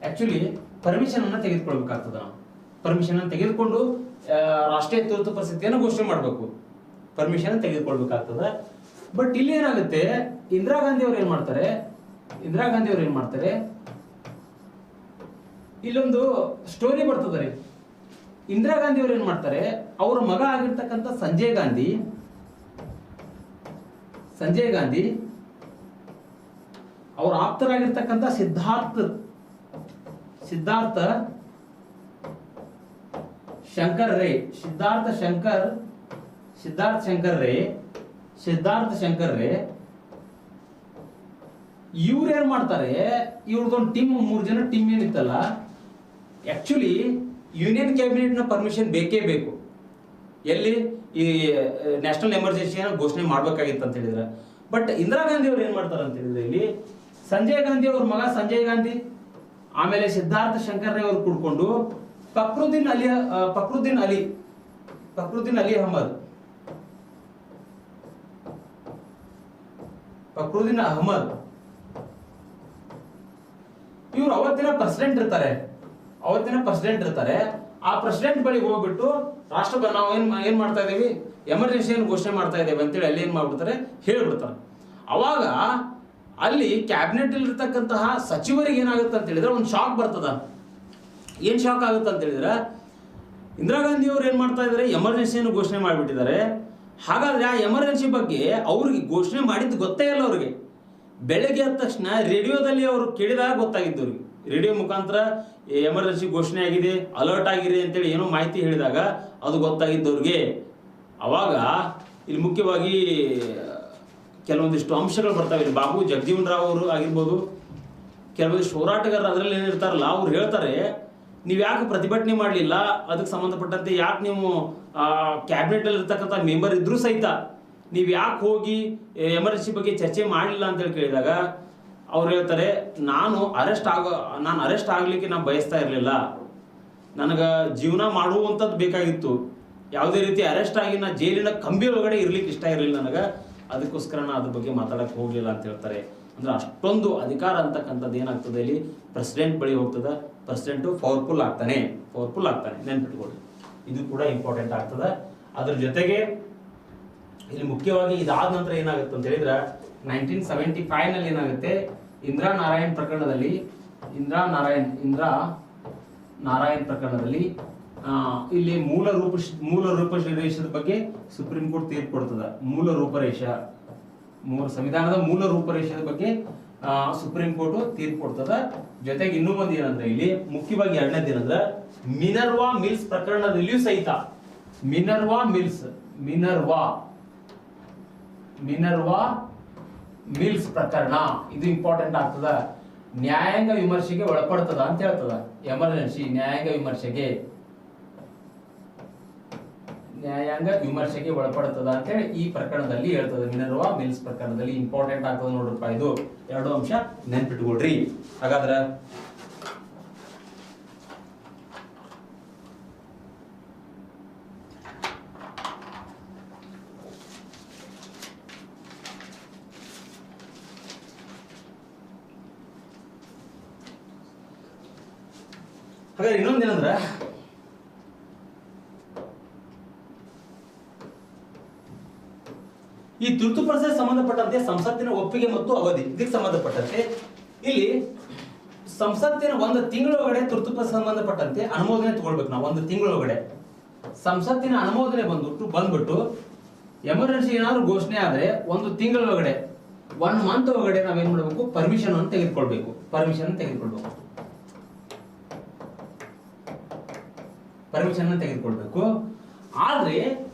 ಆಕ್ಚುಲಿ ಪರ್ಮಿಷನ್ ಅನ್ನ ತೆಗೆದುಕೊಳ್ಬೇಕಾಗ್ತದ. ನಾವು ಪರ್ಮಿಷನ್ ಅನ್ನು ತೆಗೆದುಕೊಂಡು ರಾಷ್ಟ್ರೀಯ ತುರ್ತು ಪರಿಸ್ಥಿತಿಯನ್ನು ಘೋಷಣೆ ಮಾಡಬೇಕು. ಪರ್ಮಿಷನ್ ತೆಗೆದುಕೊಳ್ಬೇಕಾಗ್ತದ. ಬಟ್ ಇಲ್ಲಿ ಏನಾಗುತ್ತೆ, ಇಂದಿರಾ ಗಾಂಧಿ ಅವ್ರು ಏನ್ ಮಾಡ್ತಾರೆ, ಇಲ್ಲೊಂದು ಸ್ಟೋರಿ ಬರ್ತದೆ ರೀ. ಇಂದಿರಾ ಗಾಂಧಿ ಅವ್ರು ಏನ್ ಮಾಡ್ತಾರೆ, ಅವ್ರ ಮಗ ಆಗಿರ್ತಕ್ಕಂಥ ಸಂಜಯ್ ಗಾಂಧಿ ಅವ್ರ ಆಪ್ತರಾಗಿರ್ತಕ್ಕಂಥ ಸಿದ್ಧಾರ್ಥ ಶಂಕರ್ ರೇ ಇವ್ರು ಏನ್ ಮಾಡ್ತಾರೆ, ಇವ್ರದೊಂದು ಟೀಮ್, 3 ಜನ ಟೀಮ್ ಏನಿತ್ತಲ್ಲ, ಆಕ್ಚುಲಿ ಯೂನಿಯನ್ ಕ್ಯಾಬಿನೆಟ್ ನ ಪರ್ಮಿಷನ್ ಬೇಕೇ ಬೇಕು. ಎಲ್ಲಿ ಈ ನ್ಯಾಷನಲ್ ಎಮರ್ಜೆನ್ಸಿಯನ್ನು ಘೋಷಣೆ ಮಾಡ್ಬೇಕಾಗಿತ್ತು ಅಂತ ಹೇಳಿದ್ರೆ. ಬಟ್ ಇಂದಿರಾ ಗಾಂಧಿ ಅವ್ರು ಏನ್ ಮಾಡ್ತಾರೆ ಅಂತ ಹೇಳಿದ್ರೆ, ಇಲ್ಲಿ ಸಂಜಯ್ ಗಾಂಧಿ ಅವ್ರ ಮಗ ಸಂಜಯ್ ಗಾಂಧಿ, ಆಮೇಲೆ ಸಿದ್ಧಾರ್ಥ ಶಂಕರ್ ರೇ ಅವ್ರು ಕೂಡ್ಕೊಂಡು ಫಕ್ರುದ್ದೀನ್ ಅಹಮದ್ ಇವ್ರು ಅವತ್ತಿನ ಪ್ರೆಸಿಡೆಂಟ್ ಇರ್ತಾರೆ. ಆ ಪ್ರೆಸಿಡೆಂಟ್ ಬಳಿ ಹೋಗ್ಬಿಟ್ಟು ನಾವು ಏನ್ ಮಾಡ್ತಾ ಇದೀವಿ, ಎಮರ್ಜೆನ್ಸಿಯನ್ನು ಘೋಷಣೆ ಮಾಡ್ತಾ ಇದ್ದೇವೆ ಅಂತೇಳಿ ಅಲ್ಲಿ ಏನ್ ಮಾಡ್ಬಿಡ್ತಾರೆ, ಹೇಳ್ಬಿಡ್ತಾರೆ. ಅವಾಗ ಅಲ್ಲಿ ಕ್ಯಾಬಿನೆಟ್ ಇರ್ತಕ್ಕಂತಹ ಸಚಿವರಿಗೆ ಏನಾಗುತ್ತೆ ಅಂತ ಹೇಳಿದ್ರೆ ಒಂದು ಶಾಕ್ ಬರ್ತದ. ಏನ್ ಶಾಕ್ ಆಗುತ್ತೆ ಅಂತ ಹೇಳಿದ್ರೆ, ಇಂದಿರಾ ಗಾಂಧಿ ಅವ್ರು ಏನ್ ಮಾಡ್ತಾ ಇದಾರೆ, ಎಮರ್ಜೆನ್ಸಿಯನ್ನು ಘೋಷಣೆ ಮಾಡಿಬಿಟ್ಟಿದ್ದಾರೆ. ಹಾಗಾದ್ರೆ ಆ ಎಮರ್ಜೆನ್ಸಿ ಬಗ್ಗೆ ಅವ್ರಿಗೆ ಘೋಷಣೆ ಮಾಡಿದ್ದು ಗೊತ್ತೇ ಇಲ್ಲ. ಅವ್ರಿಗೆ ಬೆಳಗ್ಗೆ ಆದ ತಕ್ಷಣ ರೇಡಿಯೋದಲ್ಲಿ ಅವರು ಕೇಳಿದಾಗ ಗೊತ್ತಾಗಿದ್ದು. ಅವ್ರಿಗೆ ರೇಡಿಯೋ ಮುಖಾಂತರ ಎಮರ್ಜೆನ್ಸಿ ಘೋಷಣೆ ಆಗಿದೆ, ಅಲರ್ಟ್ ಆಗಿದೆ ಅಂತೇಳಿ ಏನೋ ಮಾಹಿತಿ ಹೇಳಿದಾಗ ಅದು ಗೊತ್ತಾಗಿದ್ದವ್ರಿಗೆ. ಅವಾಗ ಇಲ್ಲಿ ಮುಖ್ಯವಾಗಿ ಕೆಲವೊಂದಿಷ್ಟು ಅಂಶಗಳು ಬರ್ತಾವೆ. ಇಲ್ಲಿ ಬಾಬು ಜಗಜೀವನ್ ರಾವ್ ಅವರು ಆಗಿರ್ಬೋದು, ಕೆಲವೊಂದಿಷ್ಟು ಹೋರಾಟಗಾರರು ಅದರಲ್ಲಿ ಏನಿರ್ತಾರಲ್ಲ, ಅವ್ರು ಹೇಳ್ತಾರೆ, ನೀವು ಯಾಕೆ ಪ್ರತಿಭಟನೆ ಮಾಡಲಿಲ್ಲ, ಅದಕ್ಕೆ ಸಂಬಂಧಪಟ್ಟಂತೆ ಯಾಕೆ ನೀವು ಕ್ಯಾಬಿನೆಟ್ ಅಲ್ಲಿ ಇರ್ತಕ್ಕಂಥ ಮೆಂಬರ್ ಇದ್ರೂ ಸಹಿತ ನೀವು ಯಾಕೆ ಹೋಗಿ ಎಮರ್ಜೆನ್ಸಿ ಬಗ್ಗೆ ಚರ್ಚೆ ಮಾಡಲಿಲ್ಲ ಅಂತೇಳಿ ಕೇಳಿದಾಗ ಅವ್ರು ಹೇಳ್ತಾರೆ, ನಾನು ಅರೆಸ್ಟ್ ಆಗ್ಲಿಕ್ಕೆ ನಾನು ಬಯಸ್ತಾ ಇರಲಿಲ್ಲ. ನನಗೆ ಜೀವನ ಮಾಡುವಂಥದ್ದು ಬೇಕಾಗಿತ್ತು. ಯಾವುದೇ ರೀತಿ ಅರೆಸ್ಟ್ ಆಗಿ ನಾ ಜೈಲಿನ ಕಂಬಿ ಒಳಗಡೆ ಇರ್ಲಿಕ್ಕೆ ಇಷ್ಟ ಇರಲಿಲ್ಲ ನನಗೆ. ಅದಕ್ಕೋಸ್ಕರ ನಾನು ಅದ್ರ ಬಗ್ಗೆ ಮಾತಾಡಕ್ಕೆ ಹೋಗಲಿಲ್ಲ ಅಂತ ಹೇಳ್ತಾರೆ. ಅಂದ್ರೆ ಅಷ್ಟೊಂದು ಅಧಿಕಾರ ಅಂತಕ್ಕಂಥದ್ದು ಏನಾಗ್ತದೆ, ಇಲ್ಲಿ ಪ್ರೆಸಿಡೆಂಟ್ ಬಳಿ ಹೋಗ್ತದೆ. ಪ್ರೆಸಿಡೆಂಟು ಪವರ್ಫುಲ್ ಆಗ್ತಾನೆ, ನೆನ್ಪಿಟ್ಕೊಳ್ಳಿ. ಇದು ಕೂಡ ಇಂಪಾರ್ಟೆಂಟ್ ಆಗ್ತದೆ. ಅದ್ರ ಜೊತೆಗೆ ಇಲ್ಲಿ ಮುಖ್ಯವಾಗಿ ಇದಾದ ನಂತರ ಏನಾಗುತ್ತೆ ಅಂತ ಹೇಳಿದ್ರೆ, 1975 ನಲ್ಲಿ ಏನಾಗುತ್ತೆ, ಇಂದಿರಾ ನಾರಾಯಣ್ ಪ್ರಕರಣದಲ್ಲಿ ಇಲ್ಲಿ ಮೂಲ ರೂಪರೇಷದ ಬಗ್ಗೆ ಸುಪ್ರೀಂ ಕೋರ್ಟ್ ತೀರ್ಪು ಕೊಡ್ತದ. ಸಂವಿಧಾನದ ಮೂಲ ರೂಪರೇಷದ ಬಗ್ಗೆ ಸುಪ್ರೀಂ ಕೋರ್ಟ್ ತೀರ್ಪು ಕೊಡ್ತದ. ಜೊತೆಗೆ ಇನ್ನೂ ಒಂದು ಏನಂದ್ರೆ, ಇಲ್ಲಿ ಮುಖ್ಯವಾಗಿ ಎರಡನೇದು ಏನಂದ್ರೆ, ಮಿನರ್ವಾ ಮಿಲ್ಸ್ ಪ್ರಕರಣದಲ್ಲಿಯೂ ಸಹಿತ ಮಿನರ್ವಾ ಮಿಲ್ಸ್ ಪ್ರಕರಣ ಇದು ಇಂಪಾರ್ಟೆಂಟ್ ಆಗ್ತದ. ನ್ಯಾಯಾಂಗ ವಿಮರ್ಶೆಗೆ ಒಳಪಡ್ತದ ಅಂತ ಹೇಳ್ತದ. ಎಮರ್ಜೆನ್ಸಿ ನ್ಯಾಯಾಂಗ ವಿಮರ್ಶೆಗೆ ಒಳಪಡುತ್ತದ ಅಂತ ಹೇಳಿ ಈ ಪ್ರಕರಣದಲ್ಲಿ ಹೇಳ್ತದೆ. ಮಿನರ್ವಾ ಮಿಲ್ಸ್ ಪ್ರಕರಣದಲ್ಲಿ ಇಂಪಾರ್ಟೆಂಟ್ ಆಗ್ತದೆ ನೋಡ್ರಪ್ಪ. ಇದು 2 ಅಂಶ ನೆನ್ಪಿಟ್ಕೊಳ್ರಿ. ಹಾಗಾದ್ರೆ ಇನ್ನೊಂದೇನಂದ್ರ, ಈ ತುರ್ತು ಪರಿಸ್ಥಿತಿಗೆ ಸಂಬಂಧಪಟ್ಟಂತೆ ಸಂಸತ್ತಿನ ಒಪ್ಪಿಗೆ ಮತ್ತು ಅವಧಿ ಇದಕ್ಕೆ ಸಂಬಂಧಪಟ್ಟಂತೆ ಇಲ್ಲಿ ಸಂಸತ್ತಿನ ಒಂದು ತಿಂಗಳೊಳಗಡೆ ತುರ್ತು ಪರಿಸ್ಥಿತಿಗೆ ಸಂಬಂಧಪಟ್ಟಂತೆ ಅನುಮೋದನೆ ತಗೊಳ್ಬೇಕು. ನಾವು ಒಂದು ತಿಂಗಳೊಳಗಡೆ ಸಂಸತ್ತಿನ ಅನುಮೋದನೆ ಬಂದ್ಬಿಟ್ಟು ಎಮರ್ಜೆನ್ಸಿ ಏನಾದ್ರು ಘೋಷಣೆ ಆದ್ರೆ ಒಂದು ತಿಂಗಳೊಳಗಡೆ 1 ಮಂತ್ ಒಳಗಡೆ ನಾವೇನ್ ಮಾಡಬೇಕು, ಪರ್ಮಿಷನ್ ಅನ್ನು ತೆಗೆದುಕೊಳ್ಬೇಕು. ಆದ್ರೆ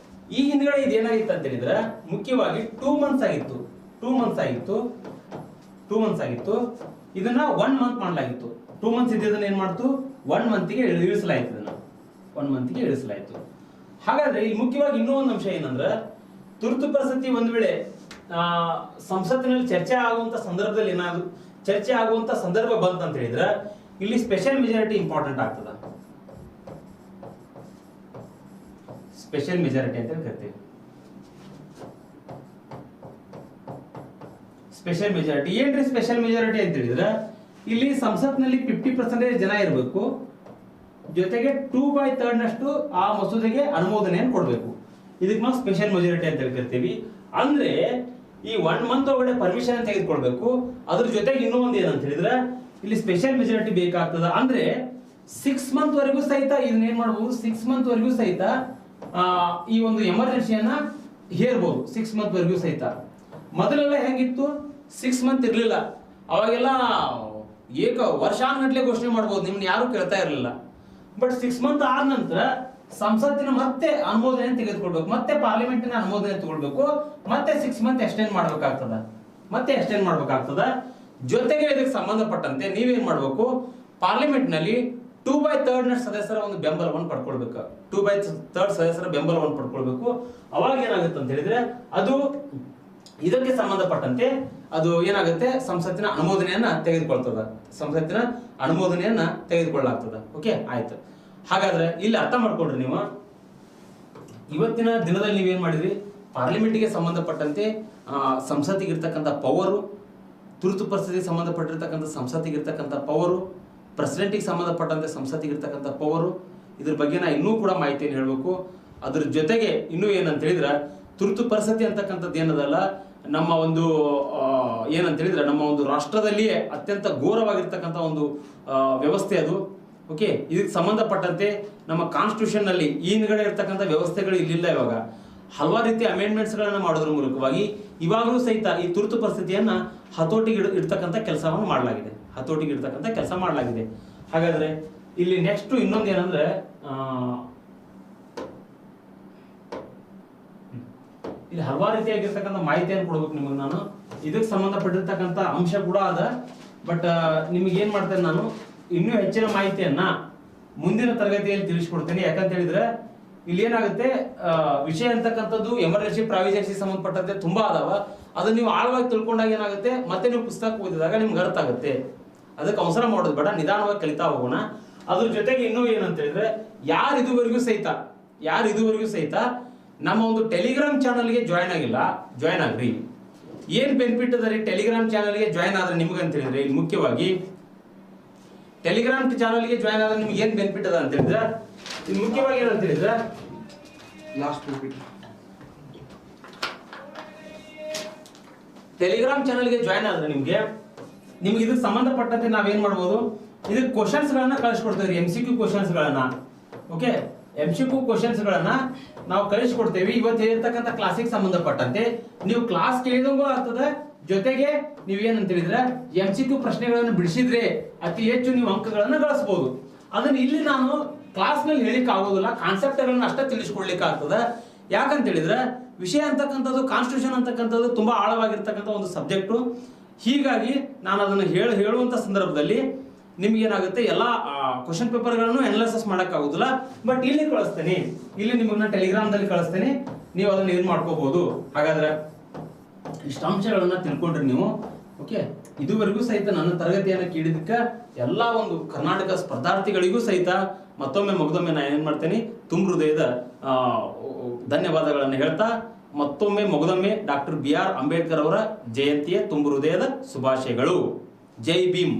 ಈ ಹಿಂದ್ಗಡೆ ಇದೇನಾಗಿತ್ತು ಅಂತ ಹೇಳಿದ್ರೆ ಮುಖ್ಯವಾಗಿ 2 ಮಂತ್ಸ್ ಆಗಿತ್ತು. ಇದನ್ನ 1 ಮಂತ್ ಮಾಡಲಾಗಿತ್ತು. 2 ಮಂತ್ಸ್ ಇದ್ದದನ್ನ ಏನ್ ಮಾಡ್ತು, 1 ಮಂತ್ಗೆ ಇಳಿಸಲಾಯಿತು. ಹಾಗಾದ್ರೆ ಇಲ್ಲಿ ಮುಖ್ಯವಾಗಿ ಇನ್ನೂ ಒಂದು ಅಂಶ ಏನಂದ್ರೆ, ತುರ್ತು ಪರಿಸ್ಥಿತಿ ಒಂದ್ ವೇಳೆ ಸಂಸತ್ತಿನಲ್ಲಿ ಚರ್ಚೆ ಆಗುವಂತ ಸಂದರ್ಭದಲ್ಲಿ ಏನಾದ್ರು ಚರ್ಚೆ ಆಗುವಂತ ಸಂದರ್ಭ ಬಂತಂತ ಹೇಳಿದ್ರೆ ಇಲ್ಲಿ ಸ್ಪೆಷಲ್ ಮೆಜಾರಿಟಿ ಇಂಪಾರ್ಟೆಂಟ್ ಆಗ್ತದ. ಸ್ಪೆಷಲ್ ಮೆಜಾರಿಟಿ ಅಂತ ಕರಿತೀವಿ. ಸ್ಪೆಷಲ್ ಮೆಜಾರಿಟಿ ಏನ್ರಿ ಸ್ಪೆಷಲ್ ಮೆಜಾರಿಟಿ ಅಂತ ಹೇಳಿದ್ರೆ, ಇಲ್ಲಿ ಸಂಸತ್ನಲ್ಲಿ 50% ಜನ ಇರಬೇಕು, ಜೊತೆಗೆ 2/3 ನಷ್ಟು ಆ ಮಸೂದೆಗೆ ಅನುಮೋದನೆಯನ್ನು ಕೊಡಬೇಕು. ಇದಕ್ಕೆ ನಾವು ಸ್ಪೆಷಲ್ ಮೆಜಾರಿಟಿ ಅಂತ ಕರಿತೀವಿ. ಅಂದ್ರೆ ಈ 1 ಮಂತ್ ಒಳಗಡೆ ಪರ್ಮಿಷನ್ ತೆಗೆದುಕೊಳ್ಬೇಕು. ಅದ್ರ ಜೊತೆಗೆ ಇನ್ನೂ ಒಂದು ಏನಂತ ಹೇಳಿದ್ರೆ ಇಲ್ಲಿ ಸ್ಪೆಷಲ್ ಮೆಜಾರಿಟಿ ಬೇಕಾಗ್ತದ. ಅಂದ್ರೆ 6 ಮಂತ್ ವರೆಗೂ ಸಹಿತ ಇದನ್ನ ಏನ್ ಮಾಡಬಹುದು, 6 ಮಂತ್ ವರೆಗೂ ಸಹಿತ ಈ ಒಂದು ಎಮರ್ಜೆನ್ಸಿಯನ್ನ ಹೇರ್ಬಹುದು. 6 ಮಂತ್ ವರೆಗೂ ಸಹಿತ. ಮೊದಲೆಲ್ಲ ಹೆಂಗಿತ್ತು, 6 ಮಂತ್ ಇರ್ಲಿಲ್ಲ, ಅವಾಗೆಲ್ಲ ವರ್ಷಾನುಗಟ್ಲೆ ಘೋಷಣೆ ಮಾಡಬಹುದು, ನಿಮ್ನ ಯಾರು ಕೇಳ್ತಾ ಇರಲಿಲ್ಲ. ಬಟ್ 6 ಮಂತ್ ಆದ ನಂತರ ಸಂಸತ್ತಿನ ಮತ್ತೆ ಅನುಮೋದನೆ ತೆಗೆದುಕೊಳ್ಬೇಕು, ಮತ್ತೆ ಪಾರ್ಲಿಮೆಂಟಿನ ಅನುಮೋದನೆ ತಗೊಳ್ಬೇಕು, ಮತ್ತೆ 6 ಮಂತ್ ಎಕ್ಸ್ಟೆಂಡ್ ಮಾಡ್ಬೇಕಾಗ್ತದ. ಜೊತೆಗೆ ಇದಕ್ಕೆ ಸಂಬಂಧಪಟ್ಟಂತೆ ನೀವೇನ್ ಮಾಡ್ಬೇಕು, ಪಾರ್ಲಿಮೆಂಟ್ ನಲ್ಲಿ 2/3 ಸದಸ್ಯರ ಒಂದು ಬೆಂಬಲವನ್ನು ಪಡ್ಕೊಳ್ಬೇಕು. 2/3 ಸದಸ್ಯರ ಬೆಂಬಲವನ್ನು ಪಡ್ಕೊಳ್ಬೇಕು. ಅವಾಗ ಏನಾಗುತ್ತೆ ಅಂತ ಹೇಳಿದ್ರೆ ಅದು ಇದಕ್ಕೆ ಸಂಬಂಧಪಟ್ಟಂತೆ ಅದು ಏನಾಗುತ್ತೆ, ಸಂಸತ್ತಿನ ಅನುಮೋದನೆಯನ್ನ ತೆಗೆದುಕೊಳ್ಳಲಾಗ್ತದ. ಓಕೆ, ಆಯ್ತು. ಹಾಗಾದ್ರೆ ಇಲ್ಲಿ ಅರ್ಥ ಮಾಡ್ಕೊಳ್ರಿ ನೀವು, ಇವತ್ತಿನ ದಿನದಲ್ಲಿ ನೀವೇನ್ ಮಾಡಿದ್ರಿ, ಪಾರ್ಲಿಮೆಂಟ್ಗೆ ಸಂಬಂಧಪಟ್ಟಂತೆ ಸಂಸತ್ತಿಗೆ ಇರ್ತಕ್ಕಂಥ ಪವರು, ತುರ್ತು ಪರಿಸ್ಥಿತಿಗೆ ಸಂಬಂಧಪಟ್ಟಿರ್ತಕ್ಕಂಥ ಸಂಸತ್ತಿಗೆ ಇರ್ತಕ್ಕಂಥ ಪವರು, ಪ್ರೆಸಿಡೆಂಟಿಗೆ ಸಂಬಂಧಪಟ್ಟಂತೆ ಸಂಸತ್ತಿಗೆ ಇರ್ತಕ್ಕಂಥ ಪವರು, ಇದ್ರ ಬಗ್ಗೆ ನಾ ಇನ್ನೂ ಕೂಡ ಮಾಹಿತಿಯನ್ನು ಹೇಳಬೇಕು. ಅದ್ರ ಜೊತೆಗೆ ಇನ್ನೂ ಏನಂತ ಹೇಳಿದ್ರೆ, ತುರ್ತು ಪರಿಸ್ಥಿತಿ ಅಂತಕ್ಕಂಥದ್ದು ಏನದಲ್ಲ, ನಮ್ಮ ಒಂದು ಏನಂತ ಹೇಳಿದ್ರೆ ನಮ್ಮ ಒಂದು ರಾಷ್ಟ್ರದಲ್ಲಿಯೇ ಅತ್ಯಂತ ಘೋರವಾಗಿರ್ತಕ್ಕಂಥ ಒಂದು ವ್ಯವಸ್ಥೆ ಅದು. ಓಕೆ, ಇದಕ್ಕೆ ಸಂಬಂಧಪಟ್ಟಂತೆ ನಮ್ಮ ಕಾನ್ಸ್ಟಿಟ್ಯೂಷನ್ ನಲ್ಲಿ ಈ ಹಿಂದ್ಗಡೆ ಇರ್ತಕ್ಕಂಥ ವ್ಯವಸ್ಥೆಗಳು ಇಲ್ಲಿಲ್ಲ. ಇವಾಗ ಹಲವಾರು ರೀತಿಯ ಅಮೆಂಡ್ಮೆಂಟ್ಸ್ ಗಳನ್ನ ಮಾಡೋದ್ರ ಮೂಲಕವಾಗಿ ಇವಾಗಲೂ ಸಹಿತ ಈ ತುರ್ತು ಪರಿಸ್ಥಿತಿಯನ್ನ ಹತೋಟಿಗೆ ಇಡ್ತಕ್ಕಂಥ ಕೆಲಸವನ್ನು ಮಾಡಲಾಗಿದೆ. ಹಾಗಾದ್ರೆ ಇಲ್ಲಿ ನೆಕ್ಸ್ಟ್ ಇನ್ನೊಂದು ಏನಂದ್ರೆ, ಇಲ್ಲಿ ಹಲವಾರು ರೀತಿಯಾಗಿರ್ತಕ್ಕಂಥ ಮಾಹಿತಿಯನ್ನು ಕೊಡ್ಬೇಕು ನಿಮಗೆ ನಾನು. ಇದಕ್ಕೆ ಸಂಬಂಧಪಟ್ಟಿರ್ತಕ್ಕಂಥ ಅಂಶ ಕೂಡ ಅದ. ಬಟ್ ನಿಮಗೆ ಏನ್ ಮಾಡ್ತೇನೆ ನಾನು, ಇನ್ನೂ ಹೆಚ್ಚಿನ ಮಾಹಿತಿಯನ್ನ ಮುಂದಿನ ತರಗತಿಯಲ್ಲಿ ತಿಳಿಸ್ಕೊಡ್ತೇನೆ. ಯಾಕಂತ ಹೇಳಿದ್ರೆ ಇಲ್ಲಿ ಏನಾಗುತ್ತೆ, ವಿಷಯ ಅಂತಕ್ಕಂಥದ್ದು ಎಮರ್ಜೆನ್ಸಿ ಪ್ರಾವಿಜನ್ಸಿ ಸಂಬಂಧಪಟ್ಟಂತೆ ತುಂಬಾ ಅದಾವ. ಅದನ್ನ ನೀವು ಆಳವಾಗಿ ತಿಳ್ಕೊಂಡಾಗ ಏನಾಗುತ್ತೆ, ಮತ್ತೆ ನೀವು ಪುಸ್ತಕ ಓದಿದಾಗ ನಿಮ್ಗೆ ಅರ್ಥ ಆಗುತ್ತೆ. ಅದಕ್ಕೆ ಅವಸರ ಮಾಡೋದು ಬೇಡ, ನಿಧಾನವಾಗಿ ಕಲಿತಾ ಹೋಗೋಣ. ಅದ್ರ ಜೊತೆಗೆ ಇನ್ನೂ ಏನಂತ ಹೇಳಿದ್ರೆ, ಯಾರು ಇದುವರೆಗೂ ಸಹಿತ ನಮ್ಮ ಒಂದು ಟೆಲಿಗ್ರಾಮ್ ಚಾನಲ್ಗೆ ಜಾಯ್ನ್ ಆಗಿಲ್ಲ, ಜಾಯ್ನ್ ಆಗ್ರಿ. ಏನ್ ಬೆನಿಫಿಟ್ ಅದ ರೀ ಟೆಲಿಗ್ರಾಮ್ ಚಾನಲ್ಗೆ ಜಾಯ್ನ್ ಆದ್ರೆ ನಿಮ್ಗೆ ಅಂತ ಹೇಳಿದ್ರೆ, ಇಲ್ಲಿ ಮುಖ್ಯವಾಗಿ ಟೆಲಿಗ್ರಾಮ್ ಚಾನಲ್ಗೆ ಜಾಯ್ನ್ ಆದ್ರೆ ನಿಮ್ಗೆ ಏನ್ ಬೆನಿಫಿಟ್ ಅದ ಅಂತ ಹೇಳಿದ್ರೆ, ಇಲ್ಲಿ ಮುಖ್ಯವಾಗಿ ಏನಂತ ಹೇಳಿದ್ರೆ, ಟೆಲಿಗ್ರಾಮ್ ಚಾನಲ್ಗೆ ಜಾಯ್ನ್ ಆದ್ರೆ ನಿಮ್ಗೆ ಇದಕ್ಕೆ ಸಂಬಂಧಪಟ್ಟಂತೆ ನಾವೇನ್ ಮಾಡ್ಬೋದು, ಇದಕ್ಕೆ ಕ್ವಶನ್ಸ್ ಗಳನ್ನ ಕಳಿಸ್ಕೊಡ್ತೇವೆ, MCQ ಕ್ವಶನ್ಸ್ ಗಳನ್ನ. ಓಕೆ, MCQ ಕ್ವಶನ್ಸ್ ಗಳನ್ನ ನಾವು ಕಳಿಸ್ಕೊಡ್ತೇವೆ. ಇವತ್ತು ಹೇಳಿರ್ತಕ್ಕಂಥ ಕ್ಲಾಸಿಗೆ ಸಂಬಂಧಪಟ್ಟಂತೆ ನೀವು ಕ್ಲಾಸ್ ಕೇಳಿದಂಗೂ ಆಗ್ತದೆ, ಜೊತೆಗೆ ನೀವೇನಂತ ಹೇಳಿದ್ರೆ MCQ ಪ್ರಶ್ನೆಗಳನ್ನು ಬಿಡಿಸಿದ್ರೆ ಅತಿ ಹೆಚ್ಚು ನೀವು ಅಂಕಗಳನ್ನು ಗಳಿಸಬಹುದು. ಅದನ್ನ ಇಲ್ಲಿ ನಾನು ಕ್ಲಾಸ್ ನಲ್ಲಿ ಹೇಳಿಕ್ ಆಗೋದಿಲ್ಲ, ಕಾನ್ಸೆಪ್ಟ್ ಗಳನ್ನ ಅಷ್ಟೇ ತಿಳಿಸ್ಕೊಡ್ಲಿಕ್ಕೆ ಆಗ್ತದೆ. ಯಾಕಂತ ಹೇಳಿದ್ರೆ ವಿಷಯ ಅಂತಕ್ಕಂಥದ್ದು, ಕಾನ್ಸ್ಟಿಟ್ಯೂಷನ್ ಅಂತಕ್ಕಂಥದ್ದು ತುಂಬಾ ಆಳವಾಗಿರ್ತಕ್ಕಂಥ ಒಂದು ಸಬ್ಜೆಕ್ಟು. ಹೀಗಾಗಿ ನಾನು ಅದನ್ನು ಹೇಳುವಂತ ಸಂದರ್ಭದಲ್ಲಿ ನಿಮ್ಗೆ ಏನಾಗುತ್ತೆ, ಎಲ್ಲ ಕ್ವಶನ್ ಪೇಪರ್ಗಳನ್ನು ಅನಾಲಿಸಿಸ್ ಮಾಡಕ್ ಆಗುದಿಲ್ಲ. ಬಟ್ ಇಲ್ಲಿ ಕಳಿಸ್ತೇನೆ, ಇಲ್ಲಿ ನಿಮ್ಮನ್ನ ಟೆಲಿಗ್ರಾಮ್ದಲ್ಲಿ ಕಳಿಸ್ತೇನೆ, ನೀವು ಅದನ್ನ ಏನ್ ಮಾಡ್ಕೋಬಹುದು. ಹಾಗಾದ್ರೆ ಇಷ್ಟ ಅಂಶಗಳನ್ನ ತಿಳ್ಕೊಂಡ್ರಿ ನೀವು. ಓಕೆ, ಇದುವರೆಗೂ ಸಹಿತ ನನ್ನ ತರಗತಿಯನ್ನು ಕೇಳಿದಕ್ಕೆ ಎಲ್ಲ ಒಂದು ಕರ್ನಾಟಕ ಸ್ಪರ್ಧಾರ್ಥಿಗಳಿಗೂ ಸಹಿತ ಮತ್ತೊಮ್ಮೆ ನಾನು ಏನ್ ಮಾಡ್ತೇನೆ, ತುಂಬ ಹೃದಯದ ಧನ್ಯವಾದಗಳನ್ನು ಹೇಳ್ತಾ, ಮತ್ತೊಮ್ಮೆ ಡಾಕ್ಟರ್ BR ಅಂಬೇಡ್ಕರ್ ಅವರ ಜಯಂತಿಯ ತುಂಬ ಹೃದಯದ ಶುಭಾಶಯಗಳು. ಜೈ ಭೀಮ್.